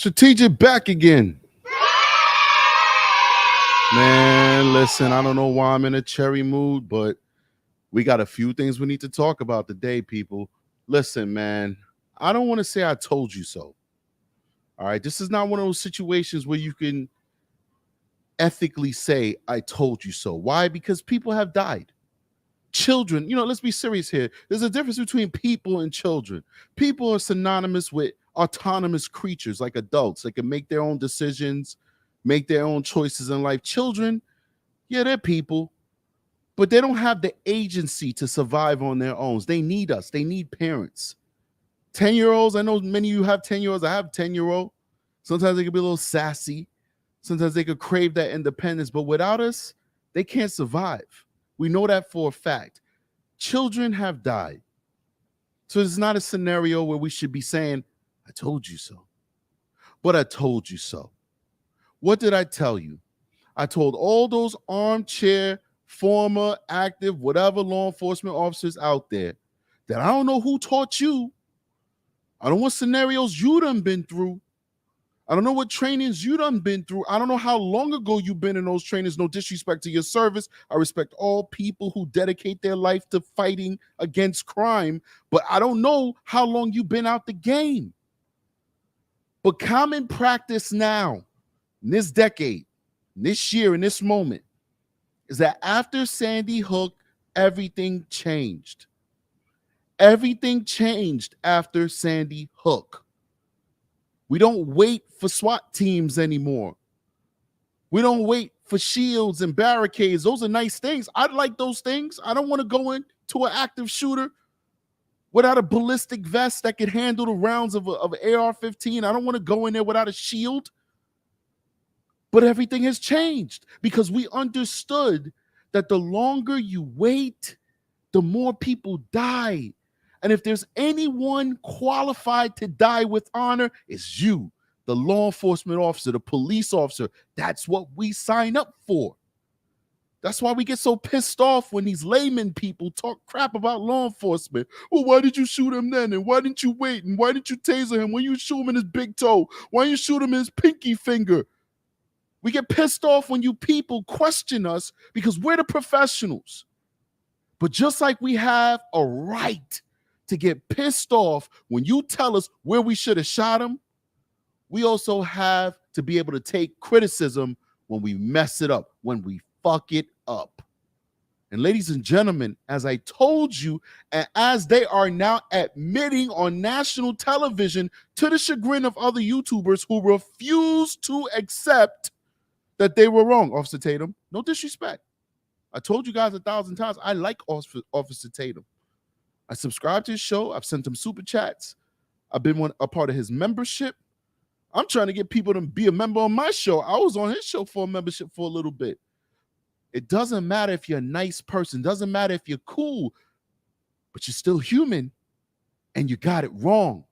Strategic back again. Man, listen, I don't know why I'm in a cherry mood, but we got a few things we need to talk about today, people. Listen, man, I don't want to say I told you so. All right, this is not one of those situations where you can ethically say, I told you so. Why? Because people have died. Children, let's be serious here. There's a difference between people and children. People are synonymous with autonomous creatures like adults. They can make their own decisions, make their own choices in life. Children, yeah, they're people, but they don't have the agency to survive on their own. They need us. They need parents. 10-year-olds, I know many of you have 10-year-olds. I have a 10-year-old. Sometimes they could be a little sassy. Sometimes they could crave that independence, but without us, they can't survive. We know that for a fact. Children have died. So it's not a scenario where we should be saying, I told you so. But I told you so. What did I tell you? I told all those armchair, former, active, whatever law enforcement officers out there that I don't know who taught you. I don't know what scenarios you done been through. I don't know what trainings you done been through. I don't know how long ago you've been in those trainings. No disrespect to your service. I respect all people who dedicate their life to fighting against crime. But I don't know how long you've been out the game. But common practice now, in this decade, in this year, in this moment, is that after Sandy Hook, everything changed. Everything changed after Sandy Hook. We don't wait for SWAT teams anymore. We don't wait for shields and barricades. Those are nice things. I'd like those things. I don't want to go into an active shooter without a ballistic vest that could handle the rounds of an AR-15. I don't want to go in there without a shield. But everything has changed because we understood that the longer you wait, the more people die. And if there's anyone qualified to die with honor, it's you, the law enforcement officer, the police officer. That's what we sign up for. That's why we get so pissed off when these layman people talk crap about law enforcement. Well, why did you shoot him then? And why didn't you wait? And why didn't you taser him when you shoot him in his big toe? Why didn't you shoot him in his pinky finger? We get pissed off when you people question us because we're the professionals. But just like we have a right to get pissed off when you tell us where we should have shot him, we also have to be able to take criticism when we mess it up, when we fuck it up. And ladies and gentlemen, as I told you, and as they are now admitting on national television to the chagrin of other YouTubers who refuse to accept that they were wrong, Officer Tatum, no disrespect. I told you guys 1,000 times, I like Officer Tatum. I subscribe to his show. I've sent him super chats. I've been a part of his membership. I'm trying to get people to be a member on my show. I was on his show for a membership for a little bit. It doesn't matter if you're a nice person. It doesn't matter if you're cool, but you're still human and you got it wrong.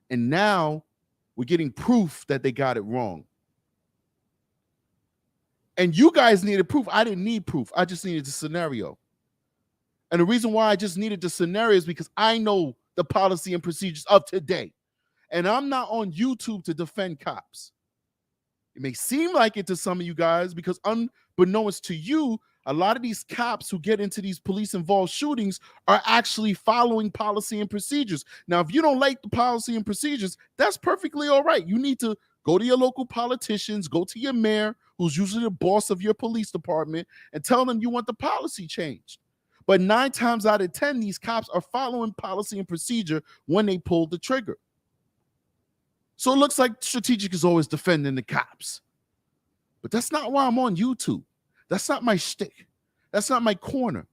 And now we're getting proof that they got it wrong. And you guys needed proof. I didn't need proof. I just needed the scenario. And the reason why I just needed the scenario is because I know the policy and procedures of today. And I'm not on YouTube to defend cops. It may seem like it to some of you guys because unbeknownst to you, a lot of these cops who get into these police-involved shootings are actually following policy and procedures. Now, if you don't like the policy and procedures, that's perfectly all right. You need to go to your local politicians, go to your mayor, who's usually the boss of your police department, and tell them you want the policy changed. But 9 times out of 10, these cops are following policy and procedure when they pull the trigger. So it looks like Strategic is always defending the cops. But that's not why I'm on YouTube. That's not my shtick. That's not my corner.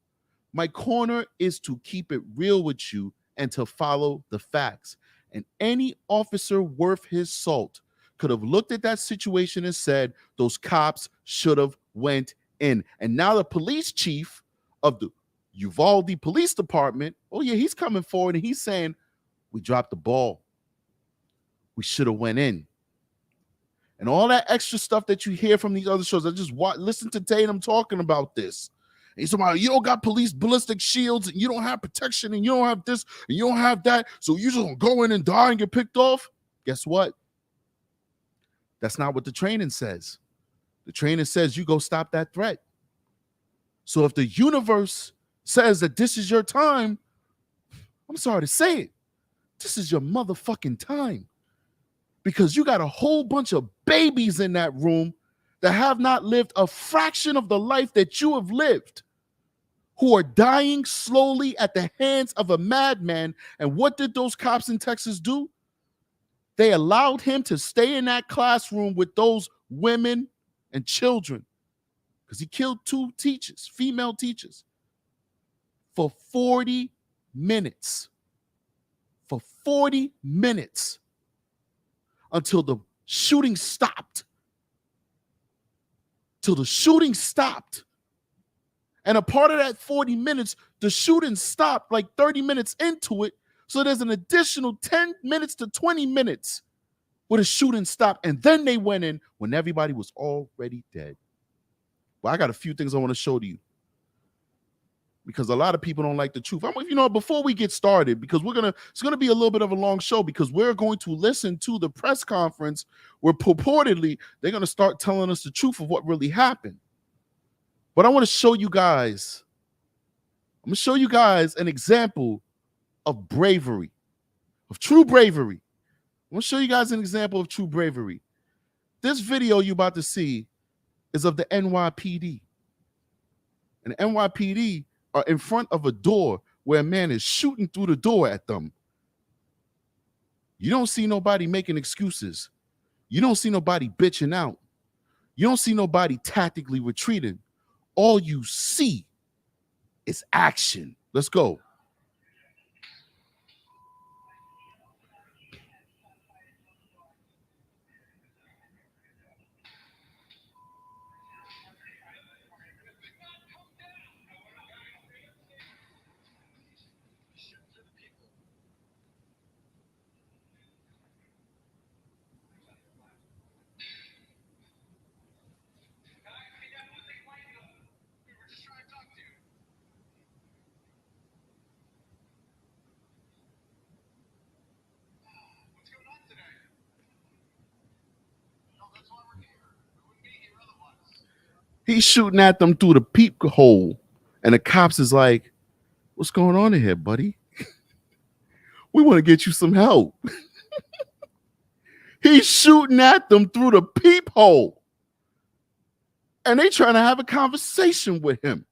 My corner is to keep it real with you and to follow the facts. And any officer worth his salt could have looked at that situation and said, those cops should have went in. And now the police chief of the Uvalde Police Department, oh yeah, he's coming forward and he's saying, we dropped the ball. We should have went in. And all that extra stuff that you hear from these other shows, I just listen to Tatum talking about this. And he's talking about, you don't got police ballistic shields, and you don't have protection, and you don't have this, and you don't have that, so you just gonna go in and die and get picked off? Guess what? That's not what the training says. The training says you go stop that threat. So if the universe says that this is your time, I'm sorry to say it, this is your motherfucking time. Because you got a whole bunch of babies in that room that have not lived a fraction of the life that you have lived, who are dying slowly at the hands of a madman. And what did those cops in Texas do? They allowed him to stay in that classroom with those women and children, because he killed 2 teachers, female teachers, for 40 minutes. For 40 minutes until the shooting stopped. Till the shooting stopped. And a part of that 40 minutes, the shooting stopped like 30 minutes into it. So there's an additional 10 minutes to 20 minutes where the shooting stopped. And then they went in when everybody was already dead. Well, I got a few things I want to show to you, because a lot of people don't like the truth. Before we get started, because it's gonna be a little bit of a long show, because we're going to listen to the press conference where purportedly they're gonna start telling us the truth of what really happened. But I want to show you guys. I'm gonna show you guys an example of bravery, of true bravery. I'm gonna show you guys an example of true bravery. This video you're about to see is of the NYPD. And the NYPD are in front of a door where a man is shooting through the door at them. You don't see nobody making excuses. You don't see nobody bitching out. You don't see nobody tactically retreating. All you see is action. Let's go. He's shooting at them through the peephole. And the cops is like, what's going on in here, buddy? We want to get you some help. He's shooting at them through the peephole. And they trying to have a conversation with him.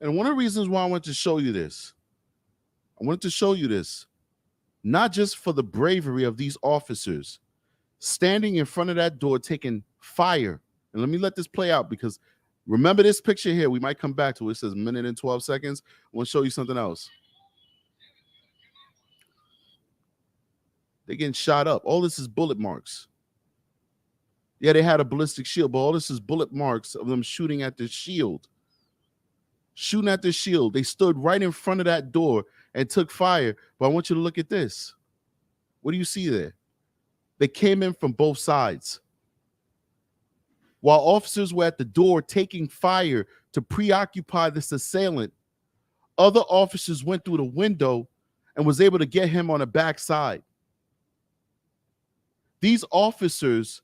And one of the reasons why I wanted to show you this, not just for the bravery of these officers standing in front of that door taking fire. And let this play out, because remember this picture here. We might come back to it. It says 1 minute and 12 seconds. I want to show you something else. They're getting shot up. All this is bullet marks. Yeah, they had a ballistic shield, but all this is bullet marks of them shooting at the shield. Shooting at the shield. They stood right in front of that door and took fire. But I want you to look at this. What do you see there? They came in from both sides. While officers were at the door taking fire to preoccupy this assailant, other officers went through the window and was able to get him on the back side. These officers,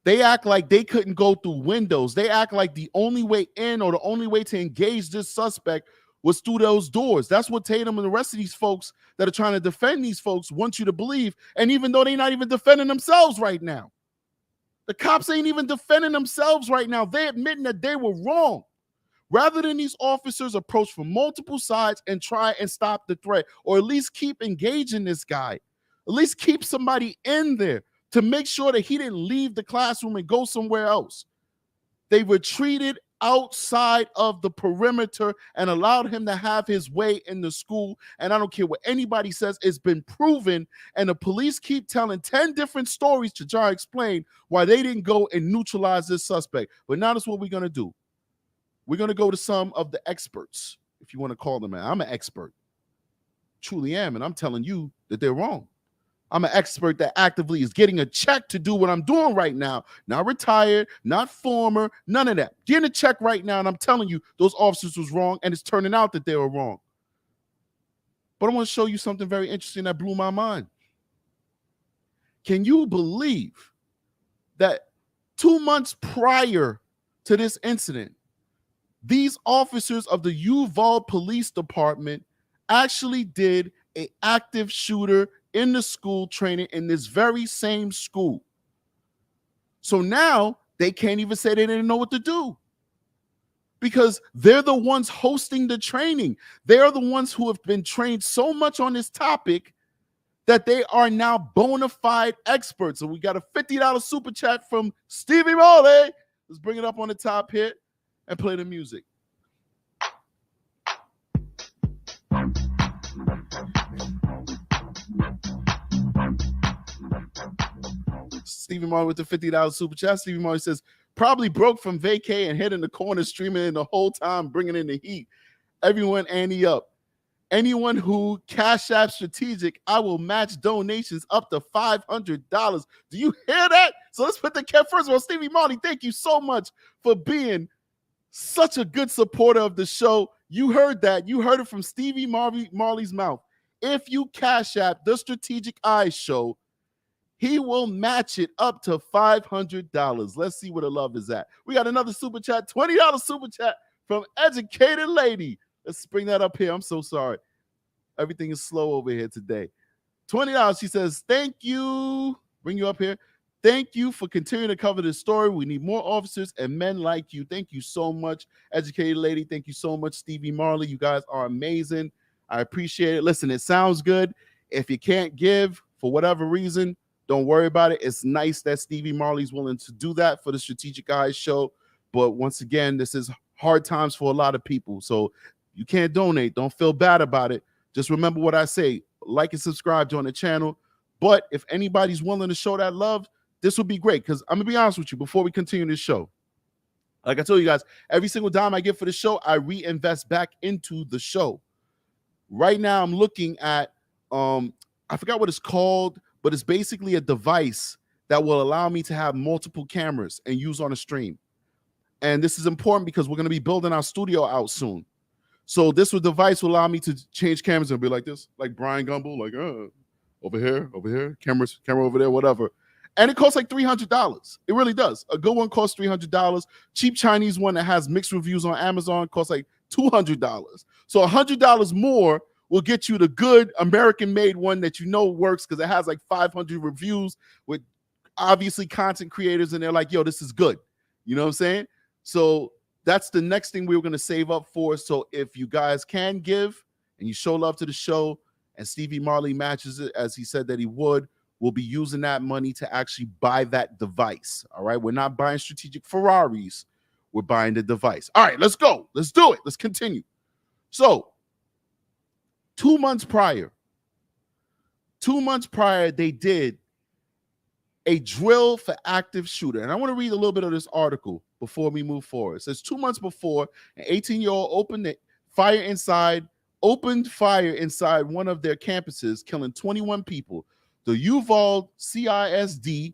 they act like they couldn't go through windows. They act like the only way in, or the only way to engage this suspect, was through those doors. That's what Tatum and the rest of these folks that are trying to defend these folks want you to believe. And even though they're not even defending themselves right now, the cops ain't even defending themselves right now. They're admitting that they were wrong. Rather than these officers approach from multiple sides and try and stop the threat, or at least keep engaging this guy, at least keep somebody in there to make sure that he didn't leave the classroom and go somewhere else, they retreated outside of the perimeter and allowed him to have his way in the school. And I don't care what anybody says, it's been proven. And the police keep telling 10 different stories to try to explain why they didn't go and neutralize this suspect. But now that's what we're going to do. We're going to go to some of the experts, if you want to call them. I'm an expert. Truly am. And I'm telling you that they're wrong. I'm an expert that actively is getting a check to do what I'm doing right now. Not retired, not former, none of that. Getting a check right now, and I'm telling you, those officers was wrong, and it's turning out that they were wrong. But I want to show you something very interesting that blew my mind. Can you believe that 2 months prior to this incident, these officers of the Uvalde Police Department actually did an active shooter in the school training in this very same school? So now they can't even say they didn't know what to do, because they're the ones hosting the training. They're the ones who have been trained so much on this topic that they are now bona fide experts. So we got a $50 super chat from Stevie Marley. Let's bring it up on the top here and play the music. Stevie Marley with the $50 super chat. Stevie Marley says, probably broke from vacay and hid in the corner streaming in the whole time, bringing in the heat. Everyone ante up. Anyone who Cash App Strategic, I will match donations up to $500. Do you hear that? So let's put the cap. First of all, Stevie Marley, thank you so much for being such a good supporter of the show. You heard that. You heard it from Stevie Marley's mouth. If you Cash App the Strategic Eyes Show, he will match it up to $500. Let's see where the love is at. We got another super chat, $20 super chat from Educated Lady. Let's bring that up here. I'm so sorry. Everything is slow over here today. $20. She says, thank you. Bring you up here. Thank you for continuing to cover this story. We need more officers and men like you. Thank you so much, Educated Lady. Thank you so much, Stevie Marley. You guys are amazing. I appreciate it. Listen, it sounds good. If you can't give for whatever reason, don't worry about it. It's nice that Stevie Marley's willing to do that for the Strategic Eyes Show. But once again, this is hard times for a lot of people. So you can't donate. Don't feel bad about it. Just remember what I say. Like and subscribe, join the channel. But if anybody's willing to show that love, this would be great. Because I'm going to be honest with you before we continue this show. Like I told you guys, every single dime I get for the show, I reinvest back into the show. Right now, I'm looking at, I forgot what it's called, but it's basically a device that will allow me to have multiple cameras and use on a stream. And this is important because we're going to be building our studio out soon. So this device will allow me to change cameras and be like this, like Brian Gumble, like over here, camera over there, whatever. And it costs like $300. It really does. A good one costs $300. Cheap Chinese one that has mixed reviews on Amazon costs like $200. So $100 more will get you the good American-made one that you know works, because it has like 500 reviews with obviously content creators, and they're like, yo, this is good. You know what I'm saying? So that's the next thing we were going to save up for. So if you guys can give and you show love to the show and Stevie Marley matches it as he said that he would, we'll be using that money to actually buy that device. All right. We're not buying strategic Ferraris. We're buying the device. All right, let's go. Let's do it. Let's continue. So 2 months prior, they did a drill for active shooter. And I want to read a little bit of this article before we move forward. It says 2 months before, an 18-year-old opened fire inside one of their campuses, killing 21 people. The Uvalde CISD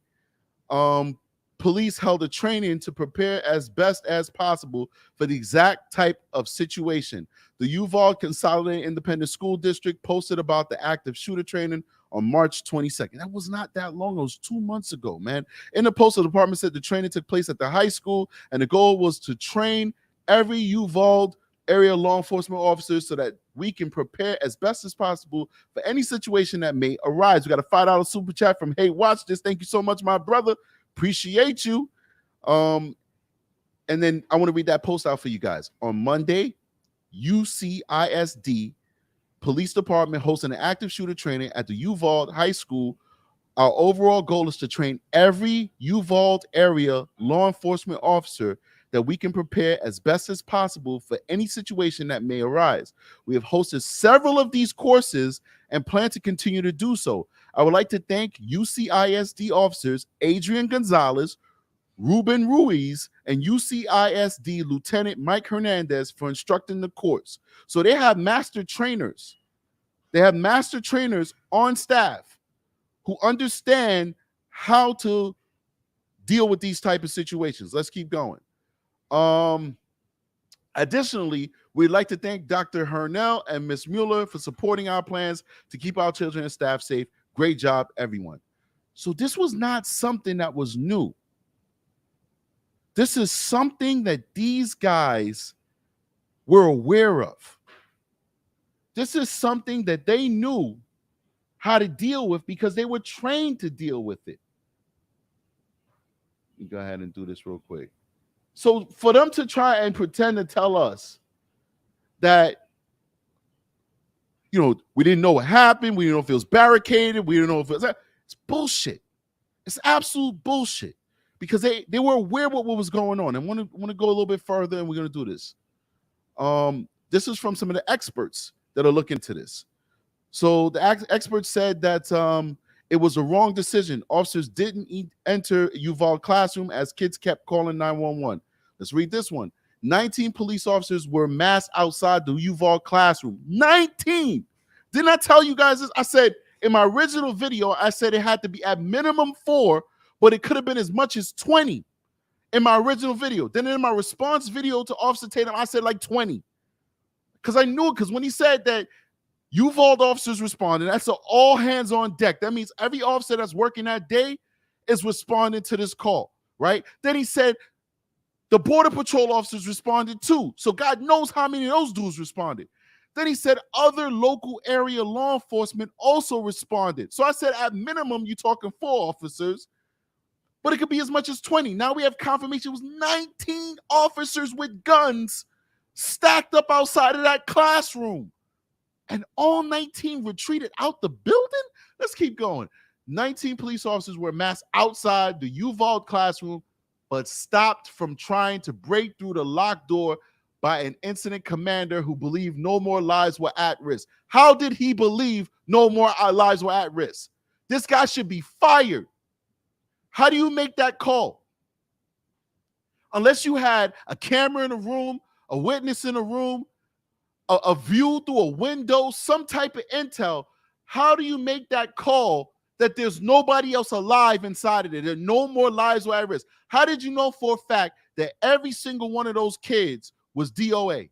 police held a training to prepare as best as possible for the exact type of situation. The Uvalde Consolidated Independent School District posted about the active shooter training on March 22nd. That was not that long. It was 2 months ago, man. In the post, the department said the training took place at the high school, and the goal was to train every Uvalde area law enforcement officers so that we can prepare as best as possible for any situation that may arise. We got a $5 super chat from Hey Watch This. Thank you so much, my brother. Appreciate you. And then I want to read that post out for you guys. On Monday, UCISD Police Department hosting an active shooter training at the Uvalde High School. Our overall goal is to train every Uvalde area law enforcement officer that we can prepare as best as possible for any situation that may arise. We have hosted several of these courses and plan to continue to do so. I would like to thank UCISD officers Adrian Gonzalez, Ruben Ruiz, and UCISD Lieutenant Mike Hernandez for instructing the course. So they have master trainers. They have master trainers on staff who understand how to deal with these type of situations. Let's keep going. Additionally, we'd like to thank Dr. Hernell and Ms. Mueller for supporting our plans to keep our children and staff safe. Great job, everyone. So this was not something that was new. This is something that these guys were aware of. This is something that they knew how to deal with because they were trained to deal with it. Let me go ahead and do this real quick. So for them to try and pretend to tell us that, you know, we didn't know what happened, we didn't know if it was barricaded, we didn't know if it was, it's bullshit. It's absolute bullshit. Because they were aware of what was going on. And want to go a little bit further, and we're going to do this. This is from some of the experts that are looking into this. So the experts said that it was a wrong decision. Officers didn't enter Uvalde classroom as kids kept calling 911. Let's read this one. 19 police officers were massed outside the Uvalde classroom. 19! Didn't I tell you guys this? I said in my original video, I said it had to be at minimum 4, but it could have been as much as 20 in my original video. Then in my response video to Officer Tatum, I said like 20. Because I knew it, because when he said that Uvalde officers responded, that's an all hands on deck. That means every officer that's working that day is responding to this call, right? Then he said the Border Patrol officers responded too. So God knows how many of those dudes responded. Then he said other local area law enforcement also responded. So I said at minimum, you're talking 4 officers, but it could be as much as 20. Now we have confirmation it was 19 officers with guns stacked up outside of that classroom. And all 19 retreated out the building? Let's keep going. 19 police officers were massed outside the Uvalde classroom, but stopped from trying to break through the locked door by an incident commander who believed no more lives were at risk. How did he believe no more lives were at risk? This guy should be fired. How do you make that call? Unless you had a camera in a room, a witness in a room, a view through a window, some type of intel, how do you make that call that there's nobody else alive inside of it? There are no more lives were at risk. How did you know for a fact that every single one of those kids was DOA?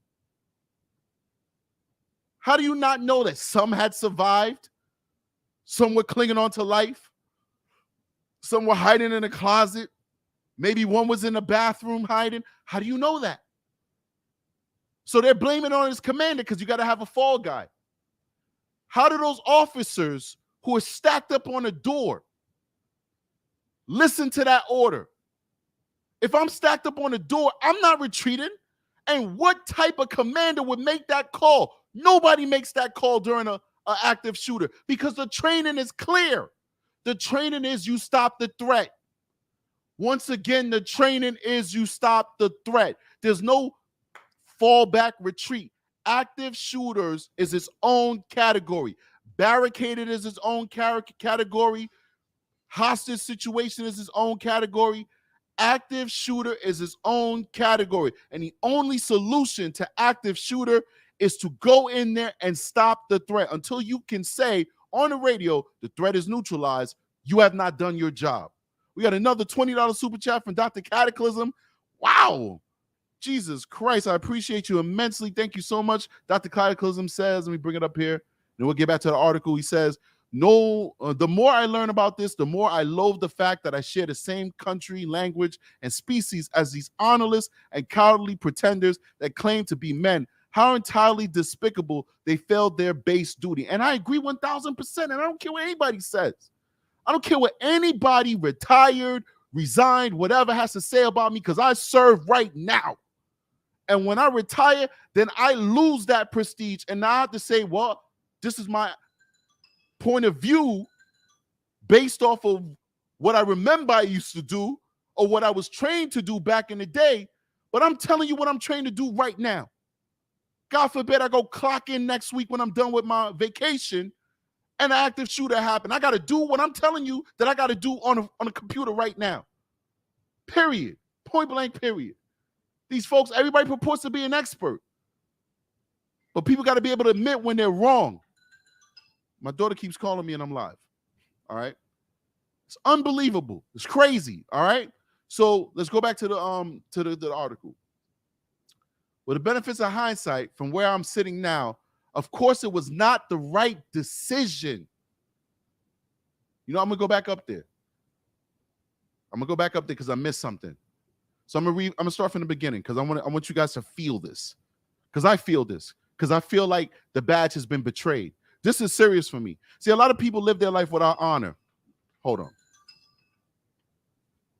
How do you not know that some had survived? Some were clinging on to life? Some were hiding in a closet. Maybe one was in the bathroom hiding. How do you know that? So they're blaming on his commander because you got to have a fall guy. How do those officers who are stacked up on a door listen to that order? If I'm stacked up on a door, I'm not retreating. And what type of commander would make that call? Nobody makes that call during an active shooter because the training is clear. The training is you stop the threat. Once again, the training is you stop the threat. There's no fallback retreat. Active shooters is its own category. Barricaded is its own category. Hostage situation is its own category. Active shooter is its own category. And the only solution to active shooter is to go in there and stop the threat. Until you can say on the radio, the threat is neutralized, you have not done your job. We got another $20 super chat from Dr. Cataclysm. Wow. Jesus Christ, I appreciate you immensely. Thank you so much. Dr. Cataclysm says, let me bring it up here. And we'll get back to the article. He says, the more I learn about this, the more I loathe the fact that I share the same country, language, and species as these honorless and cowardly pretenders that claim to be men. How entirely despicable they failed their base duty. And I agree 1,000%. And I don't care what anybody says. I don't care what anybody retired, resigned, whatever has to say about me, because I serve right now. And when I retire, then I lose that prestige. And now I have to say, well, this is my point of view based off of what I remember I used to do or what I was trained to do back in the day. But I'm telling you what I'm trained to do right now. God forbid I go clock in next week when I'm done with my vacation and an active shooter happen. I got to do what I'm telling you that I got to do on a computer right now. Period. Point blank, period. These folks, everybody purports to be an expert. But people got to be able to admit when they're wrong. My daughter keeps calling me and I'm live. All right. It's unbelievable. It's crazy. All right. So let's go back to the article. With the benefits of hindsight, from where I'm sitting now, of course it was not the right decision. You know, I'm gonna go back up there. Because I missed something. So I'm gonna start from the beginning because I want you guys to feel this. Because I feel this. Because I feel like the badge has been betrayed. This is serious for me. See, a lot of people live their life without honor. Hold on.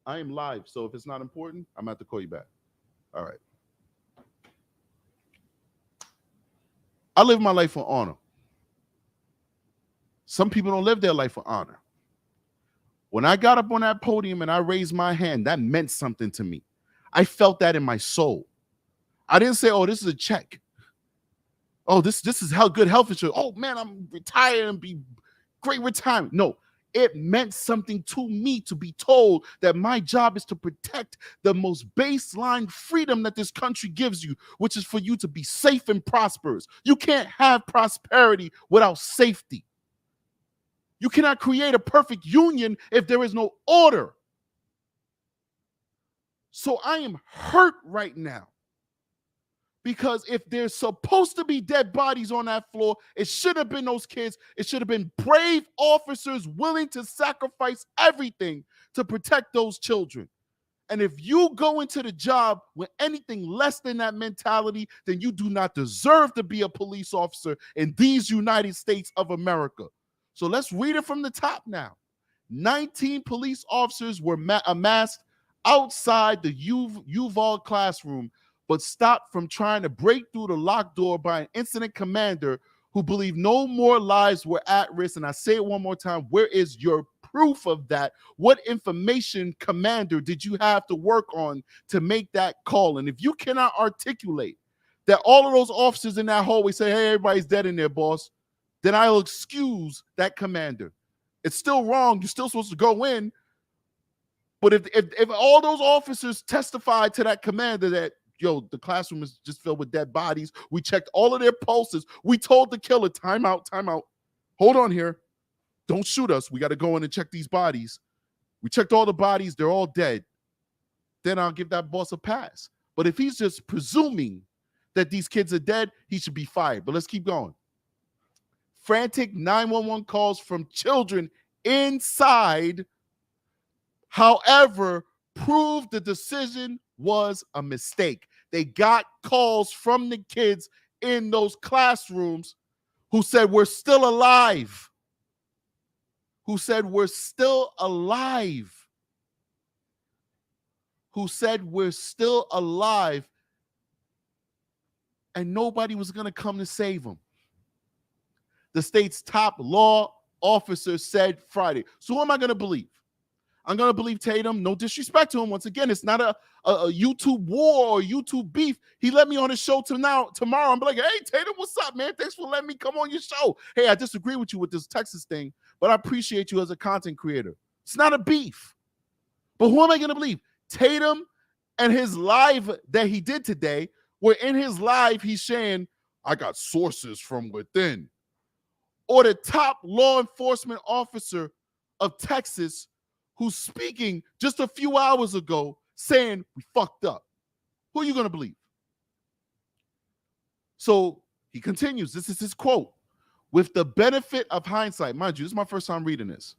I am live, so if it's not important, I'm going to have to call you back. All right. I live my life for honor. Some people don't live their life for honor. When I got up on that podium and I raised my hand, that meant something to me. I felt that in my soul. I didn't say, oh, this is a check. Oh, this is how good health insurance. Oh, man, I'm retired and be great retirement. No, it meant something to me to be told that my job is to protect the most baseline freedom that this country gives you, which is for you to be safe and prosperous. You can't have prosperity without safety. You cannot create a perfect union if there is no order. So I am hurt right now. Because if there's supposed to be dead bodies on that floor, it should have been those kids. It should have been brave officers willing to sacrifice everything to protect those children. And if you go into the job with anything less than that mentality, then you do not deserve to be a police officer in these United States of America. So let's read it from the top now. 19 police officers were amassed outside the Uvalde classroom, but stopped from trying to break through the locked door by an incident commander who believed no more lives were at risk. And I say it one more time, where is your proof of that? What information, commander, did you have to work on to make that call? And if you cannot articulate that all of those officers in that hallway say, hey, everybody's dead in there, boss, then I'll excuse that commander. It's still wrong. You're still supposed to go in. But if all those officers testified to that commander that, yo, the classroom is just filled with dead bodies. We checked all of their pulses. We told the killer, time out. Hold on here. Don't shoot us. We got to go in and check these bodies. We checked all the bodies. They're all dead. Then I'll give that boss a pass. But if he's just presuming that these kids are dead, he should be fired. But let's keep going. Frantic 911 calls from children inside, however, proved the decision was a mistake. They got calls from the kids in those classrooms who said, we're still alive. Who said, we're still alive. Who said, we're still alive. And nobody was going to come to save them. The state's top law officer said Friday. So who am I going to believe? I'm going to believe Tatum. No disrespect to him. Once again, it's not a YouTube war or YouTube beef. He let me on his show tomorrow. I'm like, hey, Tatum, what's up, man? Thanks for letting me come on your show. Hey, I disagree with you with this Texas thing, but I appreciate you as a content creator. It's not a beef. But who am I going to believe? Tatum and his live that he did today, where in his live he's saying, I got sources from within. Or the top law enforcement officer of Texas who's speaking just a few hours ago saying we fucked up. Who are you going to believe? So he continues. This is his quote. With the benefit of hindsight, mind you, this is my first time reading this.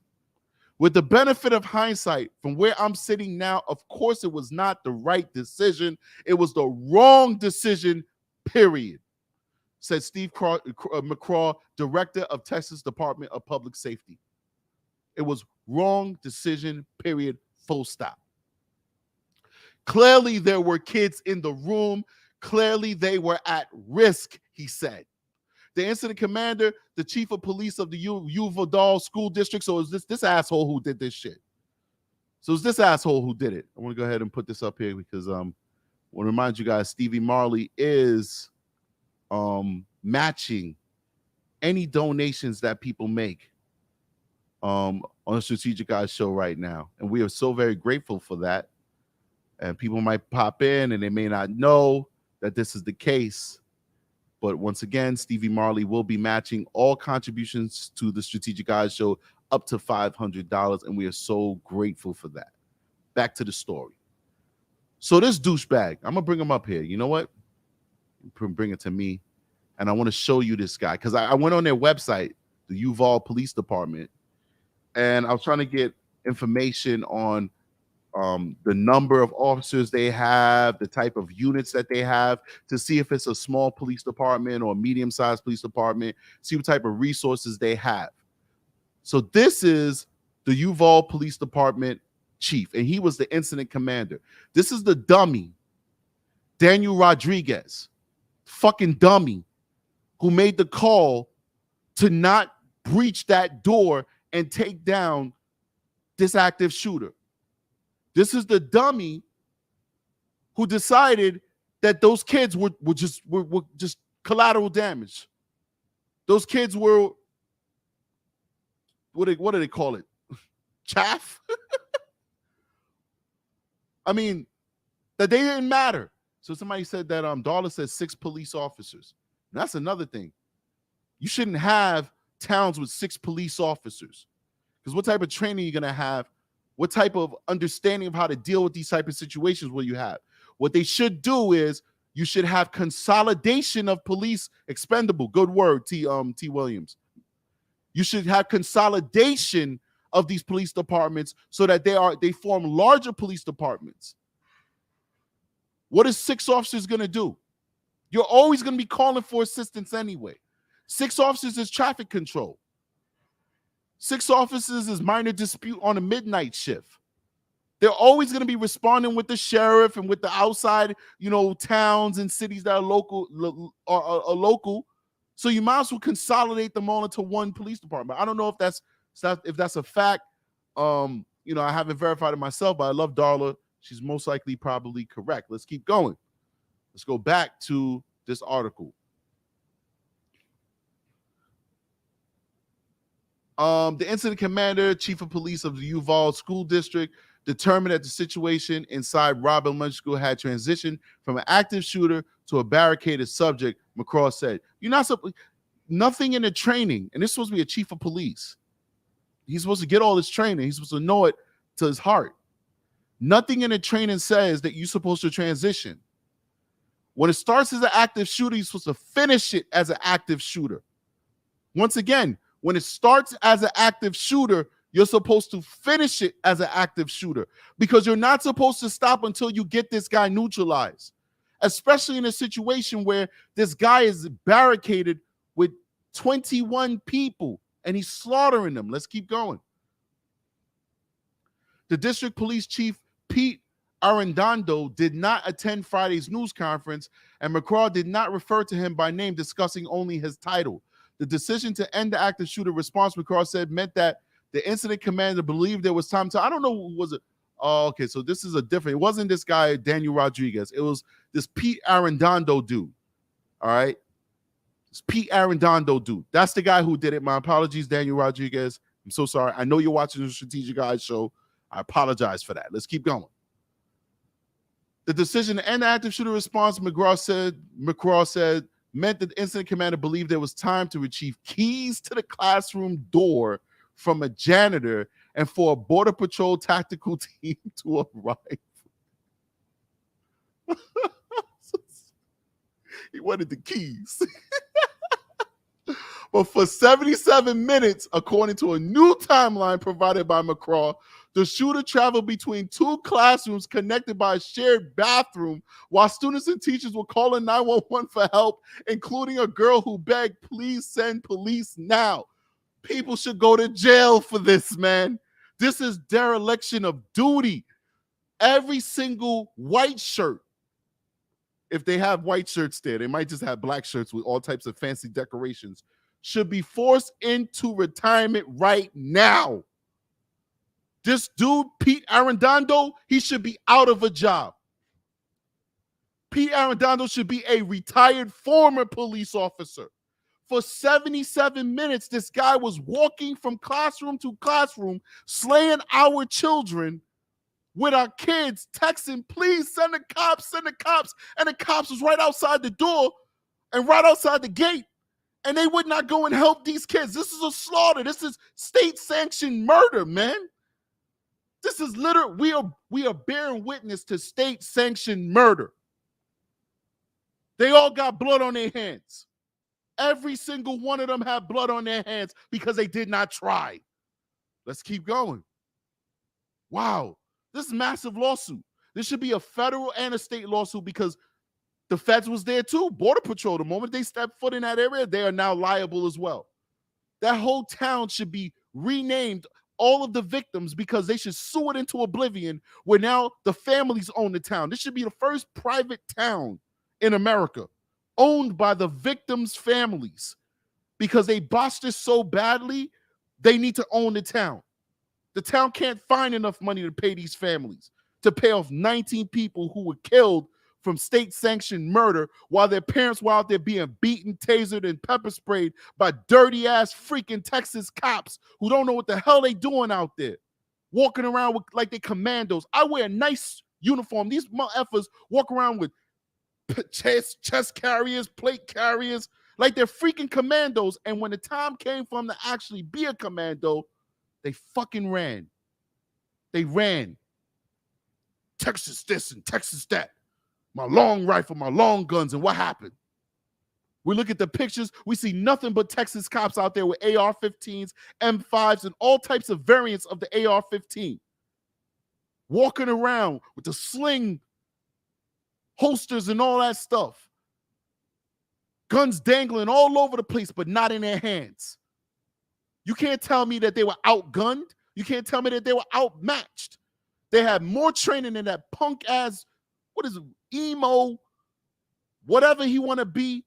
With the benefit of hindsight, from where I'm sitting now, of course it was not the right decision. It was the wrong decision, period, said Steve McCraw, director of Texas Department of Public Safety. It was wrong decision, period, full stop. Clearly, there were kids in the room. Clearly, they were at risk, he said. The incident commander, the chief of police of the Uvalde school district. So is this asshole who did this shit. So it's this asshole who did it. I want to go ahead and put this up here because want to remind you guys, Stevie Marley is matching any donations that people make on the Strategic Guys show right now. And we are so very grateful for that. And people might pop in and they may not know that this is the case. But once again, Stevie Marley will be matching all contributions to the Strategic Guys show up to $500. And we are so grateful for that. Back to the story. So this douchebag, I'm going to bring him up here. You know what? Bring it to me. And I want to show you this guy because I went on their website, the Uvalde Police Department, and I was trying to get information on the number of officers they have, the type of units that they have, to see if it's a small police department or a medium-sized police department, see what type of resources they have. So this is the Uvalde Police Department chief, and he was the incident commander. This is the dummy, Daniel Rodriguez, fucking dummy, who made the call to not breach that door and take down this active shooter. This is the dummy who decided that those kids were just collateral damage. Those kids were, what do they call it? Chaff? I mean, that they didn't matter. So somebody said that Darla says 6 police officers. And that's another thing. You shouldn't have towns with 6 police officers. Because what type of training are you going to have? What type of understanding of how to deal with these type of situations will you have? What they should do is you should have consolidation of police expendable. Good word, T. Williams. You should have consolidation of these police departments so that they form larger police departments. What is 6 officers going to do? You're always going to be calling for assistance anyway. 6 officers is traffic control. 6 officers is minor dispute on a midnight shift. They're always going to be responding with the sheriff and with the outside, towns and cities that are local. So you might as well consolidate them all into one police department. I don't know if that's a fact. I haven't verified it myself, but I love Darla. She's most likely probably correct. Let's keep going. Let's go back to this article. The incident commander, chief of police of the Uvalde School District, determined that the situation inside Robb Elementary School had transitioned from an active shooter to a barricaded subject, McCraw said. Nothing in the training, and this is supposed to be a chief of police. He's supposed to get all this training. He's supposed to know it to his heart. Nothing in the training says that you're supposed to transition. When it starts as an active shooter, you're supposed to finish it as an active shooter. Once again, when it starts as an active shooter, you're supposed to finish it as an active shooter because you're not supposed to stop until you get this guy neutralized, especially in a situation where this guy is barricaded with 21 people and he's slaughtering them. Let's keep going. The district police chief, Pete Arredondo, did not attend Friday's news conference, and McCraw did not refer to him by name, discussing only his title. The decision to end the active shooter response, McCraw said, meant that the incident commander believed there was time to, I don't know, was it? Oh, okay, so this is a different, it wasn't this guy, Daniel Rodriguez. It was this Pete Arredondo dude, all right? It's Pete Arredondo dude. That's the guy who did it. My apologies, Daniel Rodriguez. I'm so sorry. I know you're watching the Strategic Guys show. I apologize for that. Let's keep going. The decision to end the active shooter response, McCraw said, meant that the incident commander believed there was time to retrieve keys to the classroom door from a janitor and for a Border Patrol tactical team to arrive. He wanted the keys. But for 77 minutes, according to a new timeline provided by McCraw, the shooter traveled between 2 classrooms connected by a shared bathroom while students and teachers were calling 911 for help, including a girl who begged, "Please send police now." People should go to jail for this, man. This is dereliction of duty. Every single white shirt, if they have white shirts there, they might just have black shirts with all types of fancy decorations, should be forced into retirement right now. This dude, Pete Arredondo, he should be out of a job. Pete Arredondo should be a retired former police officer. For 77 minutes, this guy was walking from classroom to classroom, slaying our children with our kids, texting, please send the cops, send the cops. And the cops was right outside the door and right outside the gate. And they would not go and help these kids. This is a slaughter. This is state-sanctioned murder, man. This is literally, we are bearing witness to state-sanctioned murder. They all got blood on their hands. Every single one of them have blood on their hands because they did not try. Let's keep going. Wow. This is a massive lawsuit. This should be a federal and a state lawsuit because the feds was there too. Border Patrol, the moment they step foot in that area, they are now liable as well. That whole town should be renamed, all of the victims, because they should sue it into oblivion where now the families own the town. This should be the first private town in America owned by the victims' families because they botched this so badly, they need to own the town. The town can't find enough money to pay these families, to pay off 19 people who were killed from state-sanctioned murder while their parents were out there being beaten, tasered, and pepper sprayed by dirty-ass freaking Texas cops who don't know what the hell they doing out there, walking around with, like they commandos. I wear a nice uniform. These motherfuckers walk around with chest carriers, plate carriers, like they're freaking commandos. And when the time came for them to actually be a commando, they fucking ran. They ran. Texas this and Texas that. My long rifle, my long guns, and what happened? We look at the pictures, we see nothing but Texas cops out there with AR-15s, M5s, and all types of variants of the AR-15. Walking around with the sling holsters and all that stuff. Guns dangling all over the place, but not in their hands. You can't tell me that they were outgunned. You can't tell me that they were outmatched. They had more training than that punk-ass, what is it, emo, whatever he want to be,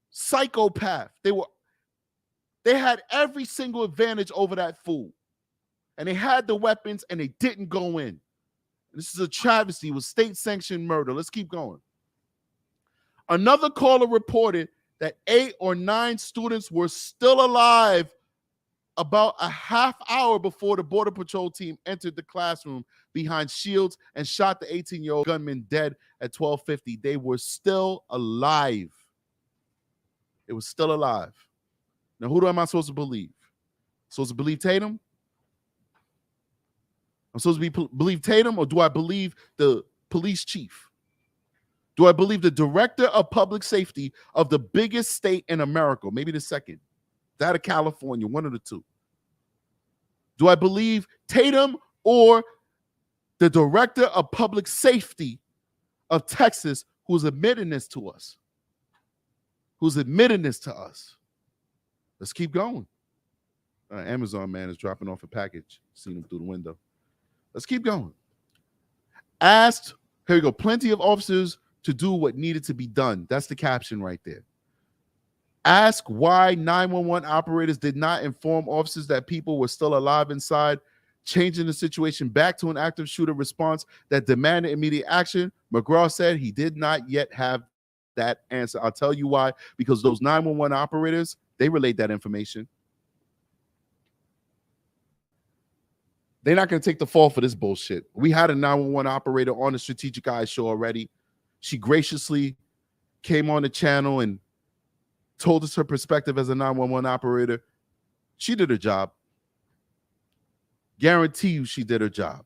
psychopath. They had every single advantage over that fool. And they had the weapons and they didn't go in. This is a travesty with state-sanctioned murder. Let's keep going. Another caller reported that 8 or 9 students were still alive about a half hour before the Border Patrol team entered the classroom behind shields and shot the 18-year-old gunman dead at 12:50. They were still alive. It was still alive. Now, who am I supposed to believe? Supposed to believe Tatum? I'm supposed to believe Tatum, or do I believe the police chief? Do I believe the director of public safety of the biggest state in America? Maybe the second. That of California, one of the two. Do I believe Tatum or the director of public safety of Texas who's admitting this to us? Who's admitting this to us? Let's keep going. Amazon man is dropping off a package. Seen him through the window. Let's keep going. Asked, here we go, plenty of officers to do what needed to be done. That's the caption right there. Ask why 911 operators did not inform officers that people were still alive inside, changing the situation back to an active shooter response that demanded immediate action. McCraw said he did not yet have that answer. I'll tell you why. Because those 911 operators, they relayed that information. They're not going to take the fall for this bullshit. We had a 911 operator on the Strategic Eyes show already. She graciously came on the channel and told us her perspective as a 911 operator. She did her job. Guarantee you she did her job.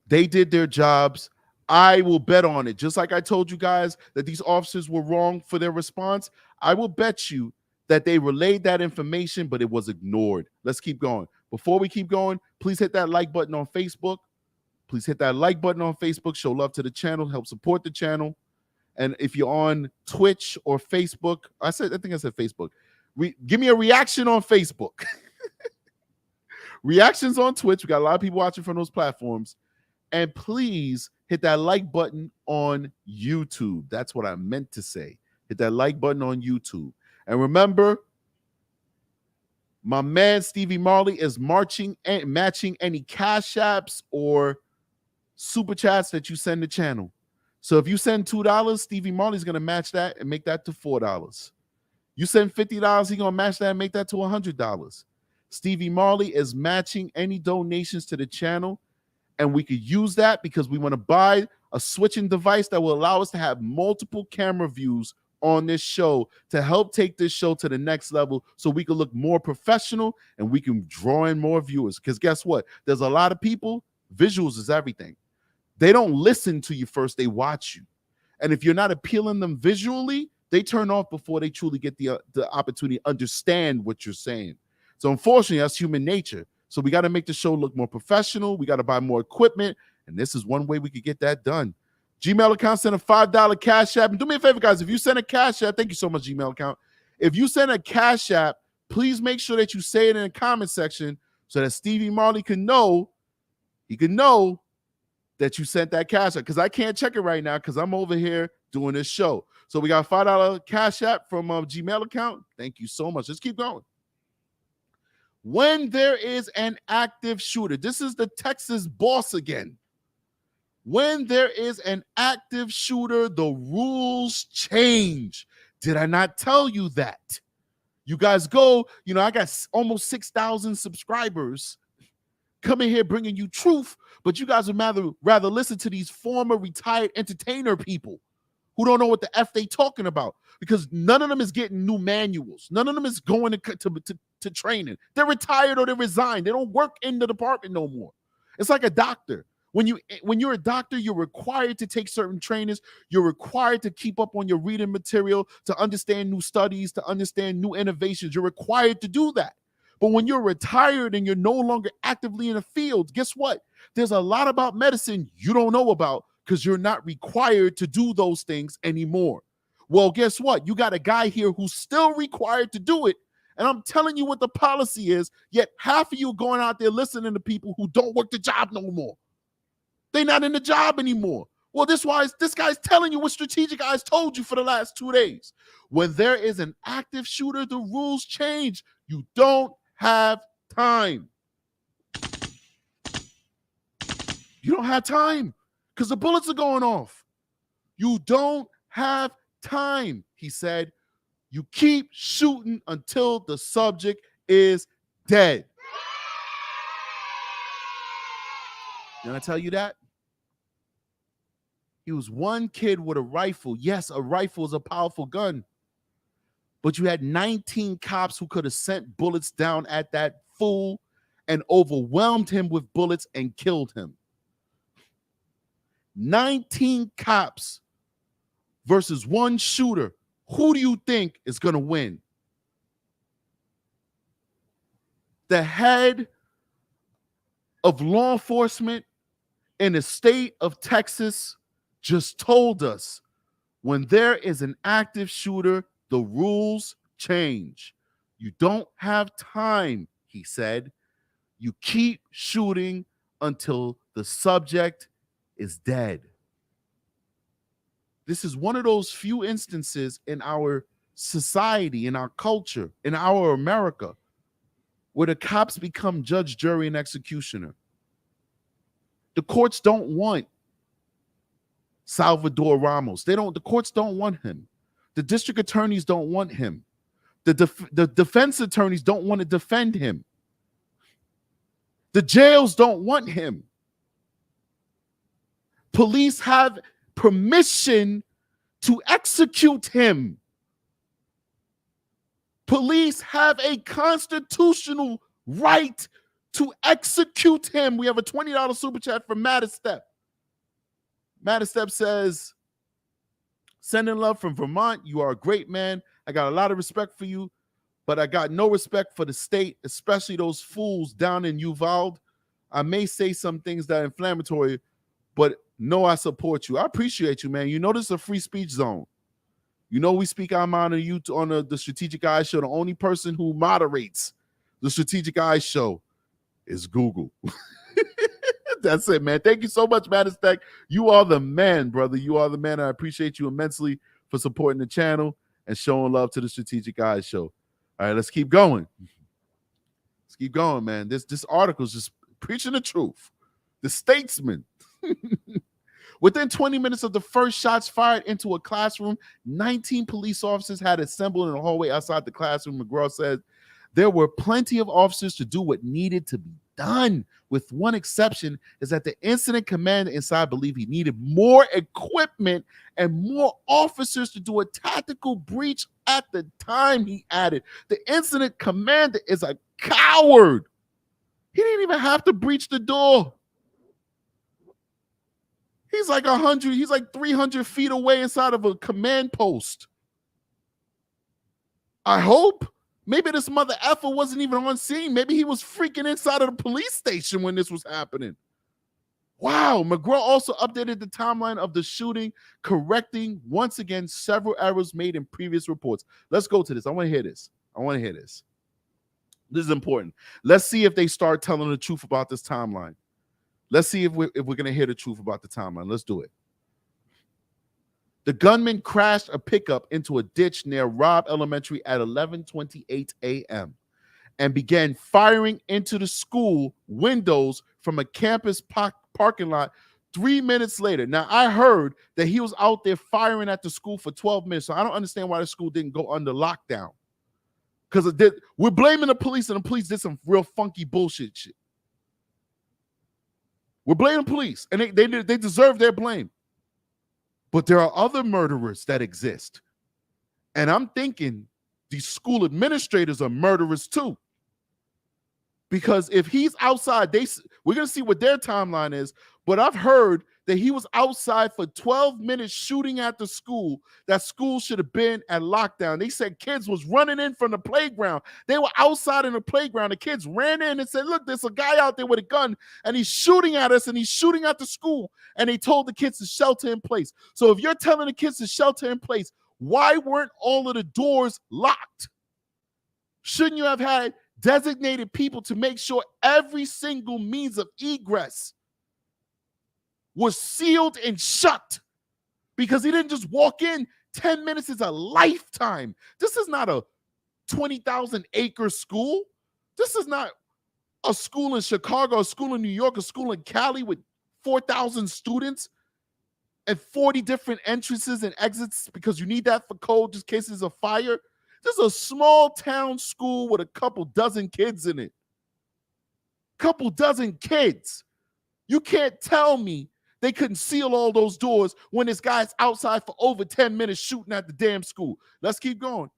They did their jobs. I will bet on it. Just like I told you guys that these officers were wrong for their response, I will bet you that they relayed that information, but it was ignored. Let's keep going. Before we keep going, please hit that like button on Facebook. Please hit that like button on Facebook. Show love to the channel. Help support the channel. And if you're on Twitch or Facebook, I think I said Facebook. Give me a reaction on Facebook. Reactions on Twitch. We got a lot of people watching from those platforms. And please hit that like button on YouTube. That's what I meant to say. Hit that like button on YouTube. And remember, my man Stevie Marley is matching any Cash Apps or super chats that you send the channel. So if you send $2, Stevie Marley's going to match that and make that to $4. You send $50, he's going to match that and make that to $100. Stevie Marley is matching any donations to the channel, and we could use that because we want to buy a switching device that will allow us to have multiple camera views on this show to help take this show to the next level so we can look more professional and we can draw in more viewers. Because guess what? There's a lot of people, visuals is everything. They don't listen to you first, they watch you. And if you're not appealing them visually, they turn off before they truly get the opportunity to understand what you're saying. So unfortunately, that's human nature. So we got to make the show look more professional. We got to buy more equipment. And this is one way we could get that done. Gmail account, send a $5 Cash App. And do me a favor, guys. If you send a Cash App, thank you so much, Gmail account. If you send a Cash App, please make sure that you say it in the comment section so that Stevie Marley can know, he can know that you sent that Cash App. Because I can't check it right now because I'm over here doing this show. So we got a $5 Cash App from a Gmail account. Thank you so much. Let's keep going. When there is an active shooter, this is the Texas boss again. When there is an active shooter, the rules change. Did I not tell you that? You guys go, I got almost 6,000 subscribers coming here bringing you truth, but you guys would rather listen to these former retired entertainer people who don't know what the F they talking about, because none of them is getting new manuals. None of them is going to training. They're retired or they resigned. They don't work in the department no more. It's like a doctor. When you're a doctor, you're required to take certain trainings. You're required to keep up on your reading material, to understand new studies, to understand new innovations. You're required to do that. But when you're retired and you're no longer actively in the field, guess what? There's a lot about medicine you don't know about because you're not required to do those things anymore. Well, guess what? You got a guy here who's still required to do it. And I'm telling you what the policy is, yet half of you going out there listening to people who don't work the job no more. They're not in the job anymore. Well, this guy's telling you what Strategic Eyes told you for the last 2 days. When there is an active shooter, the rules change. You don't have time. You don't have time because the bullets are going off. You don't have time, he said. You keep shooting until the subject is dead. Did I tell you that? He was one kid with a rifle. Yes, a rifle is a powerful gun. But you had 19 cops who could have sent bullets down at that fool and overwhelmed him with bullets and killed him. 19 cops versus one shooter. Who do you think is going to win? The head of law enforcement in the state of Texas just told us when there is an active shooter, the rules change. You don't have time, he said. You keep shooting until the subject is dead. This is one of those few instances in our society, in our culture, in our America, where the cops become judge, jury, and executioner. The courts don't want Salvador Ramos. The courts don't want him. The district attorneys don't want him. The defense attorneys don't want to defend him. The jails don't want him. Police have permission to execute him. Police have a constitutional right to execute him. We have a $20 super chat from Mattistep. Mattistep says, sending love from Vermont. You are a great man. I got a lot of respect for you, but I got no respect for the state, especially those fools down in Uvalde. I may say some things that are inflammatory, but no, I support you. I appreciate you, man. You know this is a free speech zone. You know we speak our mind on you on the Strategic Eyes Show. The only person who moderates the Strategic Eyes Show is Google. That's it, man. Thank you so much, Manistek. You are the man, brother. You are the man. I appreciate you immensely for supporting the channel and showing love to the Strategic Eyes Show. All right, let's keep going. Let's keep going, man. This article is just preaching the truth. The Statesman. Within 20 minutes of the first shots fired into a classroom, 19 police officers had assembled in the hallway outside the classroom. McCraw said there were plenty of officers to do what needed to be done, with one exception, is that the incident commander inside believed he needed more equipment and more officers to do a tactical breach at the time. He added, the incident commander is a coward. He didn't even have to breach the door. He's like 300 feet away inside of a command post. I hope. Maybe this mother effer wasn't even on scene. Maybe he was freaking inside of the police station when this was happening. Wow. McCraw also updated the timeline of the shooting, correcting once again several errors made in previous reports. Let's go to this. I want to hear this. This is important. Let's see if they start telling the truth about this timeline. Let's see if we're going to hear the truth about the timeline. Let's do it. The gunman crashed a pickup into a ditch near Robb Elementary at 11:28 a.m. and began firing into the school windows from a campus parking lot 3 minutes later. Now, I heard that he was out there firing at the school for 12 minutes, so I don't understand why the school didn't go under lockdown. Because we're blaming the police, and the police did some real funky bullshit shit. We're blaming police, and they deserve their blame. But there are other murderers that exist. And I'm thinking these school administrators are murderers too. Because if he's outside, we're going to see what their timeline is. But I've heard that he was outside for 12 minutes shooting at the school. That school should have been at lockdown. They said kids was running in from the playground. They were outside in the playground. The kids ran in and said, look, there's a guy out there with a gun, and he's shooting at us, and he's shooting at the school. And they told the kids to shelter in place. So if you're telling the kids to shelter in place, why weren't all of the doors locked? Shouldn't you have had designated people to make sure every single means of egress was sealed and shut? Because he didn't just walk in. 10 minutes is a lifetime. This is not a 20,000 acre school. This is not a school in Chicago, a school in New York, a school in Cali with 4,000 students and 40 different entrances and exits, because you need that for code just in case there's a fire. This is a small town school with a couple dozen kids in it. Couple dozen kids. You can't tell me they couldn't seal all those doors when this guy's outside for over 10 minutes shooting at the damn school. Let's keep going.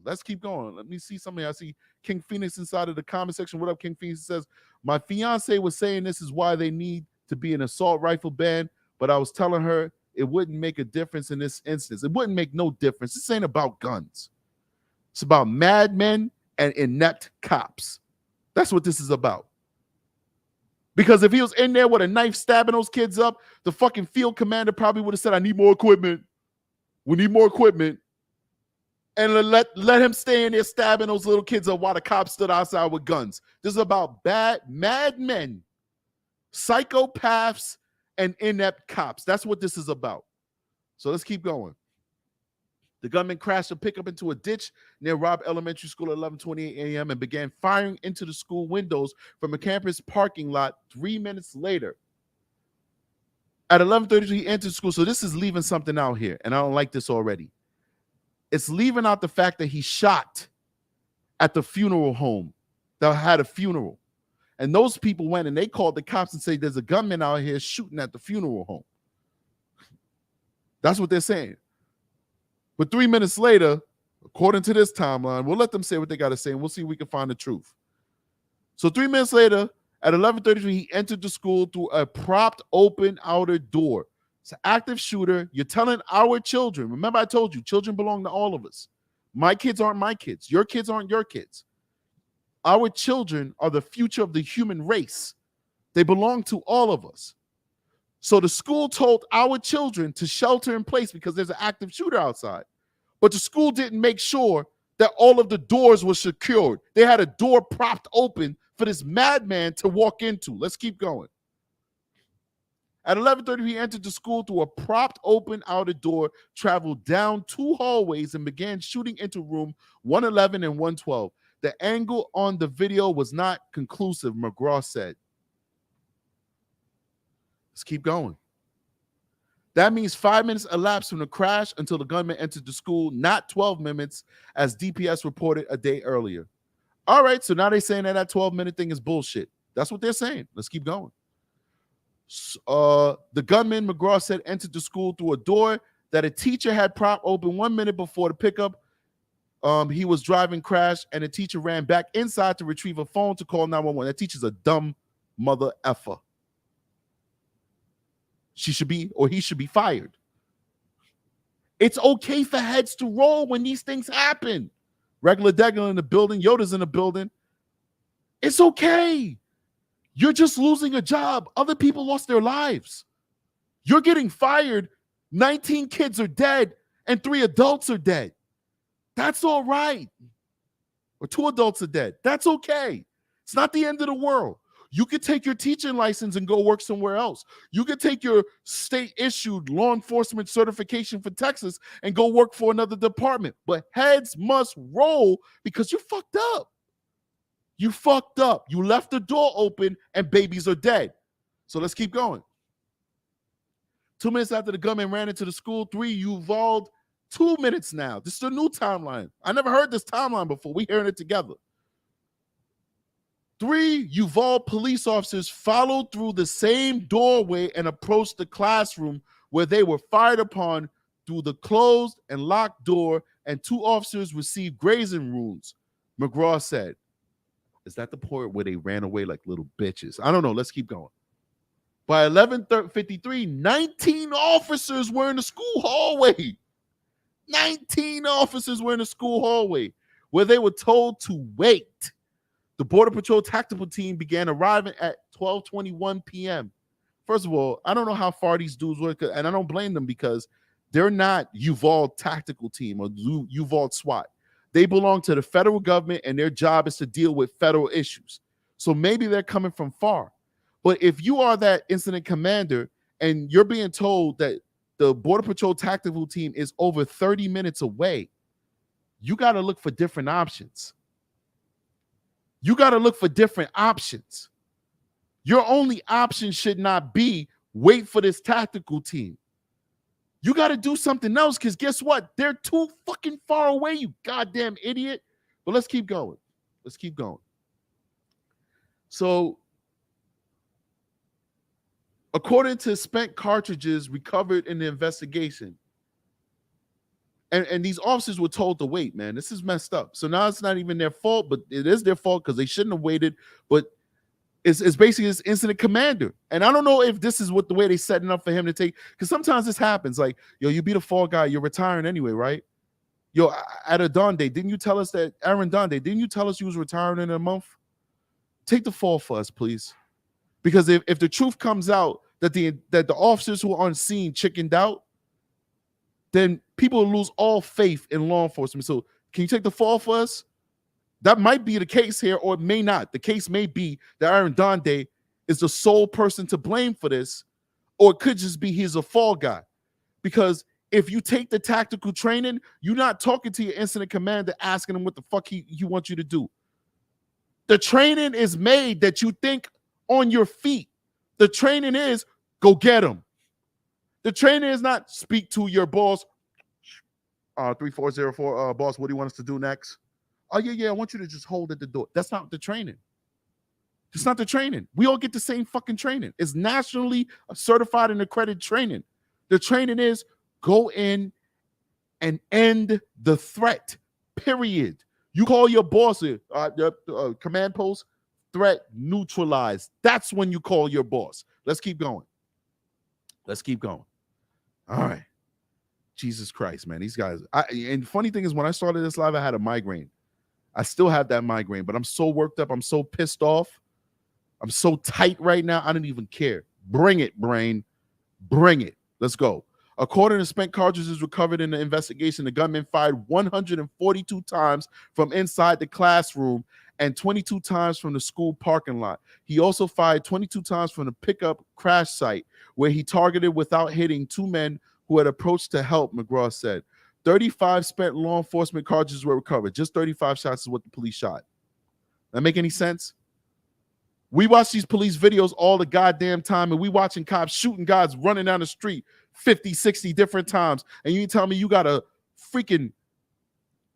Let me see something. I see King Phoenix inside of the comment section. What up, King Phoenix? Says, my fiance was saying this is why they need to be an assault rifle ban, but I was telling her it wouldn't make a difference in this instance. It wouldn't make no difference. This ain't about guns. It's about madmen and inept cops. That's what this is about. Because if he was in there with a knife stabbing those kids up, the fucking field commander probably would have said, I need more equipment. We need more equipment. And let him stay in there stabbing those little kids up while the cops stood outside with guns. This is about madmen, psychopaths, and inept cops. That's what this is about. So let's keep going. The gunman crashed a pickup into a ditch near Robb Elementary School at 11:28 a.m. and began firing into the school windows from a campus parking lot 3 minutes later. At 11:32, he entered school. So this is leaving something out here, and I don't like this already. It's leaving out the fact that he shot at the funeral home that had a funeral. And those people went and they called the cops and said, there's a gunman out here shooting at the funeral home. That's what they're saying. But 3 minutes later, according to this timeline, we'll let them say what they got to say, and we'll see if we can find the truth. So 3 minutes later, at 11:33, he entered the school through a propped open outer door. It's an active shooter. You're telling our children. Remember, I told you, children belong to all of us. My kids aren't my kids. Your kids aren't your kids. Our children are the future of the human race. They belong to all of us. So the school told our children to shelter in place because there's an active shooter outside. But the school didn't make sure that all of the doors were secured. They had a door propped open for this madman to walk into. Let's keep going. At 11:30, he entered the school through a propped open outer door, traveled down 2 hallways, and began shooting into room 111 and 112. The angle on the video was not conclusive, McCraw said. Let's keep going. That means 5 minutes elapsed from the crash until the gunman entered the school, not 12 minutes, as DPS reported a day earlier. All right, so now they're saying that 12-minute thing is bullshit. That's what they're saying. Let's keep going. The gunman, McCraw said, entered the school through a door that a teacher had propped open 1 minute before the pickup. He was driving crashed, and the teacher ran back inside to retrieve a phone to call 911. That teacher's a dumb mother effer. She should be, or he should be fired. It's okay for heads to roll when these things happen. Regular Degular in the building, Yoda's in the building. It's okay. You're just losing a job. Other people lost their lives. You're getting fired. 19 kids are dead, and 3 adults are dead. That's all right. Or 2 adults are dead. That's okay. It's not the end of the world. You could take your teaching license and go work somewhere else. You could take your state-issued law enforcement certification for Texas and go work for another department. But heads must roll because you fucked up. You fucked up. You left the door open and babies are dead. So let's keep going. 2 minutes after the gunman ran into the school, 3 Uvalde, 2 minutes now. This is a new timeline. I never heard this timeline before. We're hearing it together. 3 Uvalde police officers followed through the same doorway and approached the classroom where they were fired upon through the closed and locked door, and 2 officers received grazing wounds, McCraw said. Is that the part where they ran away like little bitches? I don't know. Let's keep going. By 11:53, 19 officers were in the school hallway. 19 officers were in the school hallway where they were told to wait. The Border Patrol tactical team began arriving at 12:21 p.m. First of all, I don't know how far these dudes were, and I don't blame them because they're not Uvalde tactical team or Uvalde SWAT. They belong to the federal government, and their job is to deal with federal issues. So maybe they're coming from far. But if you are that incident commander and you're being told that the Border Patrol tactical team is over 30 minutes away, you got to look for different options. You got to look for different options. Your only option should not be wait for this tactical team. You got to do something else because guess what? They're too fucking far away, you goddamn idiot. But let's keep going. Let's keep going. So, according to spent cartridges recovered in the investigation, and these officers were told to wait, man. This is messed up. So now it's not even their fault, but it is their fault because they shouldn't have waited. But it's basically this incident commander. And I don't know if this is what the way they setting up for him to take, because sometimes this happens. Like, yo, you be the fall guy, you're retiring anyway, right? Yo, at a Donde, didn't you tell us that, Aaron Donde, didn't you tell us you was retiring in a month? Take the fall for us, please. Because if the truth comes out that the officers who are on scene chickened out, then people will lose all faith in law enforcement. So can you take the fall for us? That might be the case here, or it may not. The case may be that Aaron Donde is the sole person to blame for this, or it could just be he's a fall guy. Because if you take the tactical training, you're not talking to your incident commander asking him what the fuck he wants you to do. The training is made that you think on your feet. The training is go get him. The training is not speak to your boss. 3404, boss, what do you want us to do next? Oh, yeah, I want you to just hold at the door. That's not the training. It's not the training. We all get the same fucking training. It's nationally certified and accredited training. The training is go in and end the threat, period. You call your boss, command post, threat neutralized. That's when you call your boss. Let's keep going. Let's keep going. All right. Jesus Christ, man. These guys. And funny thing is, when I started this live, I had a migraine. I still have that migraine, but I'm so worked up. I'm so pissed off. I'm so tight right now. I don't even care. Bring it, brain. Bring it. Let's go. According to spent cartridges recovered in the investigation, the gunman fired 142 times from inside the classroom and 22 times from the school parking lot. He also fired 22 times from the pickup crash site, where he targeted without hitting 2 men who had approached to help, McCraw said. 35 spent law enforcement cartridges were recovered. Just 35 shots is what the police shot. That make any sense? We watch these police videos all the goddamn time, and we watching cops shooting guys running down the street 50, 60 different times. And you tell me you got a freaking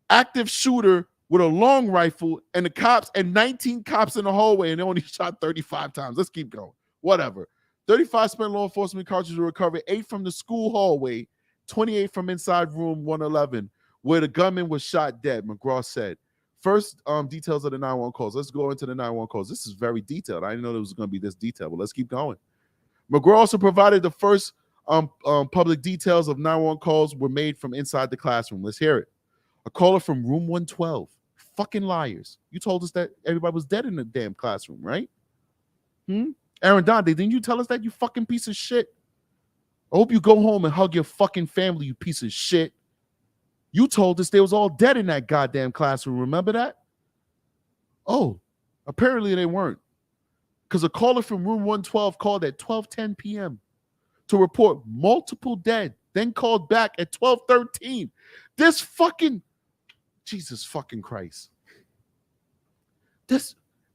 active shooter with a long rifle and the cops and 19 cops in the hallway, and they only shot 35 times. Let's keep going. Whatever. 35 spent law enforcement cartridges were recovered, 8 from the school hallway, 28 from inside room 111, where the gunman was shot dead, McCraw said. First, details of the 911 calls. Let's go into the 911 calls. This is very detailed. I didn't know it was going to be this detailed, but let's keep going. McCraw also provided the first public details of 911 calls were made from inside the classroom. Let's hear it. A caller from room 112. Fucking liars. You told us that everybody was dead in the damn classroom, right? Aaron Donde, didn't you tell us that, you fucking piece of shit? I hope you go home and hug your fucking family, you piece of shit. You told us they was all dead in that goddamn classroom. Remember that? Oh, apparently they weren't. Because a caller from room 112 called at 12:10 p.m. to report multiple dead, then called back at 12:13. This fucking, Jesus fucking Christ.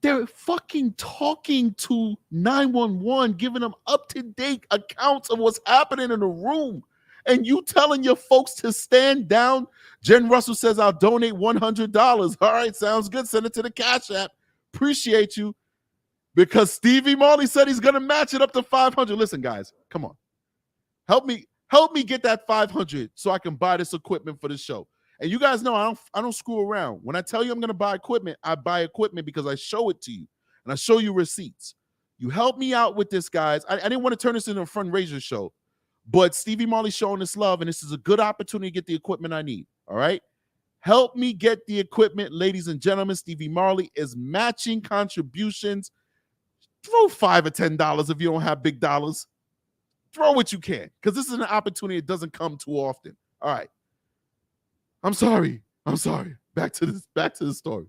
They're fucking talking to 911, giving them up-to-date accounts of what's happening in the room. And you telling your folks to stand down? Jen Russell says, I'll donate $100. All right, sounds good. Send it to the Cash App. Appreciate you. Because Stevie Marley said he's going to match it up to 500. Listen, guys, come on. Help me get that 500 so I can buy this equipment for the show. And you guys know I don't screw around. When I tell you I'm going to buy equipment, I buy equipment because I show it to you. And I show you receipts. You help me out with this, guys. I didn't want to turn this into a fundraiser show. But Stevie Marley's showing us love, and this is a good opportunity to get the equipment I need, all right? Help me get the equipment, ladies and gentlemen. Stevie Marley is matching contributions. Throw $5 or $10 if you don't have big dollars. Throw what you can, because this is an opportunity that doesn't come too often. All right. I'm sorry. Back to the story.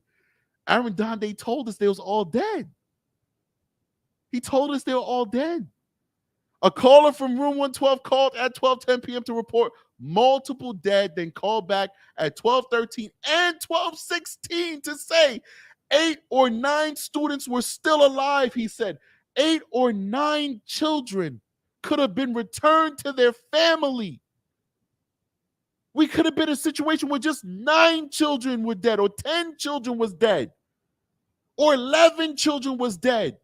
Aaron Donde told us they was all dead. He told us they were all dead. A caller from room 112 called at 12:10 p.m. to report multiple dead, then called back at 12:13 and 12:16 to say 8 or 9 students were still alive, he said. 8 or 9 children could have been returned to their family. We could have been in a situation where just 9 children were dead, or 10 children was dead, or 11 children was dead.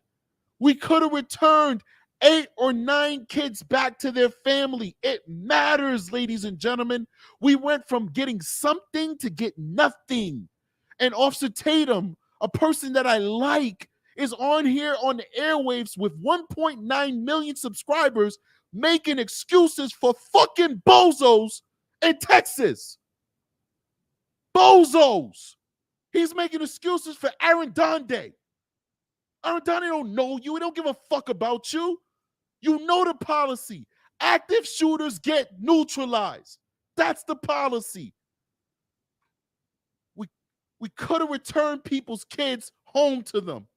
We could have returned 8 or 9 kids back to their family. It matters, ladies and gentlemen. We went from getting something to get nothing. And Officer Tatum, a person that I like, is on here on the airwaves with 1.9 million subscribers making excuses for fucking bozos in Texas. Bozos. He's making excuses for Aaron Donde. Aaron Donde don't know you. He don't give a fuck about you. You know the policy. Active shooters get neutralized. That's the policy. We could have returned people's kids home to them.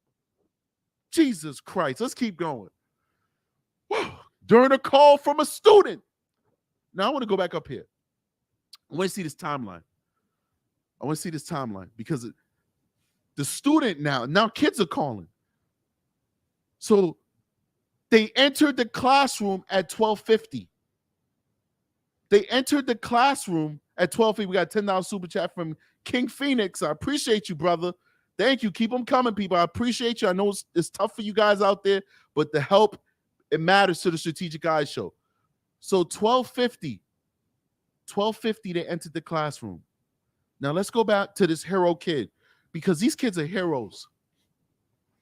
Jesus Christ. Let's keep going. During a call from a student. Now I want to go back up here. I want to see this timeline. Because the student now kids are calling. So they entered the classroom at 12:50. They entered the classroom at 12:50. We got a $10 super chat from King Phoenix. I appreciate you, brother. Thank you. Keep them coming, people. I appreciate you. I know it's tough for you guys out there, but the help, it matters to the Strategic Eyes show. So 12:50, they entered the classroom. Now let's go back to this hero kid, because these kids are heroes.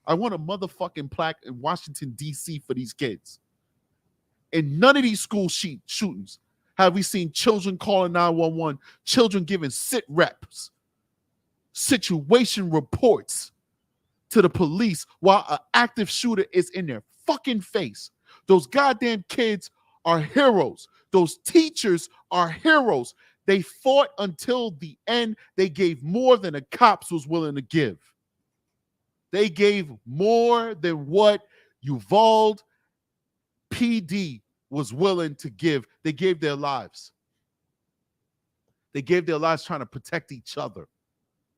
I want a motherfucking plaque in Washington, D.C. for these kids. In none of these school shootings have we seen children calling 911, children giving sit reps, situation reports to the police while an active shooter is in their fucking face. Those goddamn kids are heroes. Those teachers are heroes. They fought until the end. They gave more than the cops was willing to give. They gave more than what Uvalde PD was willing to give. They gave their lives. They gave their lives trying to protect each other.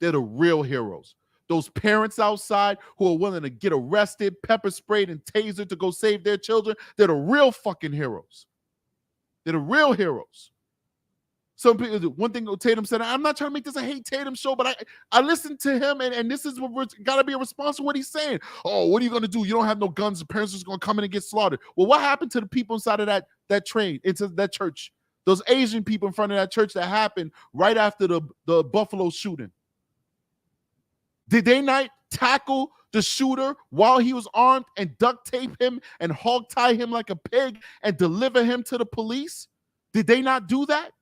They're the real heroes. Those parents outside who are willing to get arrested, pepper sprayed, and tasered to go save their children, they're the real fucking heroes. They're the real heroes. Some people, one thing Tatum said, I'm not trying to make this a hate Tatum show, but I listened to him, and this is what got to be a response to what he's saying. Oh, what are you going to do? You don't have no guns. The parents are just going to come in and get slaughtered. Well, what happened to the people inside of that train, into that church? Those Asian people in front of that church that happened right after the Buffalo shooting. Did they not tackle the shooter while he was armed and duct tape him and hog tie him like a pig and deliver him to the police? Did they not do that?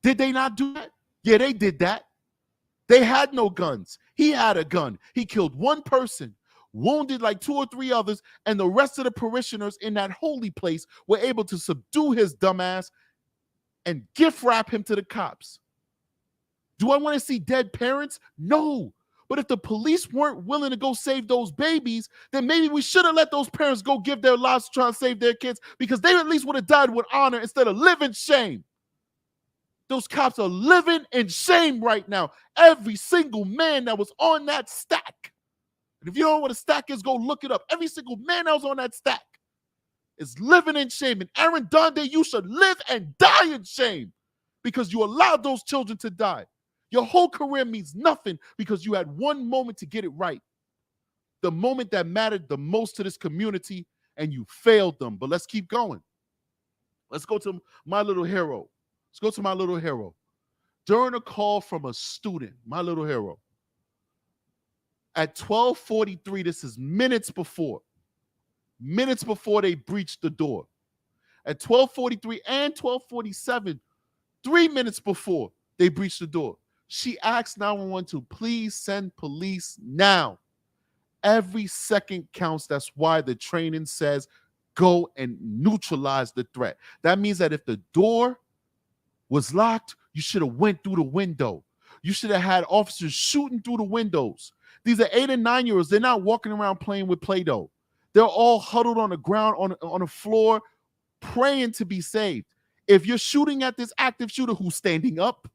Did they not do that? Yeah, they did that. They had no guns. He had a gun. He killed one person, wounded like 2 or 3 others, and the rest of the parishioners in that holy place were able to subdue his dumbass and gift wrap him to the cops. Do I want to see dead parents? No. But if the police weren't willing to go save those babies, then maybe we should have let those parents go give their lives to try and save their kids, because they at least would have died with honor instead of living shame. Those cops are living in shame right now. Every single man that was on that stack. And if you don't know what a stack is, go look it up. Every single man that was on that stack is living in shame. And Aaron Donde, you should live and die in shame because you allowed those children to die. Your whole career means nothing because you had one moment to get it right. The moment that mattered the most to this community, and you failed them. But let's keep going. Let's go to my little hero. Let's go to my little hero. During a call from a student, my little hero, at 12:43, this is minutes before they breached the door. At 12:43 and 12:47, 3 minutes before they breached the door, she asked 911 to please send police now. Every second counts. That's why the training says go and neutralize the threat. That means that if the door was locked, you should have went through the window. You should have had officers shooting through the windows. These are 8 and 9-year-olds. They're not walking around playing with Play-Doh. They're all huddled on the ground, on the floor, praying to be saved. If you're shooting at this active shooter who's standing up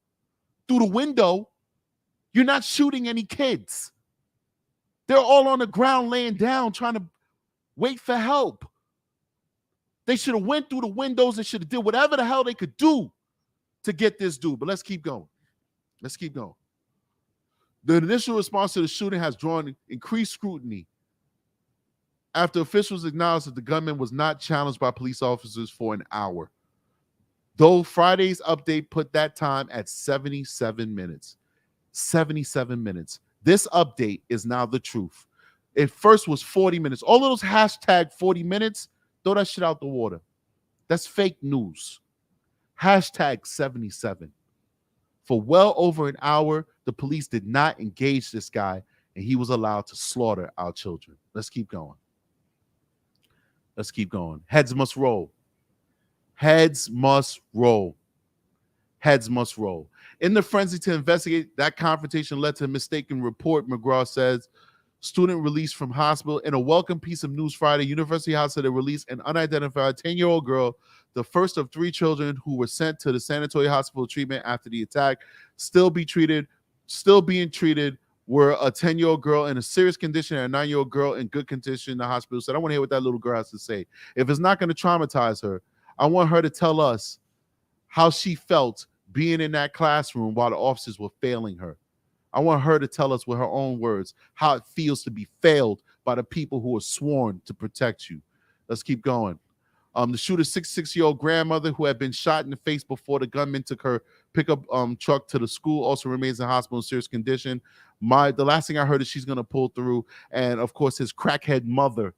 through the window, you're not shooting any kids. They're all on the ground laying down trying to wait for help. They should have went through the windows. They should have did whatever the hell they could do to get this dude. But let's keep going. Let's keep going. The initial response to the shooting has drawn increased scrutiny after officials acknowledged that the gunman was not challenged by police officers for an hour, though Friday's update put that time at 77 minutes. 77 minutes. This update is now the truth. It first was 40 minutes. All of those hashtag 40 minutes, throw that shit out the water. That's fake news. Hashtag 77. For well over an hour, the police did not engage this guy, and he was allowed to slaughter our children. Let's keep going. Let's keep going. Heads must roll. Heads must roll. Heads must roll. In the frenzy to investigate, that confrontation led to a mistaken report, McCraw says. Student released from hospital. In a welcome piece of news Friday, University Hospital released an unidentified 10-year-old girl, the first of 3 children who were sent to the San Antonio hospital treatment after the attack. Still being treated were a 10-year-old girl in a serious condition and a 9-year-old girl in good condition in the hospital. So I want to hear what that little girl has to say. If it's not going to traumatize her, I want her to tell us how she felt being in that classroom while the officers were failing her. I want her to tell us with her own words how it feels to be failed by the people who are sworn to protect you. Let's keep going. The shooter's 66-year-old grandmother, who had been shot in the face before the gunman took her pickup truck to the school, also remains in hospital in serious condition. The last thing I heard is she's going to pull through. And, of course, his crackhead mother,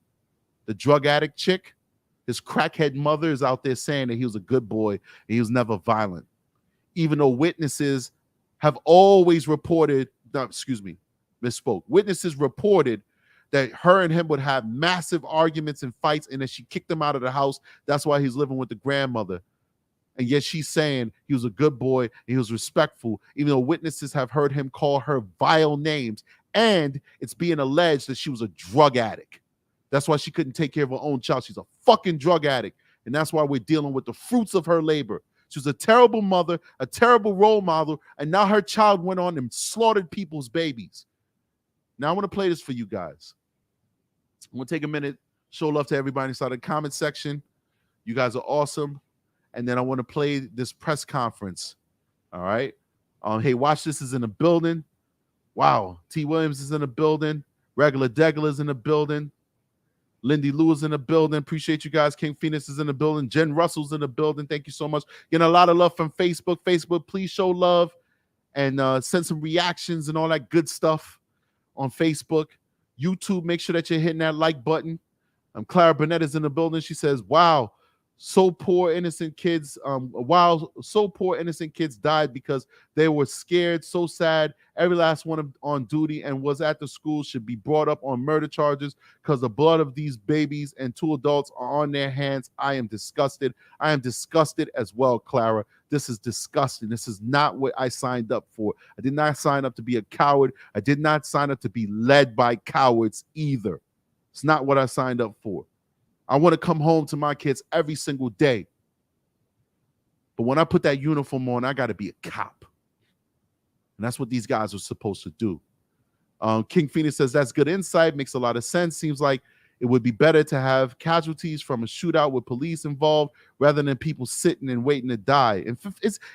the drug addict chick, his crackhead mother is out there saying that he was a good boy and he was never violent. Even though witnesses have always reported, misspoke. Witnesses reported that her and him would have massive arguments and fights and that she kicked him out of the house. That's why he's living with the grandmother. And yet she's saying he was a good boy and he was respectful, even though witnesses have heard him call her vile names. And it's being alleged that she was a drug addict. That's why she couldn't take care of her own child. She's a fucking drug addict. And that's why we're dealing with the fruits of her labor. She was a terrible mother, a terrible role model, and now her child went on and slaughtered people's babies. Now I want to play this for you guys. I'm going to take a minute, show love to everybody inside the comment section. You guys are awesome. And then I want to play this press conference. All right. Hey, watch this is in the building. Wow. T. Williams is in the building. Regular Degler is in the building. Lindy Lou is in the building. Appreciate you guys. King Phoenix is in the building. Jen Russell's in the building. Thank you so much. Getting a lot of love from Facebook. Facebook, please show love and send some reactions and all that good stuff on Facebook. YouTube, make sure that you're hitting that like button. Clara Burnett is in the building. She says, wow, so poor innocent kids. So poor innocent kids died because they were scared. So sad. Every last one on duty and was at the school should be brought up on murder charges because the blood of these babies and 2 adults are on their hands. I am disgusted. I am disgusted as well, Clara. This is disgusting. This is not what I signed up for. I did not sign up to be a coward. I did not sign up to be led by cowards either. It's not what I signed up for. I want to come home to my kids every single day. But when I put that uniform on, I got to be a cop. And that's what these guys are supposed to do. King Phoenix says, that's good insight. Makes a lot of sense. Seems like it would be better to have casualties from a shootout with police involved rather than people sitting and waiting to die. And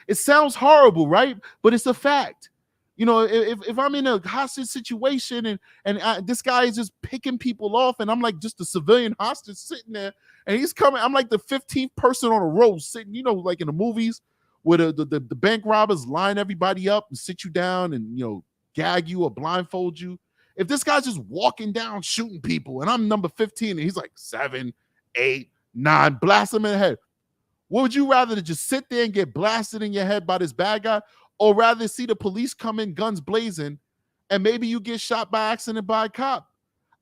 it sounds horrible, right? But it's a fact. You know, if I'm in a hostage situation and this guy is just picking people off and I'm like just a civilian hostage sitting there and he's coming, I'm like the 15th person on a row sitting, you know, like in the movies where the bank robbers line everybody up and sit you down and, you know, gag you or blindfold you. If this guy's just walking down shooting people and I'm number 15 and he's like 7, 8, 9, blast him in the head. What would you rather, to just sit there and get blasted in your head by this bad guy, or rather see the police come in guns blazing and maybe you get shot by accident by a cop?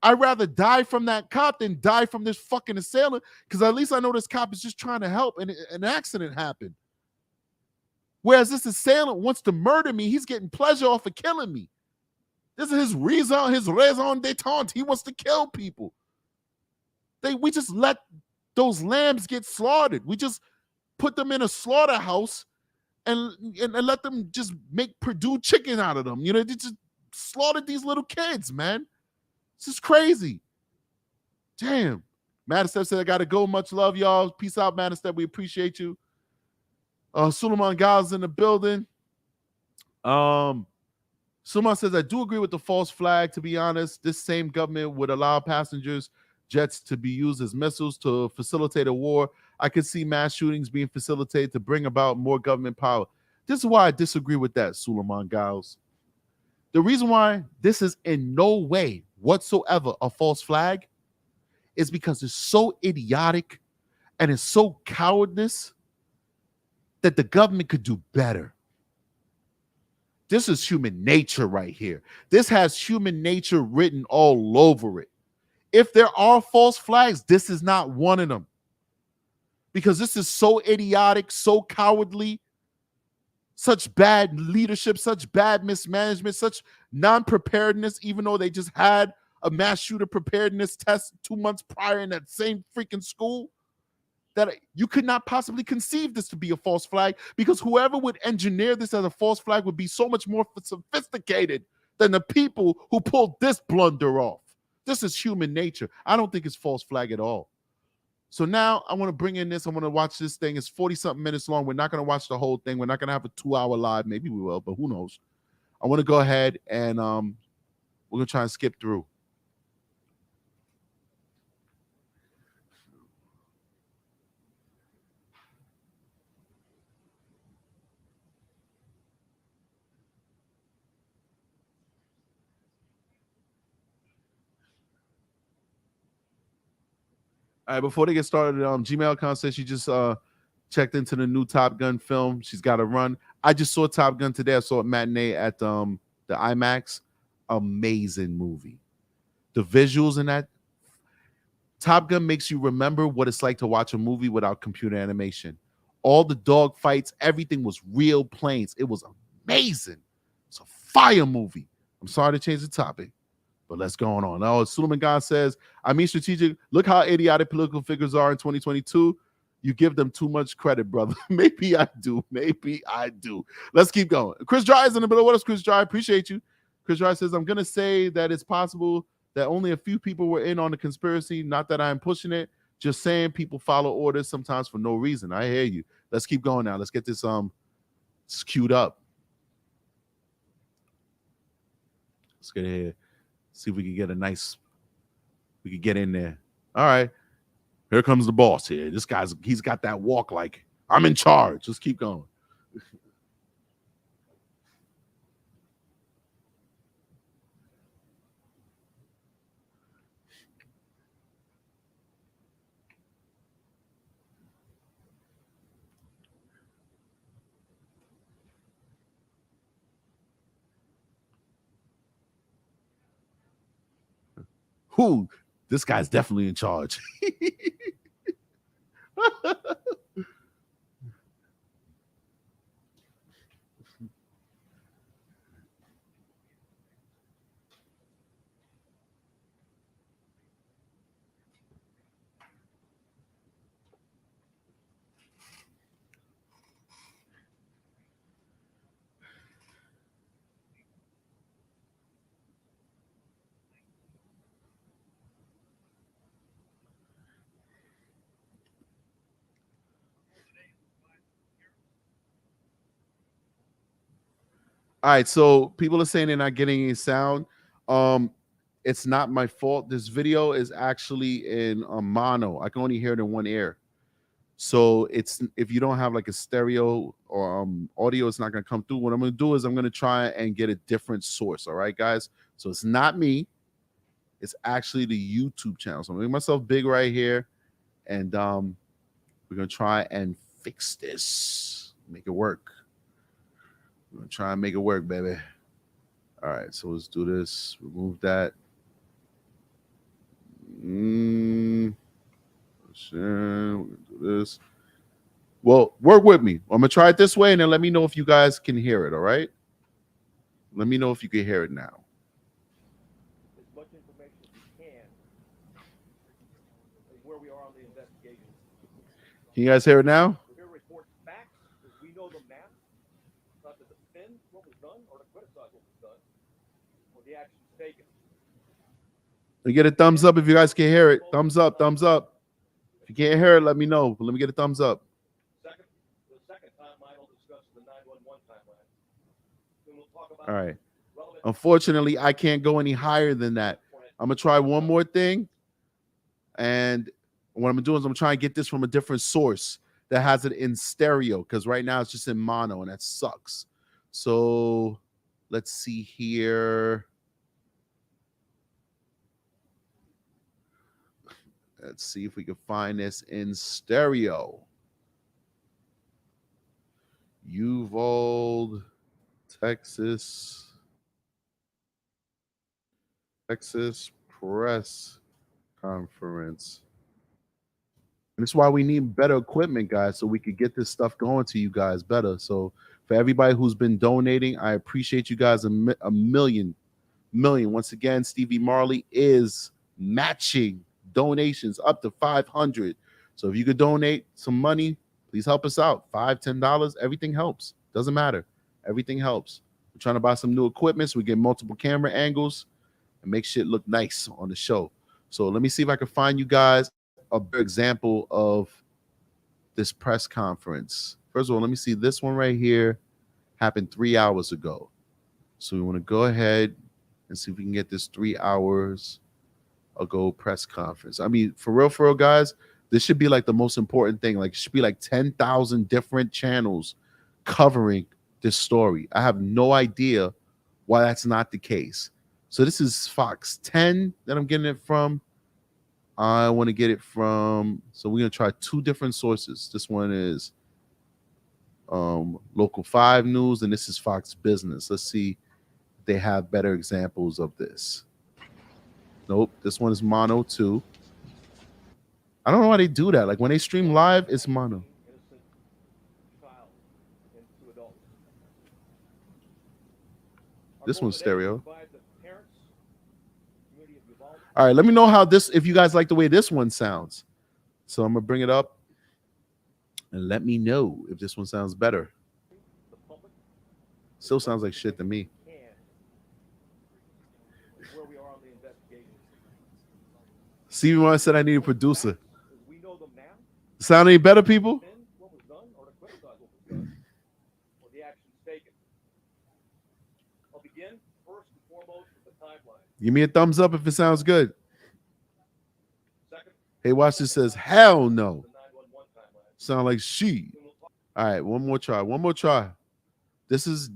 I'd rather die from that cop than die from this fucking assailant, because at least I know this cop is just trying to help and an accident happened. Whereas this assailant wants to murder me. He's getting pleasure off of killing me. This is his raison d'etre. He wants to kill people. We just let those lambs get slaughtered. We just put them in a slaughterhouse and let them just make Purdue chicken out of them. You know, they just slaughtered these little kids, man. This is crazy. Damn. Madison said, I got to go. Much love, y'all. Peace out, Madison. We appreciate you. Suleiman Gal's in the building. Suleiman says, I do agree with the false flag. To be honest, this same government would allow passengers jets to be used as missiles to facilitate a war. I could see mass shootings being facilitated to bring about more government power. This is why I disagree with that, Suleiman Giles. The reason why this is in no way whatsoever a false flag is because it's so idiotic and it's so cowardness that the government could do better. This is human nature right here. This has human nature written all over it. If there are false flags, this is not one of them. Because this is so idiotic, so cowardly, such bad leadership, such bad mismanagement, such non-preparedness, even though they just had a mass shooter preparedness test 2 months prior in that same freaking school, that you could not possibly conceive this to be a false flag, because whoever would engineer this as a false flag would be so much more sophisticated than the people who pulled this blunder off. This is human nature. I don't think it's false flag at all. So now I want to bring in this. I want to watch this thing. It's 40-something minutes long. We're not going to watch the whole thing. We're not going to have a 2-hour live. Maybe we will, but who knows? I want to go ahead and we're going to try and skip through. All right, before they get started, Gmail account says she just checked into the new Top Gun film. She's got to run. I just saw Top Gun today. I saw it matinee at the IMAX. Amazing movie. The visuals in that. Top Gun makes you remember what it's like to watch a movie without computer animation. All the dog fights, everything was real planes. It was amazing. It's a fire movie. I'm sorry to change the topic, but let's go on. Oh, Suleiman God says, I mean strategic. Look how idiotic political figures are in 2022. You give them too much credit, brother. Maybe I do. Maybe I do. Let's keep going. Chris Dry is in the middle. What is Chris Dry? Appreciate you. Chris Dry says, I'm going to say that it's possible that only a few people were in on the conspiracy. Not that I'm pushing it. Just saying people follow orders sometimes for no reason. I hear you. Let's keep going now. Let's get this queued up. Let's get here. See if we can get we can get in there. All right. Here comes the boss here. He's got that walk like, I'm in charge. Let's keep going. Who? This guy's definitely in charge. All right, so people are saying they're not getting any sound. It's not my fault. This video is actually in mono. I can only hear it in one ear. So it's if you don't have like a stereo or audio, it's not gonna come through. What I'm gonna do is I'm gonna try and get a different source. All right, guys. So it's not me. It's actually the YouTube channel. So I'm gonna make myself big right here, and we're gonna try and fix this, make it work. We're gonna try and make it work, baby. All right, so let's do this. Remove that. We're gonna do this. Well, work with me. I'm gonna try it this way, and then let me know if you guys can hear it. All right. Let me know if you can hear it now. As much information as you can. Where we are on the investigation. Can you guys hear it now? Here reports facts as we know them now. Not to defend what was done or to criticize what was done or the actions taken. We get a thumbs up if you guys can hear it. Thumbs up, thumbs up. If you can't hear it, let me know. But let me get a thumbs up. The second timeline will discuss the 911 timeline. Then we'll talk about. All right. Unfortunately, I can't go any higher than that. I'm gonna try one more thing, and what I'm gonna do is I'm trying to get this from a different source that has it in stereo, because right now it's just in mono, and that sucks. So let's see here. Let's see if we can find this in stereo. Uvalde, Texas press conference. And that's why we need better equipment, guys, so we could get this stuff going to you guys better. So for everybody who's been donating, I appreciate you guys a million. Once again, Stevie Marley is matching donations up to 500. So if you could donate some money, please help us out. $5, $10, everything helps. Doesn't matter. Everything helps. We're trying to buy some new equipment so we get multiple camera angles and make shit look nice on the show. So let me see if I can find you guys a better example of this press conference. First of all, let me see. This one right here happened 3 hours ago. So we want to go ahead and see if we can get this 3 hours ago press conference. I mean, for real, guys, this should be like the most important thing. Like, it should be like 10,000 different channels covering this story. I have no idea why that's not the case. So this is Fox 10 that I'm getting it from. I want to get it from, so we're going to try two different sources. This one is Local 5 News, and this is Fox Business. Let's see if they have better examples of this. Nope, this one is mono too. I don't know why they do that. Like when they stream live, it's mono. This one's stereo. All right, let me know how this, if you guys like the way this one sounds. So I'm gonna bring it up. And let me know if this one sounds better. The public Still sounds like shit to me. can is where we are on the investigation. See when I said I need a producer. Because we know the man, Sound any better, people? defend what was done or to criticize what was done or the actions taken. I'll begin first and foremost with the timeline. Give me a thumbs up if it sounds good. Second, Hey, watch this says, hell no. the 911 timeline. Sound like she. Then we'll talk All right, one more try. One more try. This is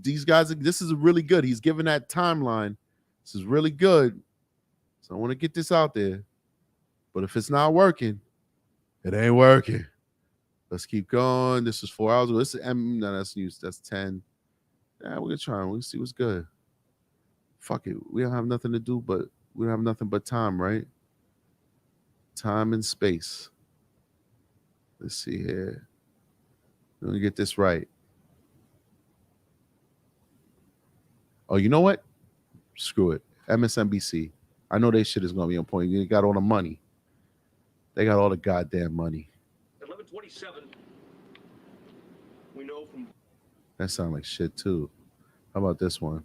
really good. He's giving that timeline. This is really good. So I want to get this out there. But if it's not working, it ain't working. Let's keep going. This is 4 hours. This is no, that's news. That's 10. Yeah, we're gonna try. We'll see what's good. Fuck it. We don't have nothing to do, but we don't have nothing but time, right? Time and space. Let's see here. Let me get this right. Oh, you know what? Screw it. MSNBC. I know they shit is gonna be on point. They got all the money. They got all the goddamn money. 11:27. We know from That sound like shit too. How about this one?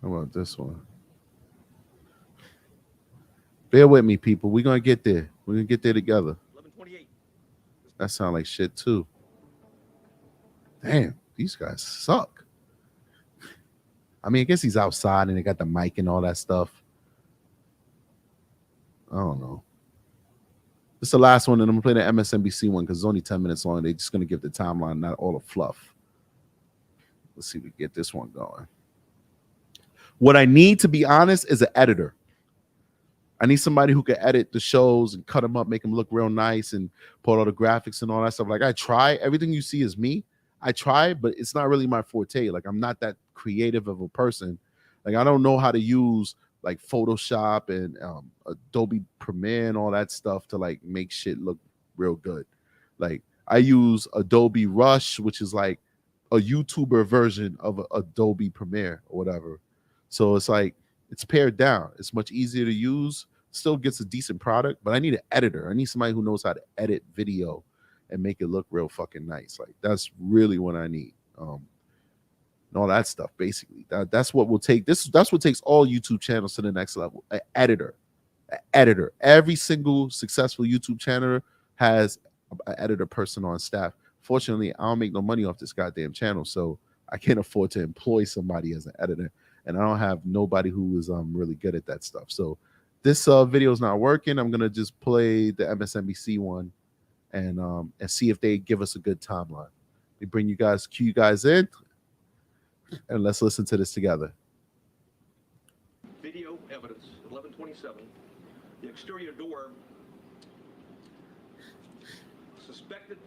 How about this one? Bear with me, people. We're gonna get there. We're gonna get there together. 11:28. That sound like shit too. Damn, these guys suck. I mean, I guess he's outside and they got the mic and all that stuff. I don't know. This is the last one, and I'm gonna play the MSNBC one because it's only 10 minutes long. They're just gonna give the timeline, not all the fluff. Let's see if we get this one going. What I need, to be honest, is an editor. I need somebody who can edit the shows and cut them up, make them look real nice, and put all the graphics and all that stuff. Like, I try. Everything you see is me. I try, but it's not really my forte. Like, I'm not that creative of a person. Like, I don't know how to use like Photoshop and Adobe Premiere and all that stuff to like make shit look real good. Like, I use Adobe Rush, which is like a YouTuber version of Adobe Premiere or whatever. So it's like, it's pared down. It's much easier to use. Still gets a decent product, but I need an editor. I need somebody who knows how to edit video and make it look real fucking nice. Like, that's really what I need. And all that stuff, basically. That's what will take this. That's what takes all YouTube channels to the next level. An editor. An editor. Every single successful YouTube channel has an editor person on staff. Fortunately, I don't make no money off this goddamn channel, so I can't afford to employ somebody as an editor. And I don't have nobody who is really good at that stuff. So this video is not working. I'm gonna just play the MSNBC one and see if they give us a good timeline. We bring you guys, cue you guys in, and let's listen to this together. video evidence. 11:27. The exterior door suspected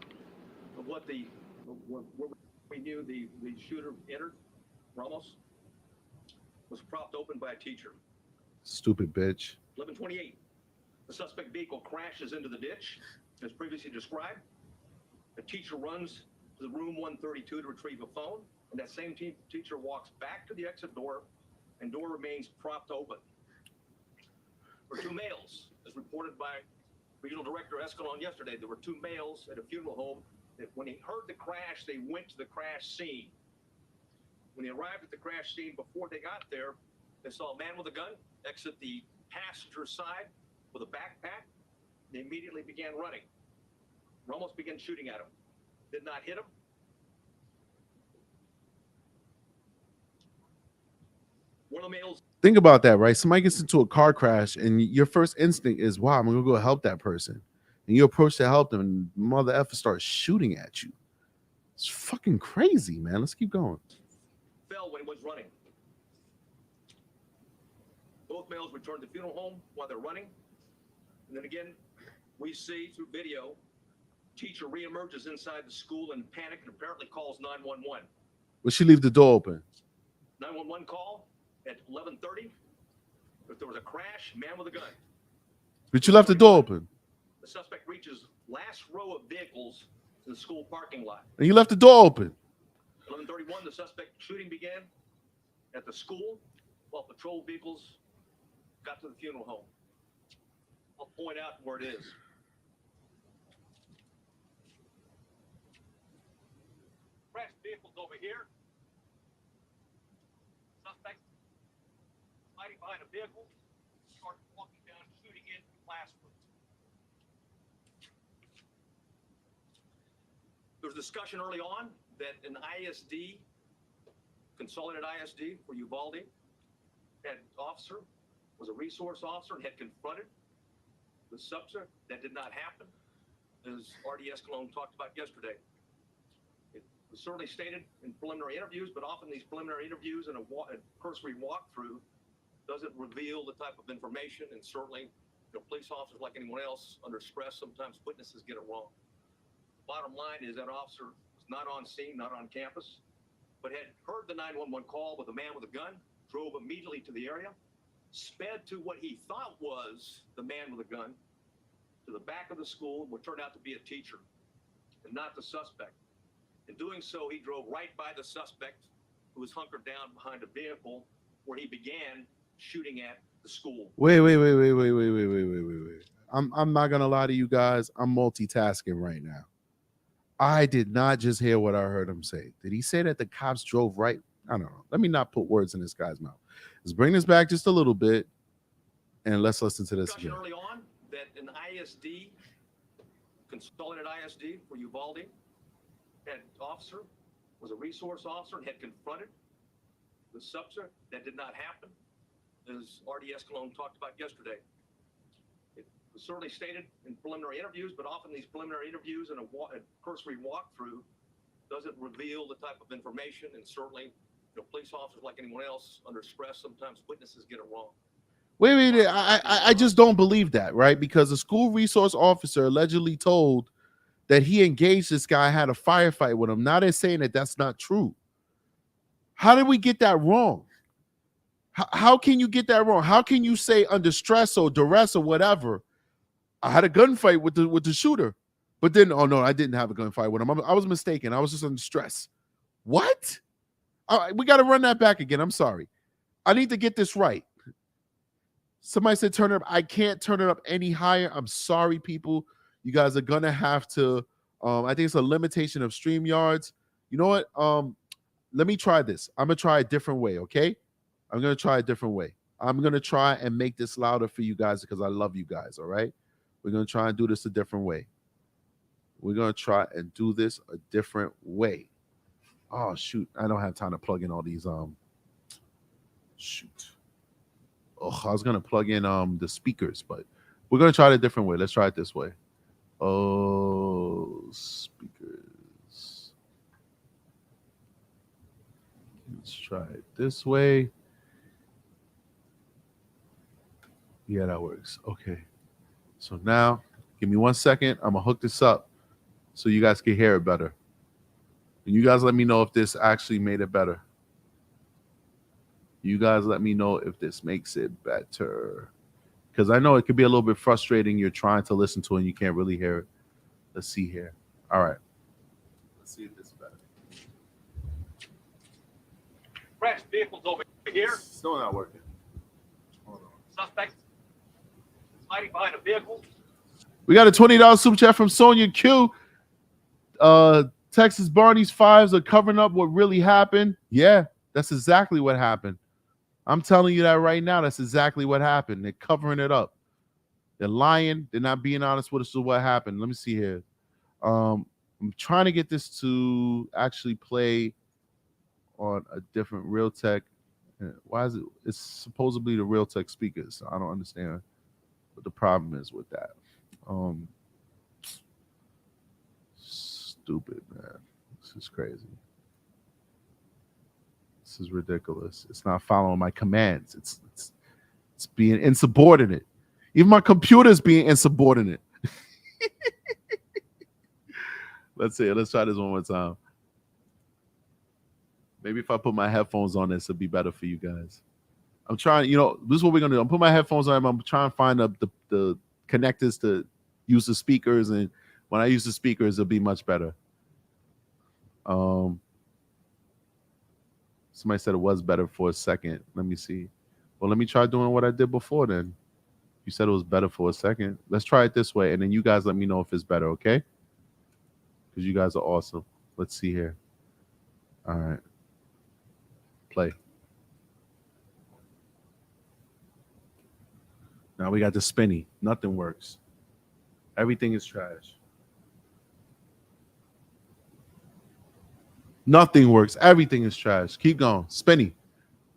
of what we knew the shooter entered. Ramos was propped open by a teacher. Stupid bitch. 11:28. The suspect vehicle crashes into the ditch, as previously described. The teacher runs to the room 132 to retrieve a phone, and that same teacher walks back to the exit door, and door remains propped open. There were two males, as reported by Regional Director Escalon yesterday. There were two males at a funeral home that when he heard the crash, they went to the crash scene. When they arrived at the crash scene, before they got there, they saw a man with a gun exit the passenger side with a backpack. They immediately began running. Ramos began shooting at him. Did not hit him. One of the males. Think about that, right? Somebody gets into a car crash, and your first instinct is, "Wow, I'm gonna go help that person." And you approach to help them, and mother effer starts shooting at you. It's fucking crazy, man. Let's keep going. Fell when he was running. Both males returned to the funeral home while they're running. And then again, we see through video, teacher reemerges inside the school in panic and apparently calls 911. Will she leave the door open? 911 call at 11:30. If there was a crash, man with a gun. But you left the door open. The suspect reaches last row of vehicles in the school parking lot. And you left the door open. 11:31, the suspect shooting began at the school while patrol vehicles got to the funeral home. I'll point out where it is. over here. Suspect hiding behind a vehicle, started walking down, shooting into classrooms. There was discussion early on that an ISD, consolidated ISD for Uvalde, had officer, was a resource officer and had confronted the subject. That did not happen, as RDS Cologne talked about yesterday. It was certainly stated in preliminary interviews, but often these preliminary interviews and a cursory walkthrough doesn't reveal the type of information, and certainly, police officers, like anyone else, under stress, sometimes witnesses get it wrong. Bottom line is that officer was not on scene, not on campus, but had heard the 911 call with a man with a gun, drove immediately to the area, sped to what he thought was the man with a gun, to the back of the school, what turned out to be a teacher, and not the suspect. In doing so, he drove right by the suspect, who was hunkered down behind a vehicle, where he began shooting at the school. Wait. I'm not gonna lie to you guys. I'm multitasking right now. I did not just hear what I heard him say. Did he say that the cops drove right? I don't know. Let me not put words in this guy's mouth. Let's bring this back just a little bit, and let's listen to this again. Early on, that an ISD, consolidated ISD for Uvalde, had officer, was a resource officer and had confronted the subject. That did not happen, as RDS Cologne talked about yesterday. It was certainly stated in preliminary interviews, but often these preliminary interviews and a cursory walkthrough doesn't reveal the type of information, and certainly, police officers, like anyone else, under stress, sometimes witnesses get it wrong. Wait. I just don't believe that, right? Because the school resource officer allegedly told that he engaged this guy, had a firefight with him. Now they're saying that that's not true. How did we get that wrong? How can you get that wrong? How can you say under stress or duress or whatever, I had a gunfight with the shooter, but then, oh no, I didn't have a gunfight with him. I was mistaken. I was just under stress. What? All right, we got to run that back again. I'm sorry. I need to get this right. Somebody said turn it up. I can't turn it up any higher. I'm sorry, people. You guys are gonna have to. I think it's a limitation of StreamYards. You know what? Let me try this. I'm gonna try a different way. Okay? I'm gonna try a different way. I'm gonna try and make this louder for you guys because I love you guys. All right? We're gonna try and do this a different way. We're gonna try and do this a different way. Oh shoot! I don't have time to plug in all these. Shoot. Oh, I was gonna plug in the speakers, but we're gonna try it a different way. Let's try it this way. Oh, speakers. Let's try it this way. Yeah, that works. Okay. So now, give me 1 second. I'm gonna hook this up so you guys can hear it better. And you guys let me know if this actually made it better. You guys let me know if this makes it better. Because I know it could be a little bit frustrating. You're trying to listen to it and you can't really hear it. Let's see here. All right. Let's see if this is better. Crash vehicles over here. Still not working. Hold on. Suspect hiding behind a vehicle. We got a $20 super chat from Sonia Q. Texas Barney's fives are covering up what really happened. Yeah, that's exactly what happened. I'm telling you that right now. That's exactly what happened. They're covering it up. They're lying. They're not being honest with us with what happened. Let me see here. I'm trying to get this to actually play on a different Realtek. Why is it? It's supposedly the Realtek speakers. So I don't understand what the problem is with that. Stupid, man. This is crazy. This is ridiculous. It's not following my commands. It's being insubordinate. Even my computer's being insubordinate. Let's see. Let's try this one more time. Maybe if I put my headphones on this, it'll be better for you guys. I'm trying, this is what we're going to do. I'm putting my headphones on. I'm trying to find the connectors to use the speakers. And when I use the speakers, it'll be much better. Somebody said it was better for a second. Let me see. Well, let me try doing what I did before then. You said it was better for a second. Let's try it this way. And then you guys let me know if it's better, okay? Because you guys are awesome. Let's see here. All right. Play. Now we got the spinny. Nothing works. Everything is trash. Nothing works. Everything is trash. Keep going. Spinny.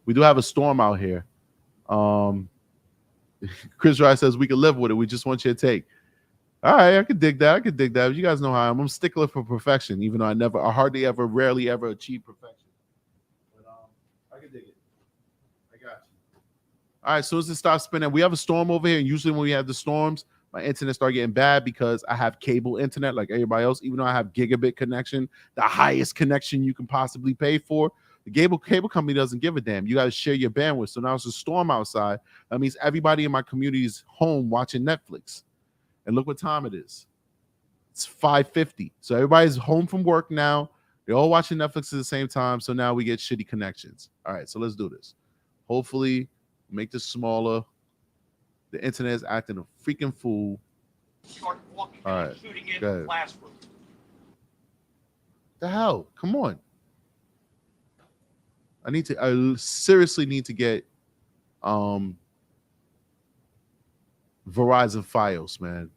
We do have a storm out here. Um, Chris Rice says we can live with it. We just want your take. All right, I could dig that. I could dig that. You guys know how I am. I'm a stickler for perfection, even though I hardly ever, rarely ever achieve perfection. But I could dig it. I got you. All right, as soon as it stops spinning, we have a storm over here. And usually when we have the storms, my internet start getting bad because I have cable internet like everybody else, even though I have gigabit connection, the highest connection you can possibly pay for. The cable company doesn't give a damn. You got to share your bandwidth. So now it's a storm outside. That means everybody in my community is home watching Netflix. And look what time it is. It's 5:50. So everybody's home from work now. They're all watching Netflix at the same time. So now we get shitty connections. All right, so let's do this. Hopefully, make this smaller. The internet is acting a freaking fool. Start walking All down, right, shooting in go the ahead. classroom. The hell? Come on. I seriously need to get Verizon Fios, man.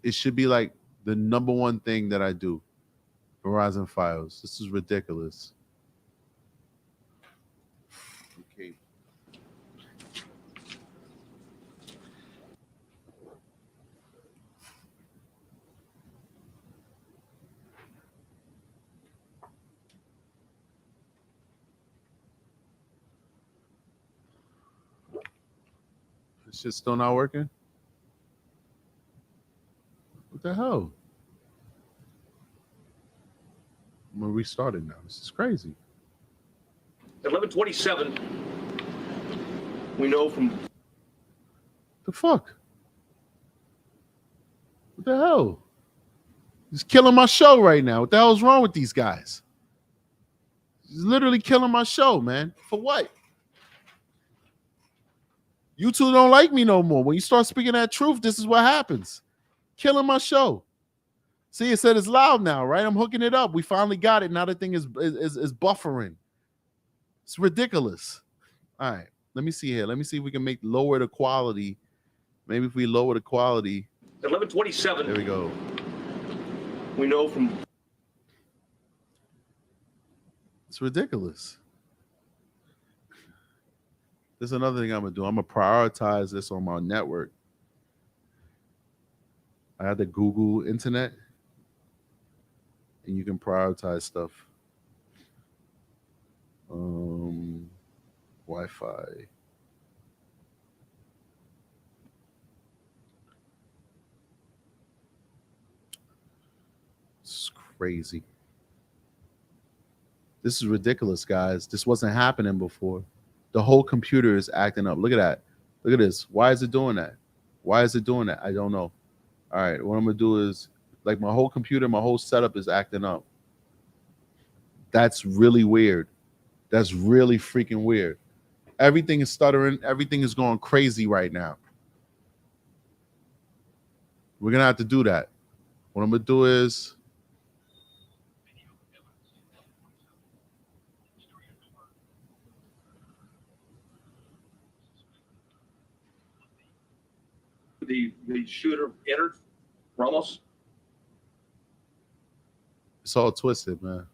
It should be like the number one thing that I do. Verizon Fios. This is ridiculous. Okay. This shit's still not working? What the hell? I'm gonna restart it now. This is crazy. At 11:27, we know from The fuck? What the hell? He's killing my show right now. What the hell is wrong with these guys? He's literally killing my show, man. For what? You two don't like me no more. When you start speaking that truth, this is what happens. Killing my show. See, it said it's loud now, right? I'm hooking it up. We finally got it. Now the thing is buffering. It's ridiculous. All right. Let me see here. Let me see if we can lower the quality. Maybe if we lower the quality. at 11:27, There we go. we know from It's ridiculous. There's another thing I'm gonna do. I'm gonna prioritize this on my network. I have the Google internet, and you can prioritize stuff. Wi-Fi. It's crazy. This is ridiculous, guys. This wasn't happening before. The whole computer is acting up. Look at that. Look at this. Why is it doing that? Why is it doing that? I don't know. All right, what I'm gonna do is, like, my whole computer, my whole setup is acting up. That's really weird. That's really freaking weird. Everything is stuttering. Everything is going crazy right now. We're gonna have to do that. What I'm gonna do is, the shooter entered. Ramos. it's all twisted, man.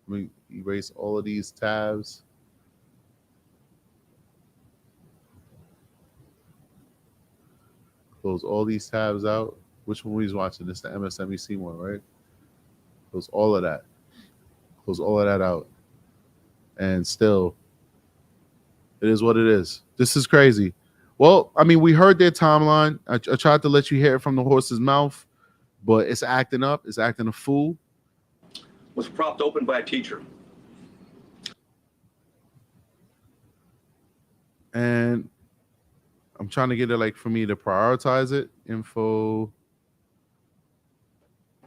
Let me erase all of these tabs. Close all these tabs out. Which one he's watching? It's the MSNBC one, right? Close all of that. Close all of that out. And still, it is what it is. This is crazy. Well, I mean, we heard their timeline. I tried to let you hear it from the horse's mouth, but it's acting up. It's acting a fool. Was propped open by a teacher. And I'm trying to get it, like, for me to prioritize it. Info.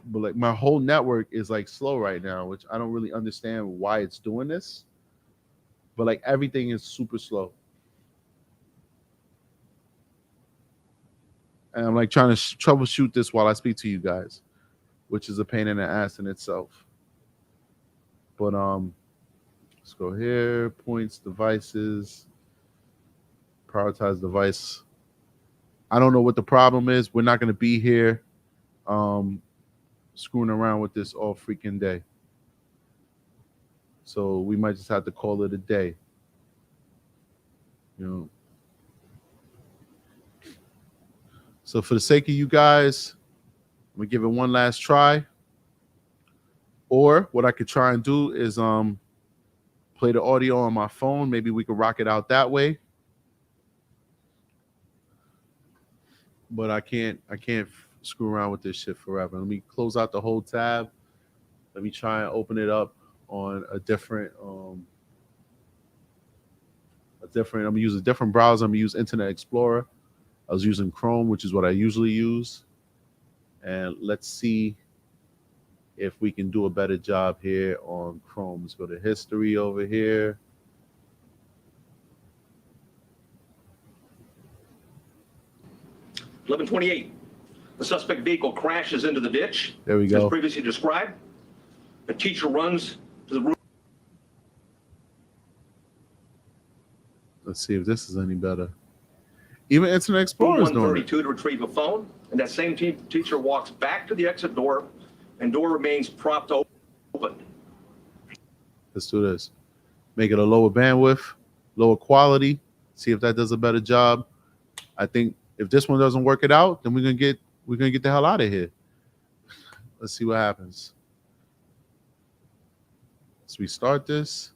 But, like, my whole network is, like, slow right now, which I don't really understand why it's doing this. But, like, everything is super slow. And I'm, like, trying to troubleshoot this while I speak to you guys, which is a pain in the ass in itself. But Let's go here. Points, devices, prioritize device. I don't know what the problem is. We're not going to be here screwing around with this all freaking day. So we might just have to call it a day. You know. So for the sake of you guys, I'm gonna give it one last try. Or what I could try and do is play the audio on my phone. Maybe we could rock it out that way. But I can't screw around with this shit forever. Let me close out the whole tab. Let me try and open it up on a different I'm gonna use a different browser. I'm gonna use Internet Explorer. I was using Chrome, which is what I usually use. And let's see if we can do a better job here on Chrome. Let's go to history over here. $11:28. The suspect vehicle crashes into the ditch. There we go. As previously described. A teacher runs to the room. Let's see if this is any better. Even Internet Explorer is doing it. 132 to retrieve a phone, and that same teacher walks back to the exit door, and door remains propped open. Let's do this. Make it a lower bandwidth, lower quality. See if that does a better job. I think if this one doesn't work it out, then we're gonna get the hell out of here. Let's see what happens. Let's restart this.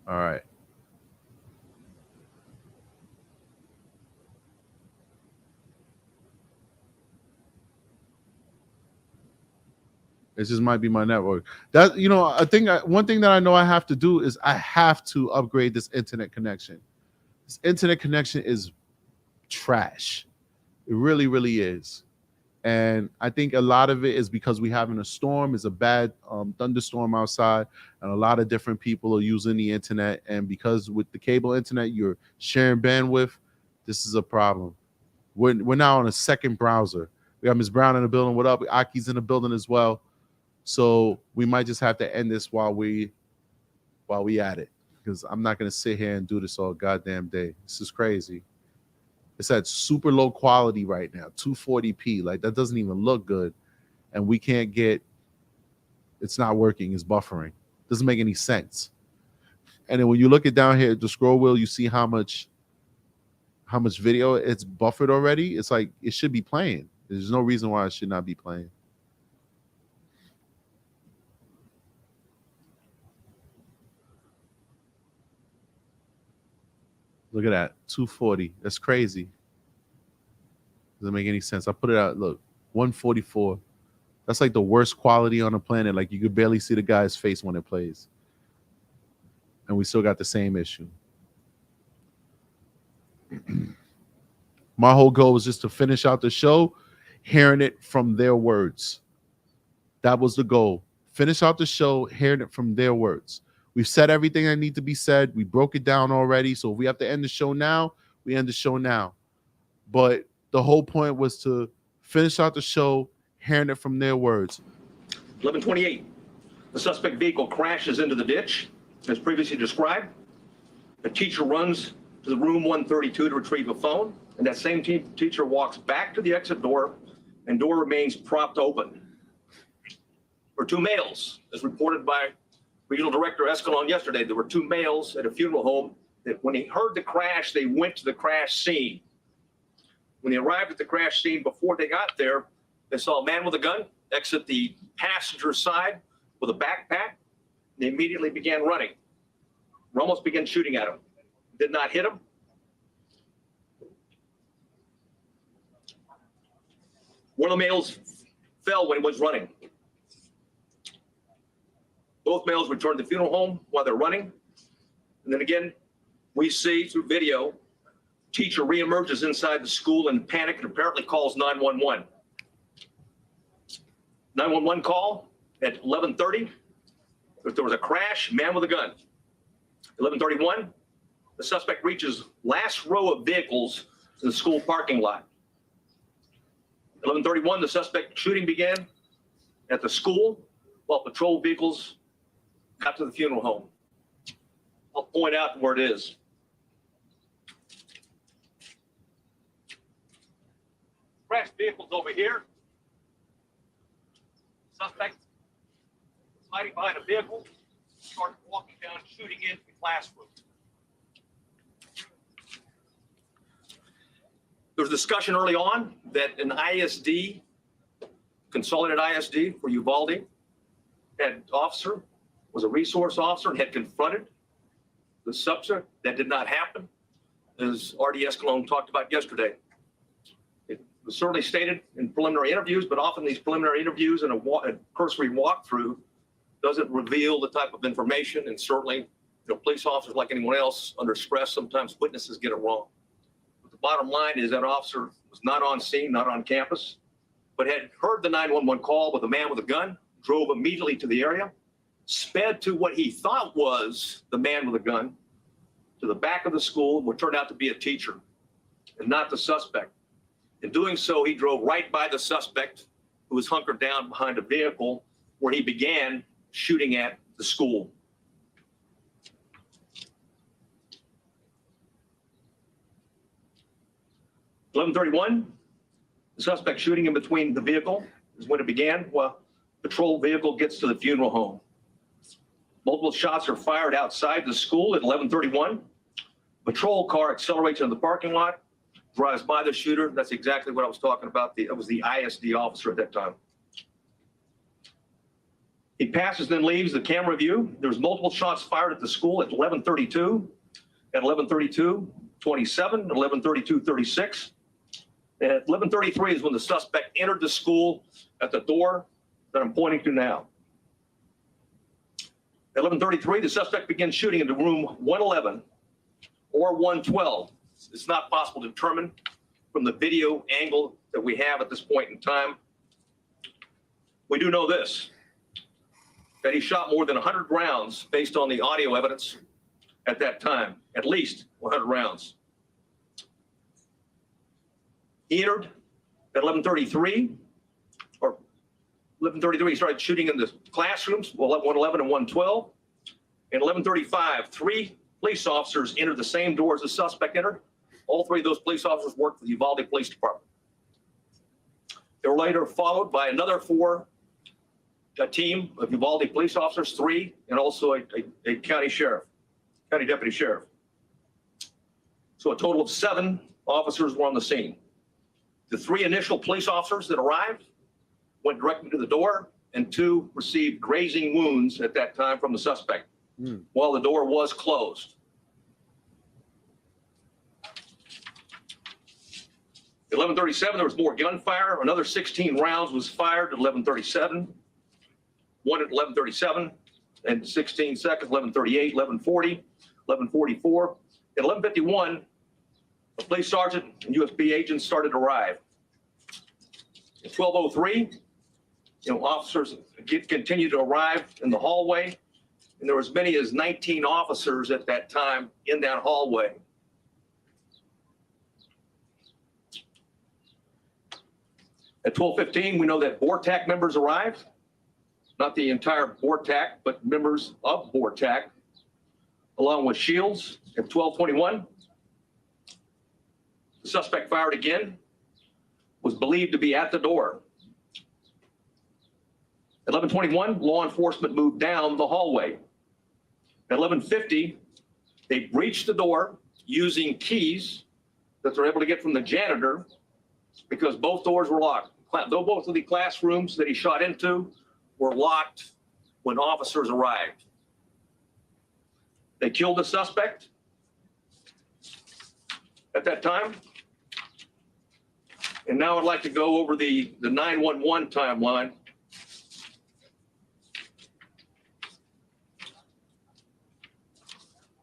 All right. It just might be my network. That, you know, I think one thing that I know I have to do is I have to upgrade this internet connection. This internet connection is trash. It really, really is. And I think a lot of it is because we having a storm. It's a bad thunderstorm outside, and a lot of different people are using the internet. And because with the cable internet, you're sharing bandwidth, this is a problem. We're now on a second browser. We got Ms. Brown in the building. What up? Aki's in the building as well. So we might just have to end this while we at it, because I'm not gonna sit here and do this all goddamn day. This is crazy. It's at super low quality right now, 240p. Like that doesn't even look good, and we can't get. It's not working. It's buffering. Doesn't make any sense. And then when you look it down here at the scroll wheel, you see how much video it's buffered already. It's like it should be playing. There's no reason why it should not be playing. Look at that, 240. That's crazy. Doesn't make any sense. I put it out. Look, 144. That's like the worst quality on the planet. Like you could barely see the guy's face when it plays. And we still got the same issue. My whole goal was just to finish out the show, hearing it from their words. That was the goal. Finish out the show, hearing it from their words. We've said everything that needs to be said. We broke it down already. So if we have to end the show now, we end the show now. But the whole point was to finish out the show, hearing it from their words. 11:28. The suspect vehicle crashes into the ditch, as previously described. A teacher runs to the room 132 to retrieve a phone, and that same teacher walks back to the exit door, and door remains propped open. For two males, as reported by Regional Director Escalon yesterday, there were two males at a funeral home that when he heard the crash, they went to the crash scene. When they arrived at the crash scene, before they got there, they saw a man with a gun exit the passenger side with a backpack. They immediately began running. Ramos began shooting at him. Did not hit him. One of the males fell when he was running. Both males returned to the funeral home while they're running. And then again, we see through video, teacher reemerges inside the school in panic and apparently calls 911. 911 call at 11:30. There was a crash, man with a gun. 11:31, the suspect reaches last row of vehicles in the school parking lot. 11:31, the suspect shooting began at the school. while patrol vehicles got to the funeral home. I'll point out where it is. Crashed vehicles over here. Suspect was hiding behind a vehicle, started walking down, shooting into the classroom. There was discussion early on that an ISD, consolidated ISD for Uvalde, had officer, was a resource officer and had confronted the subject. That did not happen, as R.D. Escalone talked about yesterday. It was certainly stated in preliminary interviews, but often these preliminary interviews and a cursory walkthrough doesn't reveal the type of information, and certainly, police officers, like anyone else, under stress, sometimes witnesses get it wrong. But the bottom line is that officer was not on scene, not on campus, but had heard the 911 call with a man with a gun, drove immediately to the area, sped to what he thought was the man with a gun, to the back of the school, what turned out to be a teacher and not the suspect. In doing so, he drove right by the suspect, who was hunkered down behind a vehicle, where he began shooting at the school. (11:31), the suspect shooting in between the vehicle is when it began. Well, patrol vehicle gets to the funeral home. Multiple shots are fired outside the school at 11:31. Patrol car accelerates into the parking lot, drives by the shooter. That's exactly what I was talking about. It was the ISD officer at that time. He passes, then leaves the camera view. There's multiple shots fired at the school at 11:32, at 11:32:27, 11:32:36. At 11:33 is when the suspect entered the school at the door that I'm pointing to now. At 11:33, the suspect begins shooting into room 111 or 112. It's not possible to determine from the video angle that we have at this point in time. We do know this, that he shot more than 100 rounds based on the audio evidence at that time, at least 100 rounds. He entered at 11:33, or 11:33, he started shooting in the classrooms, 111 and 112. And 11:35, 3 police officers entered the same door as the suspect entered. All 3 of those police officers worked for the Uvalde Police Department. They were later followed by another 4, a team of Uvalde police officers, 3, and also a county deputy sheriff. So a total of 7 officers were on the scene. The 3 initial police officers that arrived went directly to the door, and 2 received grazing wounds at that time from the suspect while the door was closed. At 11:37, there was more gunfire. Another 16 rounds was fired at 11:37. 1 at 11:37 and 16 seconds, 11:38, 11:40, 11:44. At 11:51, a police sergeant and USB agents started to arrive. At 12:03, officers continued to arrive in the hallway, and there were as many as 19 officers at that time in that hallway. At 12:15, we know that BORTAC members arrived. Not the entire BORTAC, but members of BORTAC, along with Shields. At 12:21, the suspect fired again, was believed to be at the door. At 11:21, law enforcement moved down the hallway. At 11:50, they breached the door using keys that they're able to get from the janitor, because both doors were locked. Both of the classrooms that he shot into were locked when officers arrived. They killed the suspect at that time. And now I'd like to go over the 911 timeline.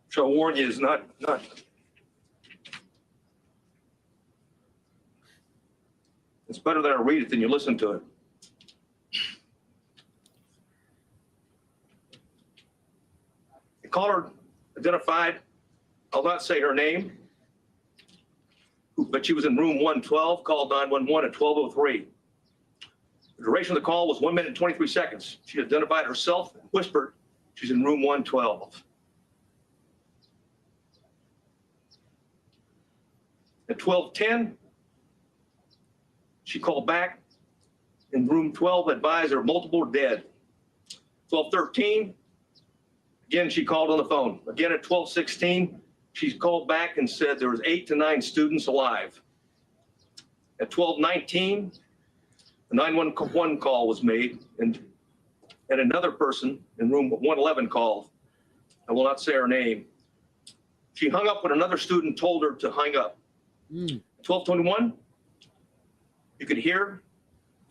Which I'll warn you is not. It's better that I read it than you listen to it. The caller identified, I'll not say her name, but she was in room 112, called 911 at 12:03. The duration of the call was 1 minute and 23 seconds. She identified herself and whispered she's in room 112. At 12:10, she called back in room 12, advised there were multiple dead. 12:13, again, she called on the phone. Again, at 12:16, she called back and said there was 8 to 9 students alive. At 12:19, a 911 call was made, and another person in room 111 called. I will not say her name. She hung up when another student told her to hang up. 12:21, you could hear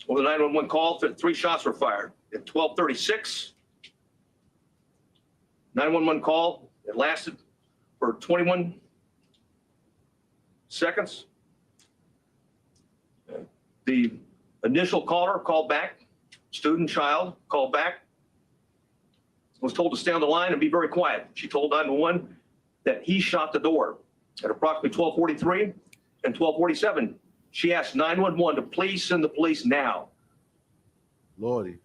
over the 911 call that 3 shots were fired. At 12:36, 911 call, it lasted for 21 seconds. The initial caller called back, student, child, called back, was told to stay on the line and be very quiet. She told 911 that he shot the door. At approximately 12:43 and 12:47, she asked 911 to please send the police now. Lordy.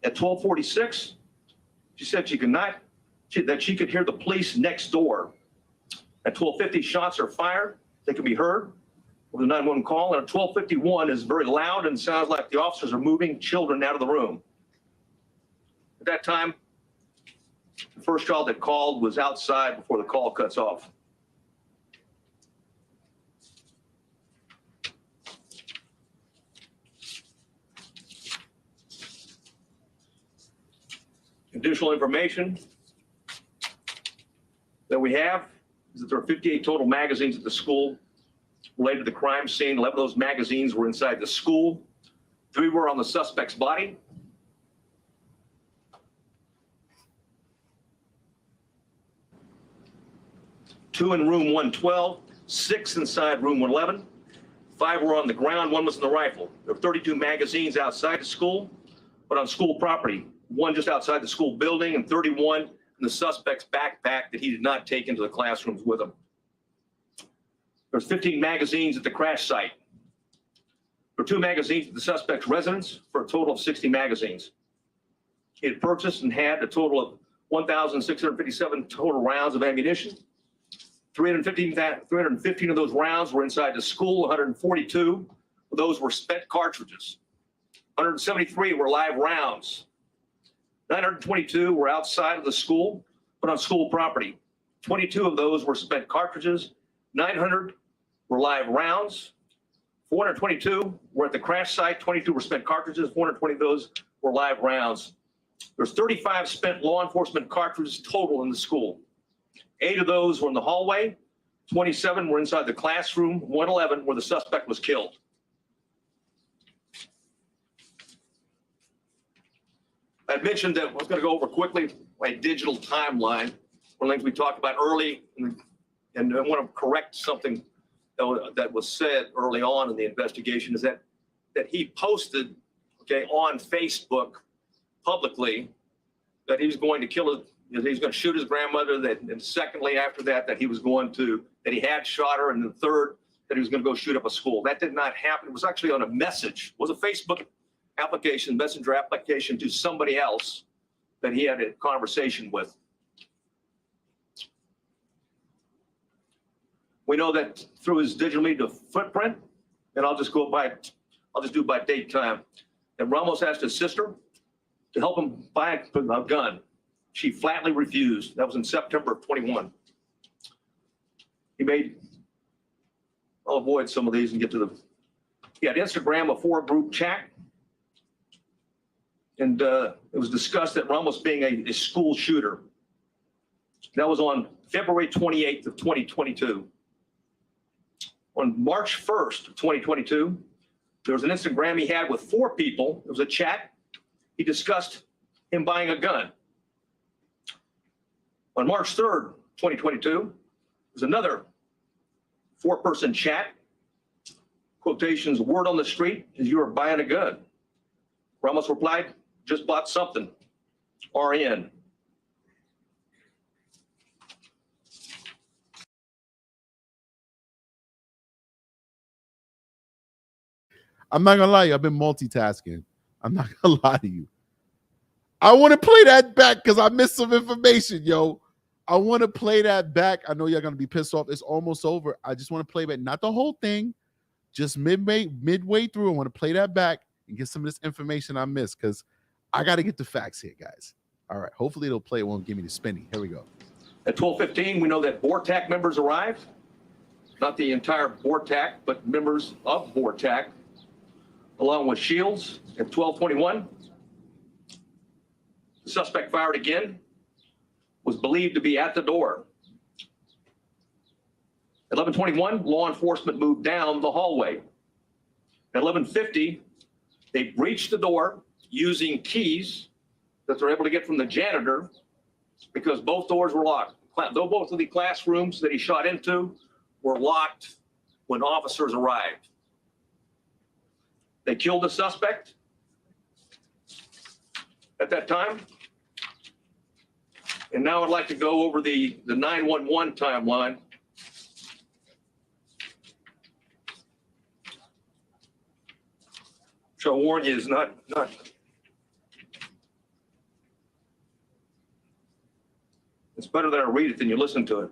At 12:46, she said that she could hear the police next door. At 12:50, shots are fired. They can be heard over the 911 call. And at 12:51 is very loud and sounds like the officers are moving children out of the room. At that time, the first child that called was outside before the call cuts off. Additional information that we have is that there are 58 total magazines at the school related to the crime scene. 11 of those magazines were inside the school. 3 were on the suspect's body. Two in room 112, 6 inside room 111. 5 were on the ground, 1 was in the rifle. There were 32 magazines outside the school, but on school property. 1 just outside the school building and 31 in the suspect's backpack that he did not take into the classrooms with him. There's 15 magazines at the crash site. There were 2 magazines at the suspect's residence for a total of 60 magazines. He had purchased and had a total of 1,657 total rounds of ammunition. 315 of those rounds were inside the school. 142 of those were spent cartridges. 173 were live rounds. 922 were outside of the school, but on school property. 22 of those were spent cartridges. 900 were live rounds. 422 were at the crash site. 22 were spent cartridges. 420 of those were live rounds. There's 35 spent law enforcement cartridges total in the school. 8 of those were in the hallway. 27 were inside the classroom. 111 where the suspect was killed. I mentioned that I was going to go over quickly my digital timeline. One of the things we talked about early, and I want to correct something that was said early on in the investigation, is that he posted, on Facebook publicly that he was going to kill he was going to shoot his grandmother. And secondly, after that, that he had shot her, and then third, that he was going to go shoot up a school. That did not happen. It was actually on a message. It was a Facebook application, messenger application to somebody else that he had a conversation with. We know that through his digital media footprint, and I'll just do it by date time. And Ramos asked his sister to help him buy a gun. She flatly refused. That was in September of 21. I'll avoid some of these and get to he had Instagram, a 4-group chat. And it was discussed that Ramos being a school shooter. That was on February 28th of 2022. On March 1st of 2022, there was an Instagram he had with 4 people. It was a chat. He discussed him buying a gun. On March 3rd, 2022, there's another 4-person chat. Quotations, word on the street is you are buying a gun. Ramos replied, just bought something. RN. I'm not gonna lie to you. I've been multitasking. I'm not gonna lie to you. I want to play that back because I missed some information, yo. I want to play that back. I know you're gonna be pissed off. It's almost over. I just want to play back, not the whole thing, just midway through. I want to play that back and get some of this information I missed because I got to get the facts here, guys. All right. Hopefully it'll play. It won't give me the spinny. Here we go. At 12:15, we know that BORTAC members arrived. Not the entire BORTAC, but members of BORTAC, along with Shields. At 12:21, the suspect fired again, was believed to be at the door. At 11:21, law enforcement moved down the hallway. At 11:50, they breached the door using keys that they're able to get from the janitor because both doors were locked. Though both of the classrooms that he shot into were locked when officers arrived. They killed the suspect at that time. And now I'd like to go over the 911 timeline. Which I'll warn you is not. It's better that I read it than you listen to it.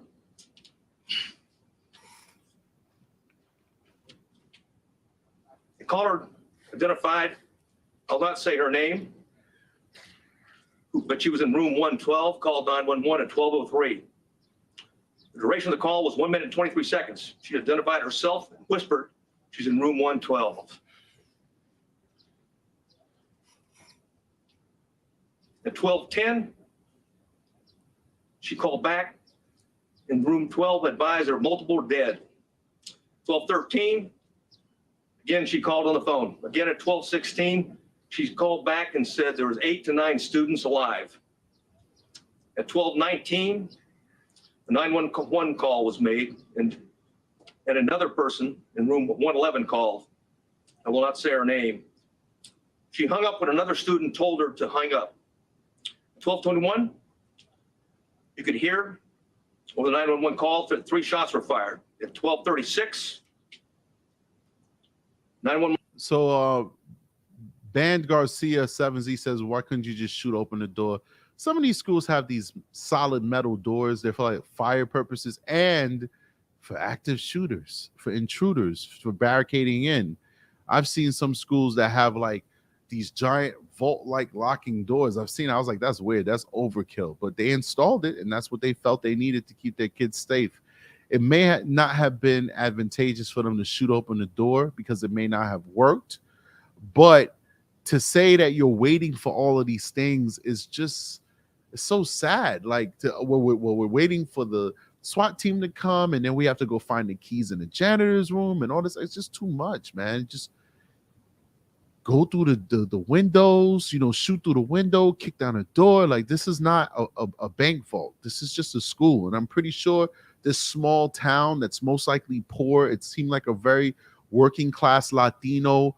The caller identified, I'll not say her name, but she was in room 112, called 911 at 12:03. The duration of the call was 1 minute and 23 seconds. She identified herself and whispered she's in room 112. At 12:10, she called back in room 12, advised there were multiple dead. 12:13, again, she called on the phone. Again, at 12:16, she called back and said there was 8 to 9 students alive. At 12:19, the 911 call was made, and another person in room 111 called. I will not say her name. She hung up when another student told her to hang up. 12:21, you could hear over the 911 call that 3 shots were fired. At 12:36, 911. So Band Garcia 7Z says, why couldn't you just shoot open the door? Some of these schools have these solid metal doors. They're for like fire purposes and for active shooters, for intruders, for barricading in. I've seen some schools that have like these giant vault-like locking doors. I was like, that's weird. That's overkill. But they installed it, and that's what they felt they needed to keep their kids safe. It may not have been advantageous for them to shoot open the door because it may not have worked. But to say that you're waiting for all of these things is just, it's so sad. Like we're waiting for the SWAT team to come, and then we have to go find the keys in the janitor's room and all this. It's just too much, man. Just go through the windows, shoot through the window, kick down a door. Like, this is not a bank vault. This is just a school. And I'm pretty sure this small town that's most likely poor, it seemed like a very working class Latino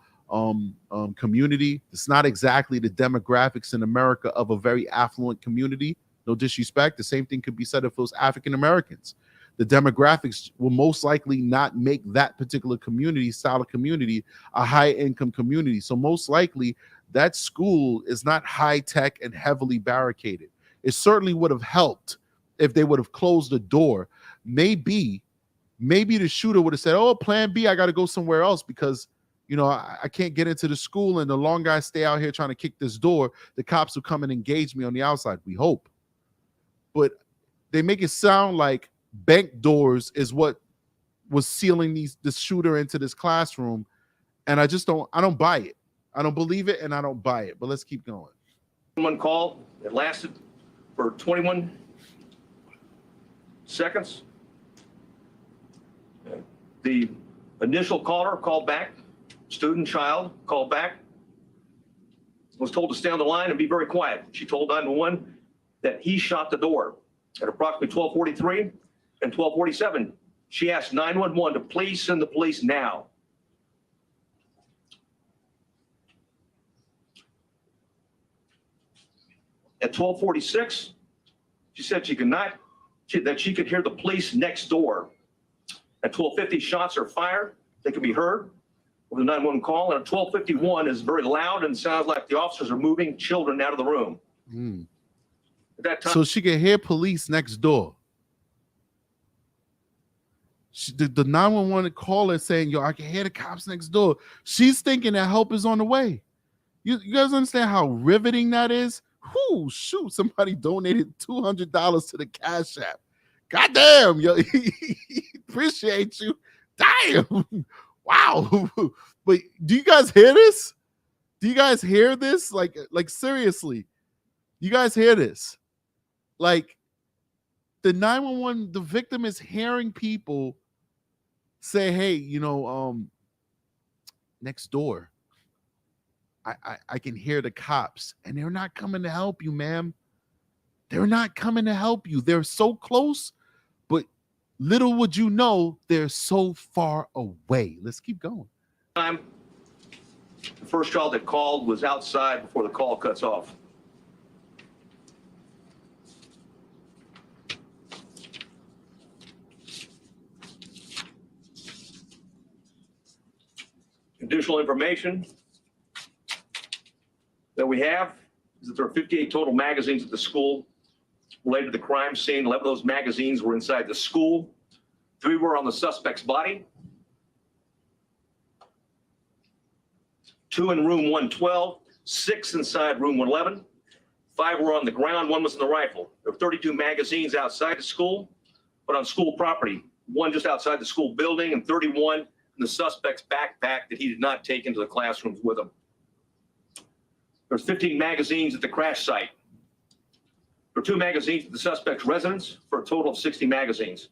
community. It's not exactly the demographics in America of a very affluent community. No disrespect. The same thing could be said if it was African Americans. The demographics will most likely not make that particular community, style of community, a high income community. So most likely that school is not high tech and heavily barricaded. It certainly would have helped if they would have closed the door. Maybe the shooter would have said, oh, plan B, I got to go somewhere else because, I can't get into the school. And the longer I stay out here trying to kick this door, the cops will come and engage me on the outside. We hope. But they make it sound like bank doors is what was sealing this shooter into this classroom, and I don't buy it. I don't believe it, and I don't buy it. But let's keep going. One call that lasted for 21 seconds. The initial caller called back, student, child, called back, was told to stay on the line and be very quiet. She told 911 that he shot the door. At approximately 12:43 and 12:47, she asked 911 to please send the police now. At 12:46, she said that she could hear the police next door. At 12:50, shots are fired. They can be heard with a 911 call, and at 12:51 is very loud and sounds like the officers are moving children out of the room. At that time, so she can hear police next door. The 911 caller saying, yo, I can hear the cops next door. She's thinking that help is on the way. You guys understand how riveting that is? Whoo, shoot, somebody donated $200 to the Cash App. Goddamn, yo, appreciate you. Damn, wow. But do you guys hear this? Do you guys hear this? Like seriously, you guys hear this? Like the 911, the victim is hearing people say, hey, next door, I can hear the cops, and they're not coming to help you, ma'am. They're not coming to help you. They're so close, but little would you know, they're so far away. Let's keep going. The first child that called was outside before the call cuts off. Additional information that we have is that there are 58 total magazines at the school related to the crime scene. 11 of those magazines were inside the school. 3 were on the suspect's body. 2 in room 112, 6 inside room 111. 5 were on the ground, 1 was in the rifle. There were 32 magazines outside the school, but on school property. 1 just outside the school building, and 31 in the suspect's backpack that he did not take into the classrooms with him. There's 15 magazines at the crash site. There were 2 magazines at the suspect's residence for a total of 60 magazines.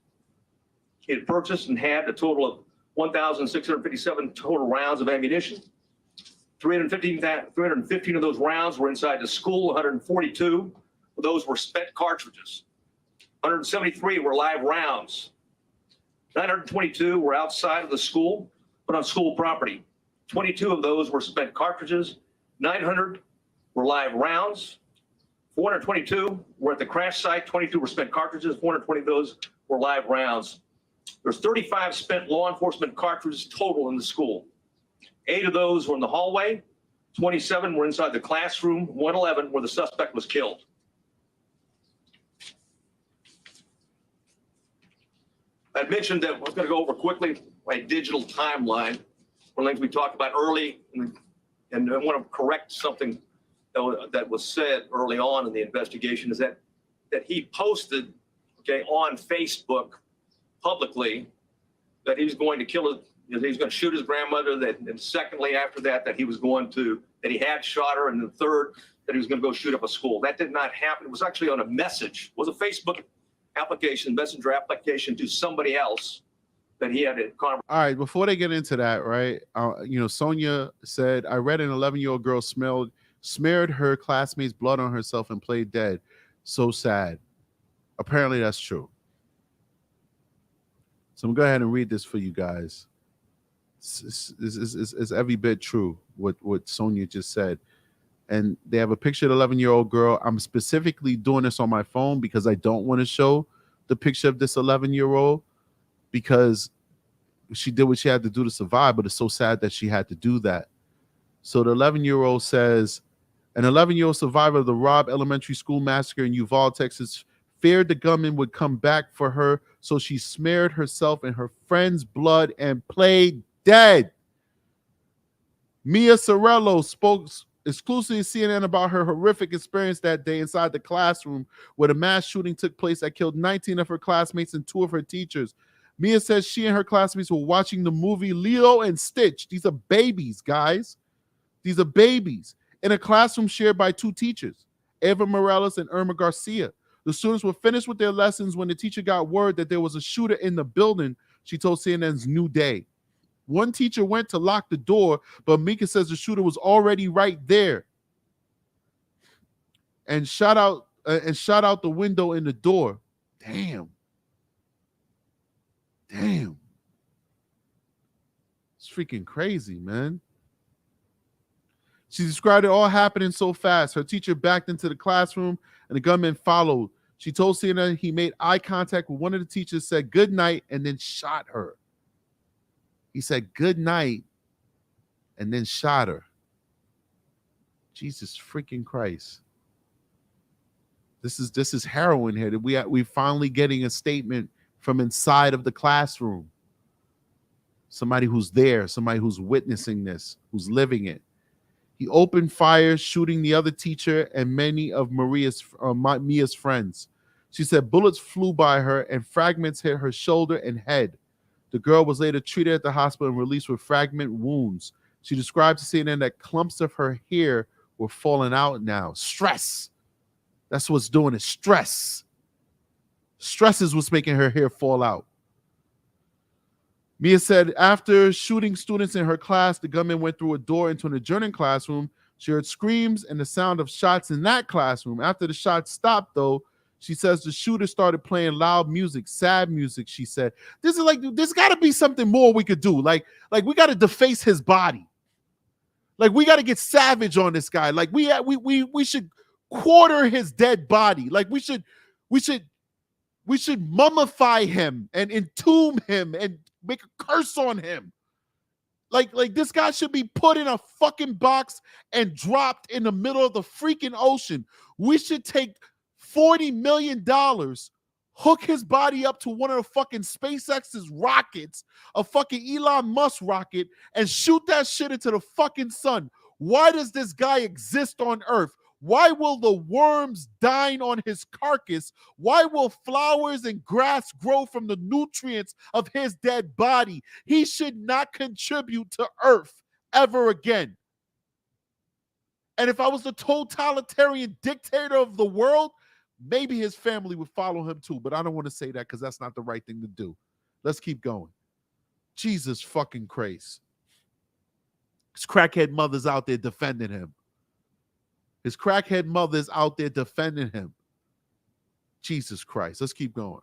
He had purchased and had a total of 1,657 total rounds of ammunition. 315 of those rounds were inside the school. 142 of those were spent cartridges. 173 were live rounds. 922 were outside of the school, but on school property. 22 of those were spent cartridges. 900 were live rounds. 422 were at the crash site. 22 were spent cartridges. 420 of those were live rounds. There's 35 spent law enforcement cartridges total in the school. 8 of those were in the hallway. 27 were inside the classroom. 111 where the suspect was killed. I mentioned that I was going to go over quickly my digital timeline. One of the things we talked about early, and I want to correct something that was said early on in the investigation, is that he posted, on Facebook publicly that he was going to kill he was going to shoot his grandmother. And secondly, after that he he had shot her, and the third, that he was going to go shoot up a school. That did not happen. It was actually on a message. It was a Facebook messenger application to somebody else that he had a conversation. All right, before they get into that, right? Sonia said, I read an 11-year-old girl smeared her classmates' blood on herself and played dead. So sad. Apparently that's true. So I'm going to go ahead and read this for you guys. It's every bit true what Sonia just said. And they have a picture of the 11-year-old girl. I'm specifically doing this on my phone because I don't want to show the picture of this 11-year-old because she did what she had to do to survive, but it's so sad that she had to do that. So the 11-year-old says, an 11-year-old survivor of the Robb Elementary School massacre in Uvalde, Texas, feared the gunman would come back for her, so she smeared herself in her friend's blood and played dead. Mia Sorello spoke exclusively to CNN about her horrific experience that day inside the classroom where the mass shooting took place that killed 19 of her classmates and 2 of her teachers. Mia says she and her classmates were watching the movie Lilo and Stitch. These are babies, guys. These are babies. In a classroom shared by 2 teachers, Eva Morales and Irma Garcia. The students were finished with their lessons when the teacher got word that there was a shooter in the building, she told CNN's New Day. One teacher went to lock the door, but Mika says the shooter was already right there and shot out the window in the door. Damn. It's freaking crazy, man. She described it all happening so fast. Her teacher backed into the classroom and the gunman followed. She told CNN he made eye contact with one of the teachers, said good night, and then shot her. He said good night and then shot her. Jesus freaking Christ. This is heroin here. We finally getting a statement from inside of the classroom. Somebody who's there, somebody who's witnessing this, who's living it. He opened fire, shooting the other teacher and many of Mia's friends. She said bullets flew by her and fragments hit her shoulder and head. The girl was later treated at the hospital and released with fragment wounds. She described to CNN that clumps of her hair were falling out now. Stress. That's what's doing it. Stress. Stress is what's making her hair fall out. Mia said after shooting students in her class, the gunman went through a door into an adjoining classroom. She heard screams and the sound of shots in that classroom. After the shots stopped, though, she says the shooter started playing loud music, sad music, she said. There's got to be something more we could do. Like we got to deface his body. Like we got to get savage on this guy. Like we should quarter his dead body. Like we should mummify him and entomb him and make a curse on him. Like this guy should be put in a fucking box and dropped in the middle of the freaking ocean. We should take $40 million, hook his body up to one of the fucking SpaceX's rockets, a fucking Elon Musk rocket, and shoot that shit into the fucking sun. Why does this guy exist on Earth? Why will the worms dine on his carcass? Why will flowers and grass grow from the nutrients of his dead body? He should not contribute to Earth ever again. And if I was the totalitarian dictator of the world, maybe his family would follow him too. But I don't want to say that because that's not the right thing to do. Let's keep going. Jesus fucking Christ. His crackhead mother's out there defending him. His crackhead mother's out there defending him. Jesus Christ. Let's keep going.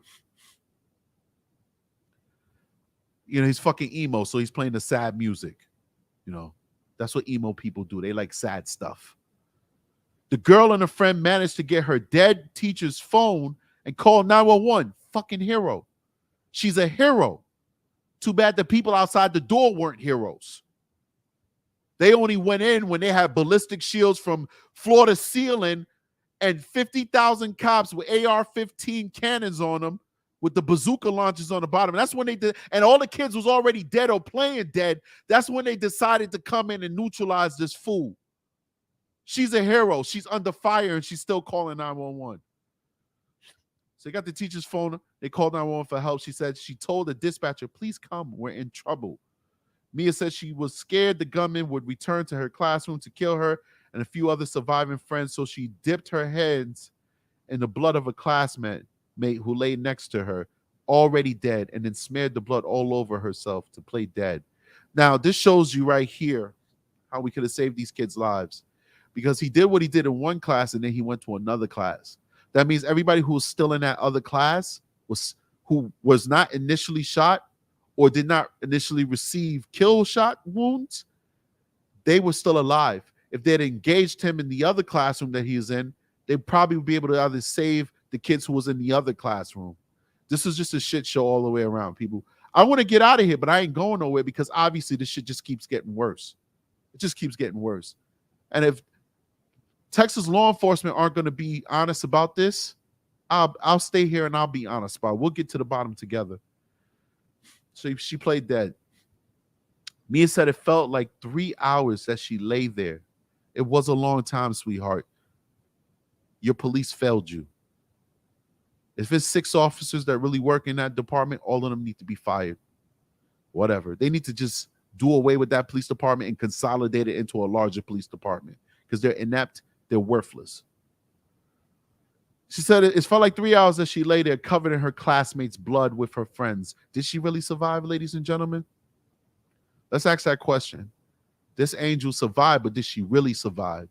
You know, he's fucking emo, so he's playing the sad music. You know, that's what emo people do. They like sad stuff. The girl and a friend managed to get her dead teacher's phone and call 911. Fucking hero. She's a hero. Too bad the people outside the door weren't heroes. They only went in when they had ballistic shields from floor to ceiling and 50,000 cops with AR-15 cannons on them with the bazooka launchers on the bottom. And that's when they did, and all the kids was already dead or playing dead. That's when they decided to come in and neutralize this fool. She's a hero. She's under fire and she's still calling 911. So they got the teacher's phone. They called 911 for help. She said she told the dispatcher, please come. We're in trouble. Mia said she was scared the gunman would return to her classroom to kill her and a few other surviving friends, so she dipped her hands in the blood of a classmate who lay next to her, already dead, and then smeared the blood all over herself to play dead. Now, this shows you right here how we could have saved these kids' lives, because he did what he did in one class and then he went to another class. That means everybody who was still in that other class who was not initially shot or did not initially receive kill shot wounds, they were still alive. If they'd engaged him in the other classroom that he was in, they'd probably be able to either save the kids who was in the other classroom. This is just a shit show all the way around, people. I want to get out of here, but I ain't going nowhere because obviously this shit just keeps getting worse. It just keeps getting worse. And if Texas law enforcement aren't going to be honest about this, I'll stay here and I'll be honest about it. We'll get to the bottom together. So she played dead. Mia said it felt like 3 hours that she lay there. It was a long time, sweetheart. Your police failed you. If it's 6 officers that really work in that department, all of them need to be fired. Whatever. They need to just do away with that police department and consolidate it into a larger police department because they're inept, they're worthless. She said it felt like 3 hours that she lay there covered in her classmates' blood with her friends. Did she really survive, ladies and gentlemen? Let's ask that question. This angel survived, but did she really survive?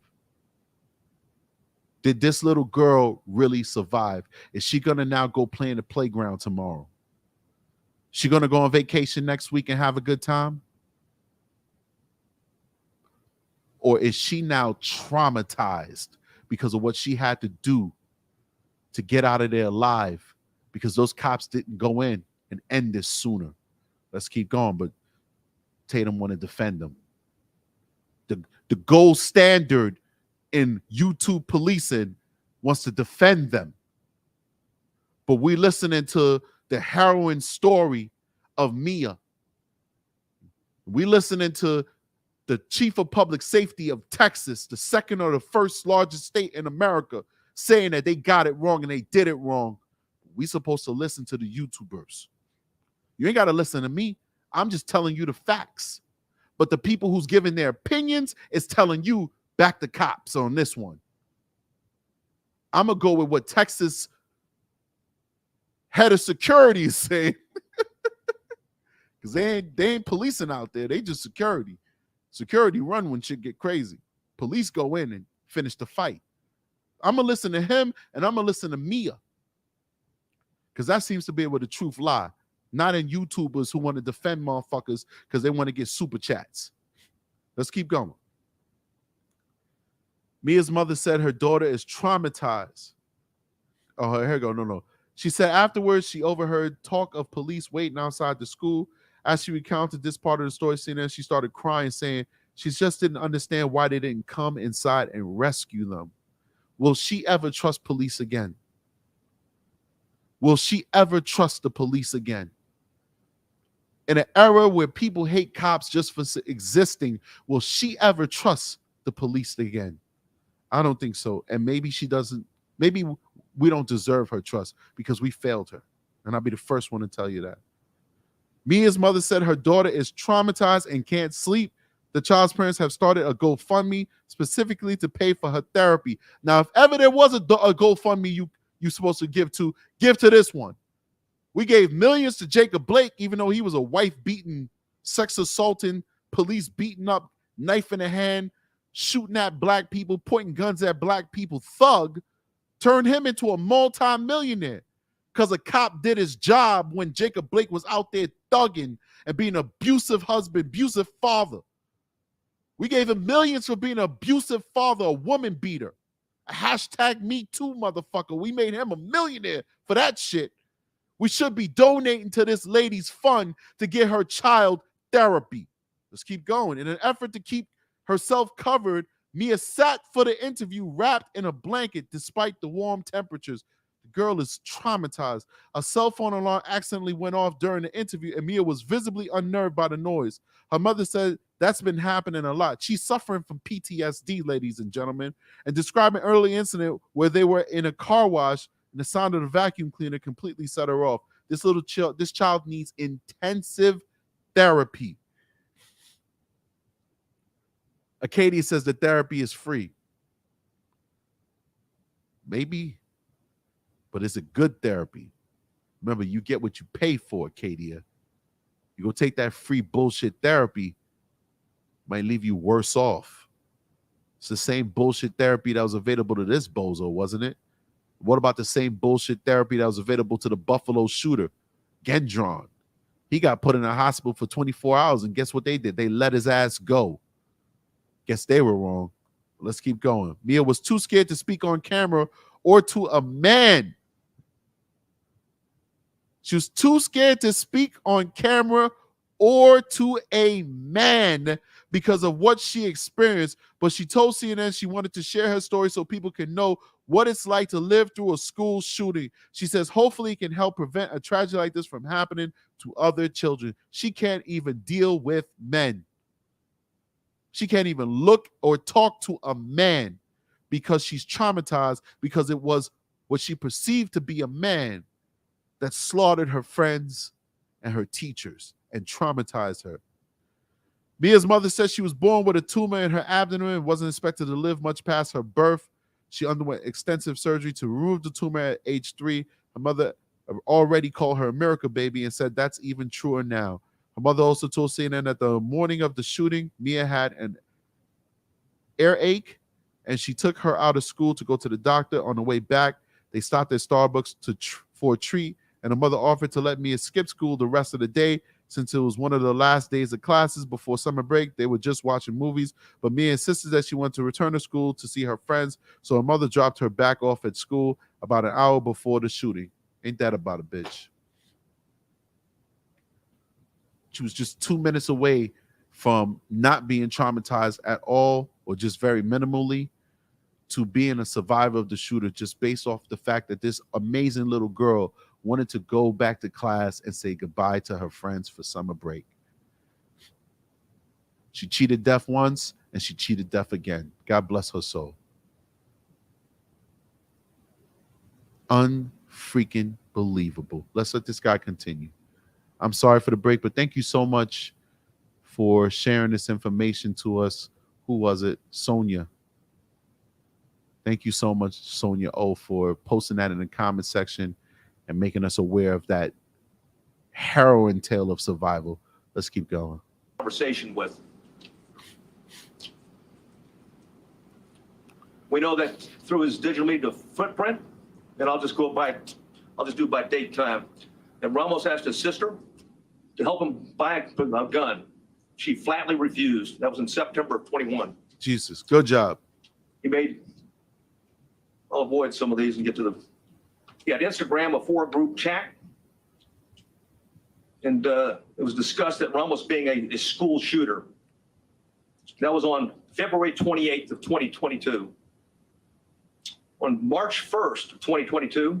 Did this little girl really survive? Is she going to now go play in the playground tomorrow? She going to go on vacation next week and have a good time? Or is she now traumatized because of what she had to do to get out of there alive because those cops didn't go in and end this sooner? Let's keep going, but Tatum want to defend them. the gold standard in YouTube policing, wants to defend them. But we listening to the harrowing story of Mia. We listening to the chief of public safety of Texas, the second or the first largest state in America, saying that they got it wrong and they did it wrong. We supposed to listen to the YouTubers. You ain't got to listen to me. I'm just telling you the facts. But the people who's giving their opinions is telling you back the cops on this one. I'm going to go with what Texas head of security is saying. Because they ain't policing out there. They just security. Security run when shit get crazy. Police go in and finish the fight. I'm going to listen to him and I'm going to listen to Mia. Because that seems to be where the truth lie. Not in YouTubers who want to defend motherfuckers because they want to get super chats. Let's keep going. Mia's mother said her daughter is traumatized. Oh, here we go. No. She said afterwards she overheard talk of police waiting outside the school. As she recounted this part of the story, CNN, she started crying, saying she just didn't understand why they didn't come inside and rescue them. Will she ever trust police again? Will she ever trust the police again? In an era where people hate cops just for existing, will she ever trust the police again? I don't think so. And maybe she doesn't. Maybe we don't deserve her trust because we failed her. And I'll be the first one to tell you that. Mia's mother said her daughter is traumatized and can't sleep. The child's parents have started a GoFundMe specifically to pay for her therapy. Now, if ever there was a GoFundMe you're supposed to give to this one. We gave millions to Jacob Blake, even though he was a wife-beating, sex-assaulting, police beating up, knife in the hand, shooting at black people, pointing guns at black people, thug, turned him into a multi-millionaire because a cop did his job when Jacob Blake was out there thugging and being an abusive husband, abusive father. We gave him millions for being an abusive father, a woman beater, a hashtag Me Too motherfucker. We made him a millionaire for that shit. We should be donating to this lady's fund to get her child therapy. Let's keep going. In an effort to keep herself covered, Mia sat for the interview wrapped in a blanket despite the warm temperatures. The girl is traumatized. A cell phone alarm accidentally went off during the interview, and Mia was visibly unnerved by the noise. Her mother said that's been happening a lot. She's suffering from PTSD, ladies and gentlemen, and described an early incident where they were in a car wash and the sound of the vacuum cleaner completely set her off. This child needs intensive therapy. Acadia says the therapy is free. Maybe, but it's a good therapy. Remember, you get what you pay for, Acadia. You go take that free bullshit therapy, might leave you worse off. It's the same bullshit therapy that was available to this bozo, wasn't it? What about the same bullshit therapy that was available to the Buffalo shooter, Gendron? He got put in a hospital for 24 hours, and guess what they did? They let his ass go. Guess they were wrong. Let's keep going. Mia was too scared to speak on camera or to a man. She was too scared to speak on camera or to a man because of what she experienced. But she told CNN she wanted to share her story so people can know what it's like to live through a school shooting. She says hopefully it can help prevent a tragedy like this from happening to other children. She can't even deal with men. She can't even look or talk to a man because she's traumatized because it was what she perceived to be a man that slaughtered her friends and her teachers and traumatized her. Mia's mother said she was born with a tumor in her abdomen and wasn't expected to live much past her birth. She underwent extensive surgery to remove the tumor at age 3. Her mother already called her a miracle baby and said that's even truer now. Her mother also told CNN that the morning of the shooting, Mia had an earache, and she took her out of school to go to the doctor. On the way back, they stopped at Starbucks for a treat, and her mother offered to let Mia skip school the rest of the day since it was one of the last days of classes before summer break. They were just watching movies, but Mia insisted that she wanted to return to school to see her friends, so her mother dropped her back off at school about an hour before the shooting. Ain't that about a bitch? She was just 2 minutes away from not being traumatized at all or just very minimally to being a survivor of the shooter just based off the fact that this amazing little girl wanted to go back to class and say goodbye to her friends for summer break. She cheated death once and she cheated death again. God bless her soul. Unfreaking believable. Let's let this guy continue. I'm sorry for the break, but thank you so much for sharing this information to us. Who was it? Sonia. Thank you so much, Sonia O, for posting that in the comment section and making us aware of that harrowing tale of survival. Let's keep going. Conversation with. We know that through his digital media footprint, and I'll just do it by date time. And Ramos asked his sister to help him buy a gun. She flatly refused. That was in September of 21. Jesus, good job. I'll avoid some of these and get to he had Instagram, a 4-group chat. And it was discussed that Ramos being a school shooter. That was on February 28th of 2022. On March 1st of 2022,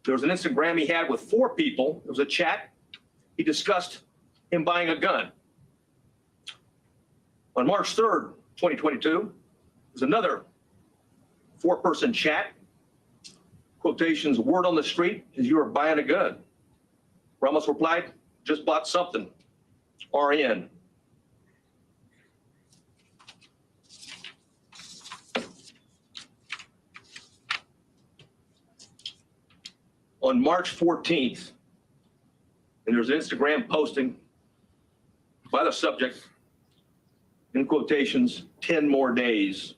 there was an Instagram he had with 4 people. It was a chat. He discussed him buying a gun. On March 3rd, 2022, there's another 4-person chat. Quotations, word on the street is you are buying a gun. Ramos replied, just bought something. RN. On March 14th, and there's an Instagram posting by the subject, in quotations, 10 more days.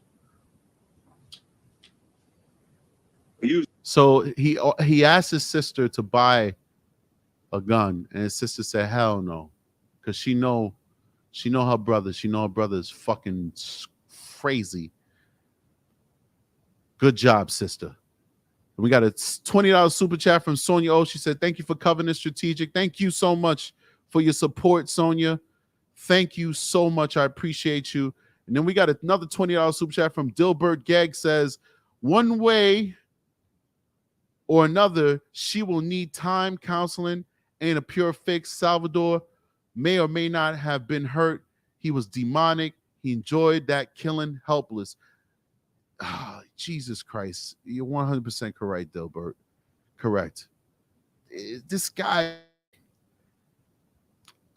So he asked his sister to buy a gun, and his sister said, hell no, because she know her brother. She know her brother is fucking crazy. Good job, sister. We got a $20 super chat from Sonia O. She said, thank you for covering this strategic. Thank you so much for your support, Sonia. Thank you so much. I appreciate you. And then we got another $20 super chat from Dilbert Gegg. Says, one way or another, she will need time, counseling, and a pure fix. Salvador may or may not have been hurt. He was demonic. He enjoyed that killing, helpless. Oh, Jesus Christ. You're 100% correct, Dilbert. Correct. This guy.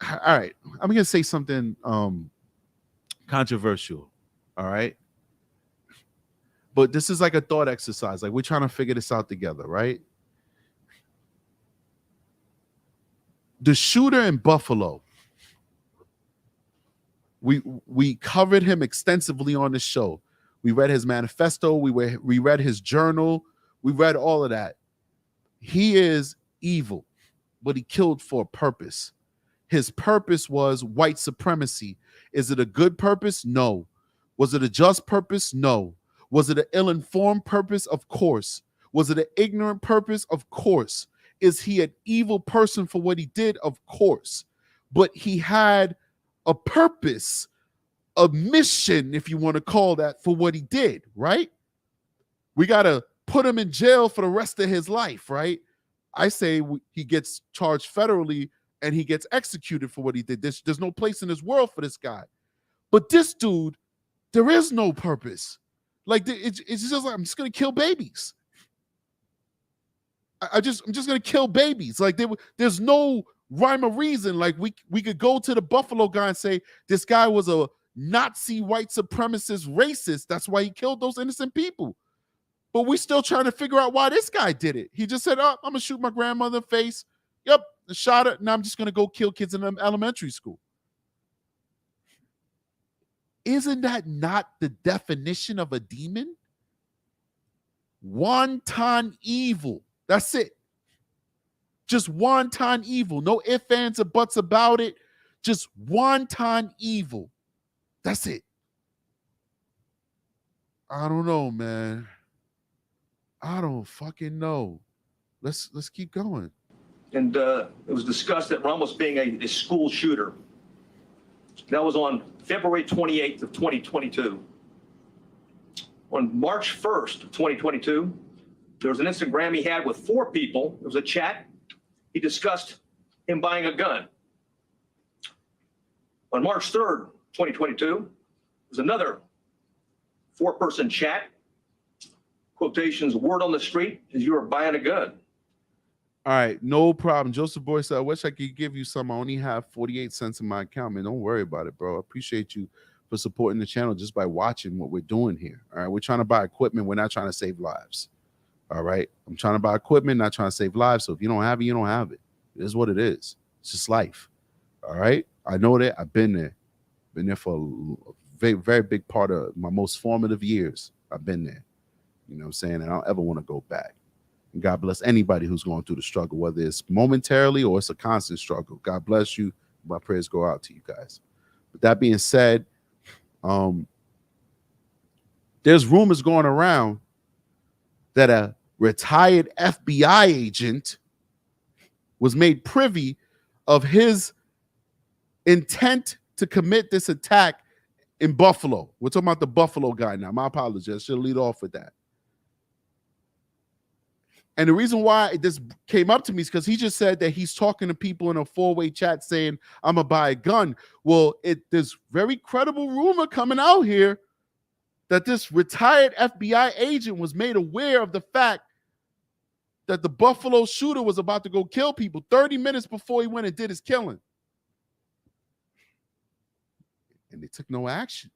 All right. I'm going to say something controversial. All right. But this is like a thought exercise. Like, we're trying to figure this out together, right? The shooter in Buffalo, we covered him extensively on the show. We read his manifesto. We read his journal. We read all of that. He is evil, but he killed for a purpose. His purpose was white supremacy. Is it a good purpose? No. Was it a just purpose? No. Was it an ill-informed purpose? Of course. Was it an ignorant purpose? Of course. Is he an evil person for what he did? Of course. But he had a purpose, a mission, if you want to call that, for what he did, right? We got to put him in jail for the rest of his life, right? I say he gets charged federally and he gets executed for what he did. There's no place in this world for this guy. But this dude, there is no purpose. Like, it's just like, I'm just going to kill babies. I'm just going to kill babies. Like, there's no rhyme or reason. Like, we could go to the Buffalo guy and say, this guy was a Nazi white supremacist racist. That's why he killed those innocent people. But we're still trying to figure out why this guy did it. He just said, oh, I'm going to shoot my grandmother in the face. Yep, shot her. Now I'm just going to go kill kids in elementary school. Isn't that not the definition of a demon? Wanton evil. That's it. Just wanton evil. No ifs, ands, or buts about it. Just wanton evil. That's it. I don't know, man. I don't fucking know. Let's keep going. And it was discussed that Ramos being a school shooter. That was on February 28th of 2022. On March 1st of 2022, there was an Instagram he had with 4 people. It was a chat. He discussed him buying a gun. On March 3rd, 2022, there's another 4-person chat. Quotations, word on the street is you are buying a gun. All right, no problem. Joseph Boy said, I wish I could give you some. I only have 48 cents in my account, man. Don't worry about it, bro. I appreciate you for supporting the channel just by watching what we're doing here. All right, we're trying to buy equipment. We're not trying to save lives. All right, I'm trying to buy equipment, not trying to save lives. So if you don't have it, you don't have it. It is what it is. It's just life. All right, I know that. I've been there. Been there for a very, very big part of my most formative years. I've been there. You know what I'm saying? And I don't ever want to go back. And God bless anybody who's going through the struggle, whether it's momentarily or it's a constant struggle. God bless you. My prayers go out to you guys. But that being said, there's rumors going around that a retired FBI agent was made privy of his intent to commit this attack in Buffalo. We're talking about the Buffalo guy now. My apologies. I should lead off with that. And the reason why this came up to me is because he just said that he's talking to people in a 4-way chat saying, I'm going to buy a gun. Well, there's very credible rumor coming out here that this retired FBI agent was made aware of the fact that the Buffalo shooter was about to go kill people 30 minutes before he went and did his killing. And they took no action.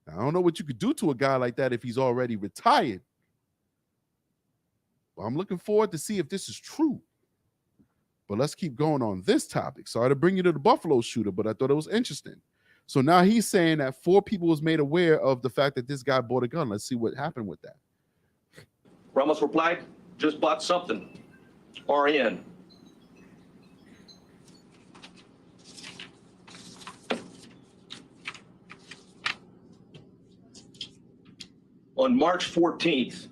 Now, I don't know what you could do to a guy like that if he's already retired. I'm looking forward to see if this is true. But let's keep going on this topic. Sorry to bring you to the Buffalo shooter, but I thought it was interesting. So now he's saying that 4 people was made aware of the fact that this guy bought a gun. Let's see what happened with that. Ramos replied, just bought something. RN. On March 14th,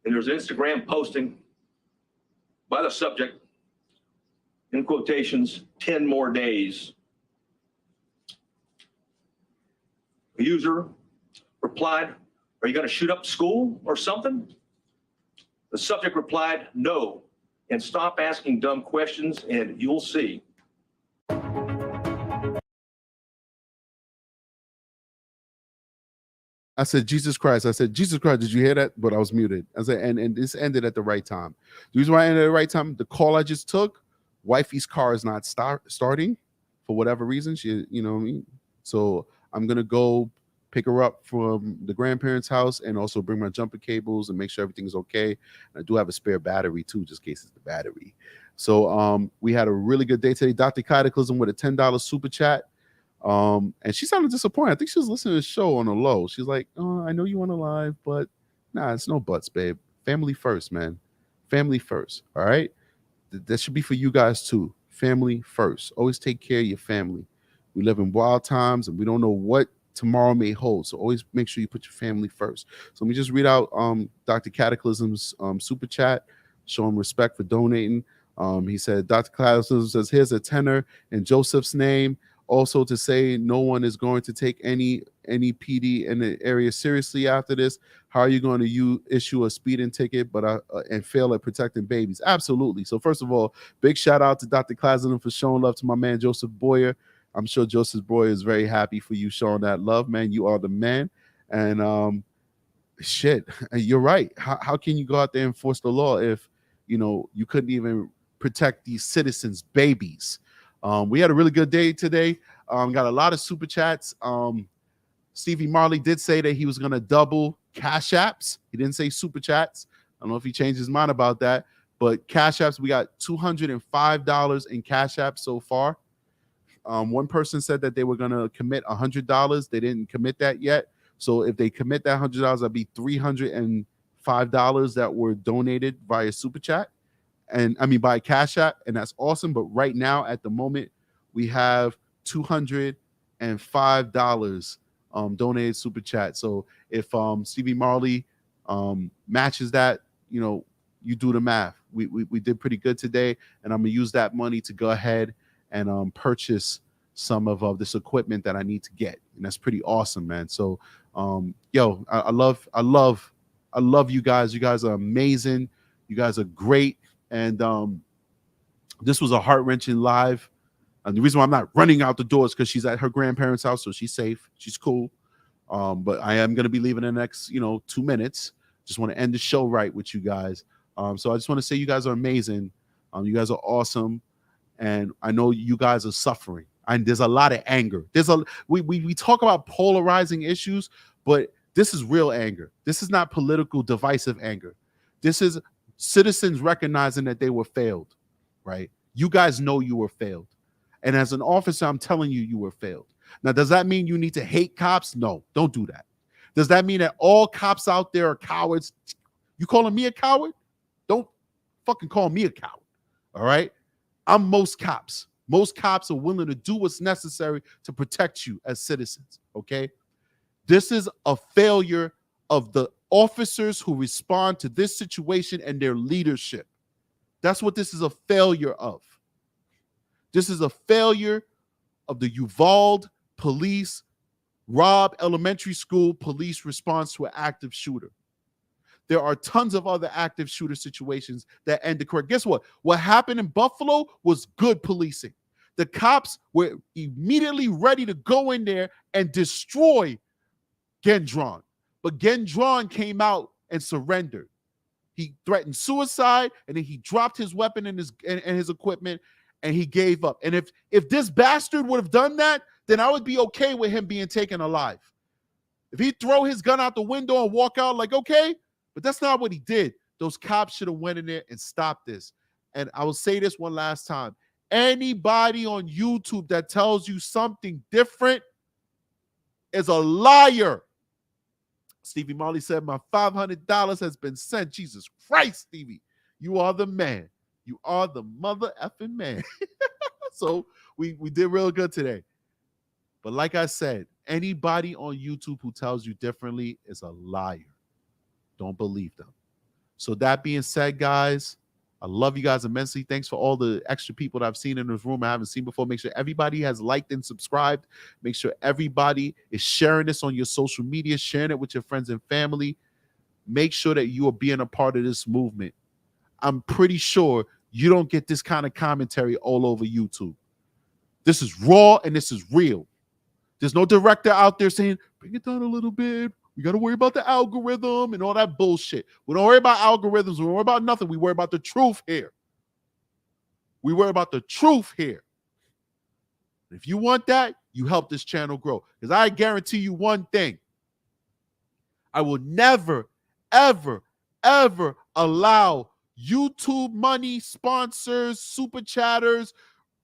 and there's an Instagram posting by the subject, in quotations, 10 more days. The user replied, are you going to shoot up school or something? The subject replied, no, and stop asking dumb questions and you'll see. I said, Jesus Christ. I said, Jesus Christ, did you hear that? But I was muted. I said, and this ended at the right time. The reason why I ended at the right time, the call I just took, wifey's car is not starting for whatever reason. She, you know what I mean? So I'm going to go pick her up from the grandparents' house and also bring my jumper cables and make sure everything's okay. And I do have a spare battery too, just in case it's the battery. So we had a really good day today. Dr. Cataclysm with a $10 super chat. And she sounded disappointed. I think she was listening to the show on the low. She's like, oh, I know you want to live, but nah, it's no buts, babe. Family first, man. Family first. All right. That should be for you guys too. Family first. Always take care of your family. We live in wild times and we don't know what tomorrow may hold. So always make sure you put your family first. So let me just read out Dr. Cataclysm's super chat. Show him respect for donating. He said, Dr. Cataclysm says, here's a tenor in Joseph's name. Also to say no one is going to take any PD in the area seriously after this. How are you going to issue a speeding ticket and fail at protecting babies? Absolutely. So first of all, big shout out to Dr. Cataclysm for showing love to my man Joseph Boyer. I'm sure Joseph Boyer is very happy for you showing that love, man. You are the man. And shit, you're right. How can you go out there and enforce the law if you couldn't even protect these citizens' babies? We had a really good day today. Got a lot of super chats. Stevie Marley did say that he was going to double cash apps. He didn't say super chats. I don't know if he changed his mind about that. But cash apps, we got $205 in cash apps so far. One person said that they were going to commit $100. They didn't commit that yet. So if they commit that $100, that'll be $305 that were donated via super chat. And I mean by Cash App, and that's awesome. But right now, at the moment, we have $205 donated super chat. So if Stevie Marley matches that, you do the math. We did pretty good today, and I'm gonna use that money to go ahead and purchase some of this equipment that I need to get, and that's pretty awesome, man. So, yo, I love you guys. You guys are amazing. You guys are great, and this was a heart-wrenching live. And the reason why I'm not running out the door is because she's at her grandparents' house, so she's safe. She's cool. But I am going to be leaving in the next, 2 minutes. Just want to end the show right with you guys. So I just want to say you guys are amazing. You guys are awesome. And I know you guys are suffering. And there's a lot of anger. We talk about polarizing issues, but this is real anger. This is not political divisive anger. This is citizens recognizing that they were failed, right? You guys know you were failed. And as an officer, I'm telling you, you were failed. Now, does that mean you need to hate cops? No, don't do that. Does that mean that all cops out there are cowards? You calling me a coward? Don't fucking call me a coward, all right? I'm most cops. Most cops are willing to do what's necessary to protect you as citizens, okay? This is a failure of the officers who respond to this situation and their leadership. That's what this is a failure of. This is a failure of the Uvalde police, Robb Elementary School police response to an active shooter. There are tons of other active shooter situations that ended correct. Guess what? What happened in Buffalo was good policing. The cops were immediately ready to go in there and destroy Gendron. But Gendron came out and surrendered. He threatened suicide, and then he dropped his weapon and his equipment, and he gave up. And if this bastard would have done that, then I would be okay with him being taken alive. If he'd throw his gun out the window and walk out, like, okay, but that's not what he did. Those cops should have went in there and stopped this. And I will say this one last time. Anybody on YouTube that tells you something different is a liar. Stevie Marley said, my $500 has been sent. Jesus Christ, Stevie. You are the man. You are the mother effing man. So we did real good today. But like I said, anybody on YouTube who tells you differently is a liar. Don't believe them. So that being said, guys, I love you guys immensely. Thanks for all the extra people that I've seen in this room I haven't seen before. Make sure everybody has liked and subscribed. Make sure everybody is sharing this on your social media, sharing it with your friends and family. Make sure that you are being a part of this movement. I'm pretty sure you don't get this kind of commentary all over YouTube. This is raw and this is real. There's no director out there saying, bring it down a little bit. We got to worry about the algorithm and all that bullshit. We don't worry about algorithms. We don't worry about nothing. We worry about the truth here. We worry about the truth here. If you want that, you help this channel grow. Because I guarantee you one thing. I will never, ever, ever allow YouTube money, sponsors, super chatters,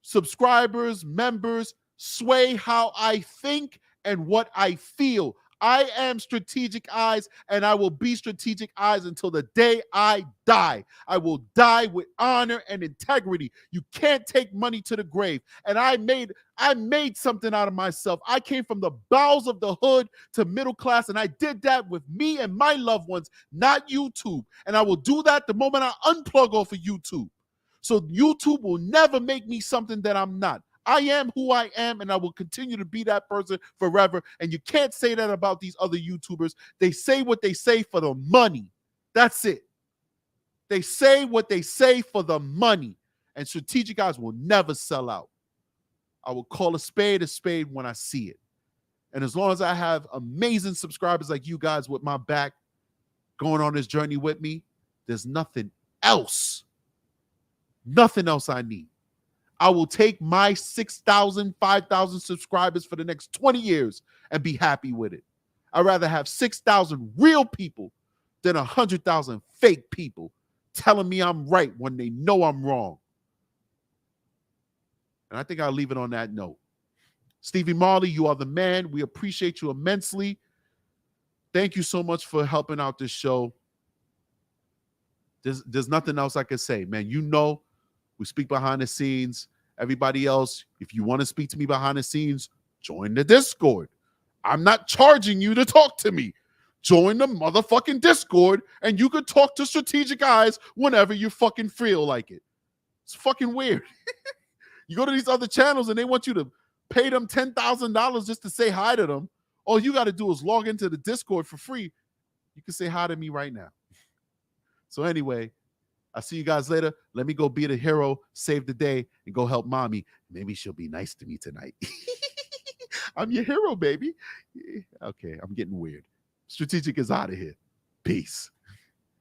subscribers, members sway how I think and what I feel. I am Strategic Eyes, and I will be Strategic Eyes until the day I die. I will die with honor and integrity. You can't take money to the grave. And I made something out of myself. I came from the bowels of the hood to middle class, and I did that with me and my loved ones, not YouTube. And I will do that the moment I unplug off of YouTube. So YouTube will never make me something that I'm not. I am who I am, and I will continue to be that person forever. And you can't say that about these other YouTubers. They say what they say for the money. That's it. They say what they say for the money. And Strategic Eyes will never sell out. I will call a spade when I see it. And as long as I have amazing subscribers like you guys with my back going on this journey with me, there's nothing else I need. I will take my 6,000, 5,000 subscribers for the next 20 years and be happy with it. I'd rather have 6,000 real people than 100,000 fake people telling me I'm right when they know I'm wrong. And I think I'll leave it on that note. Stevie Marley, you are the man. We appreciate you immensely. Thank you so much for helping out this show. There's nothing else I can say, man. You know, we speak behind the scenes. Everybody else, if you want to speak to me behind the scenes, join the Discord. I'm not charging you to talk to me. Join the motherfucking Discord, and you could talk to Strategic Eyes whenever you fucking feel like it. It's fucking weird. You go to these other channels and they want you to pay them $10,000 just to say hi to them. All you got to do is log into the Discord for free. You can say hi to me right now. So anyway, I'll see you guys later. Let me go be the hero, save the day, and go help mommy. Maybe she'll be nice to me tonight. I'm your hero, baby. Okay, I'm getting weird. Strategic is out of here. Peace.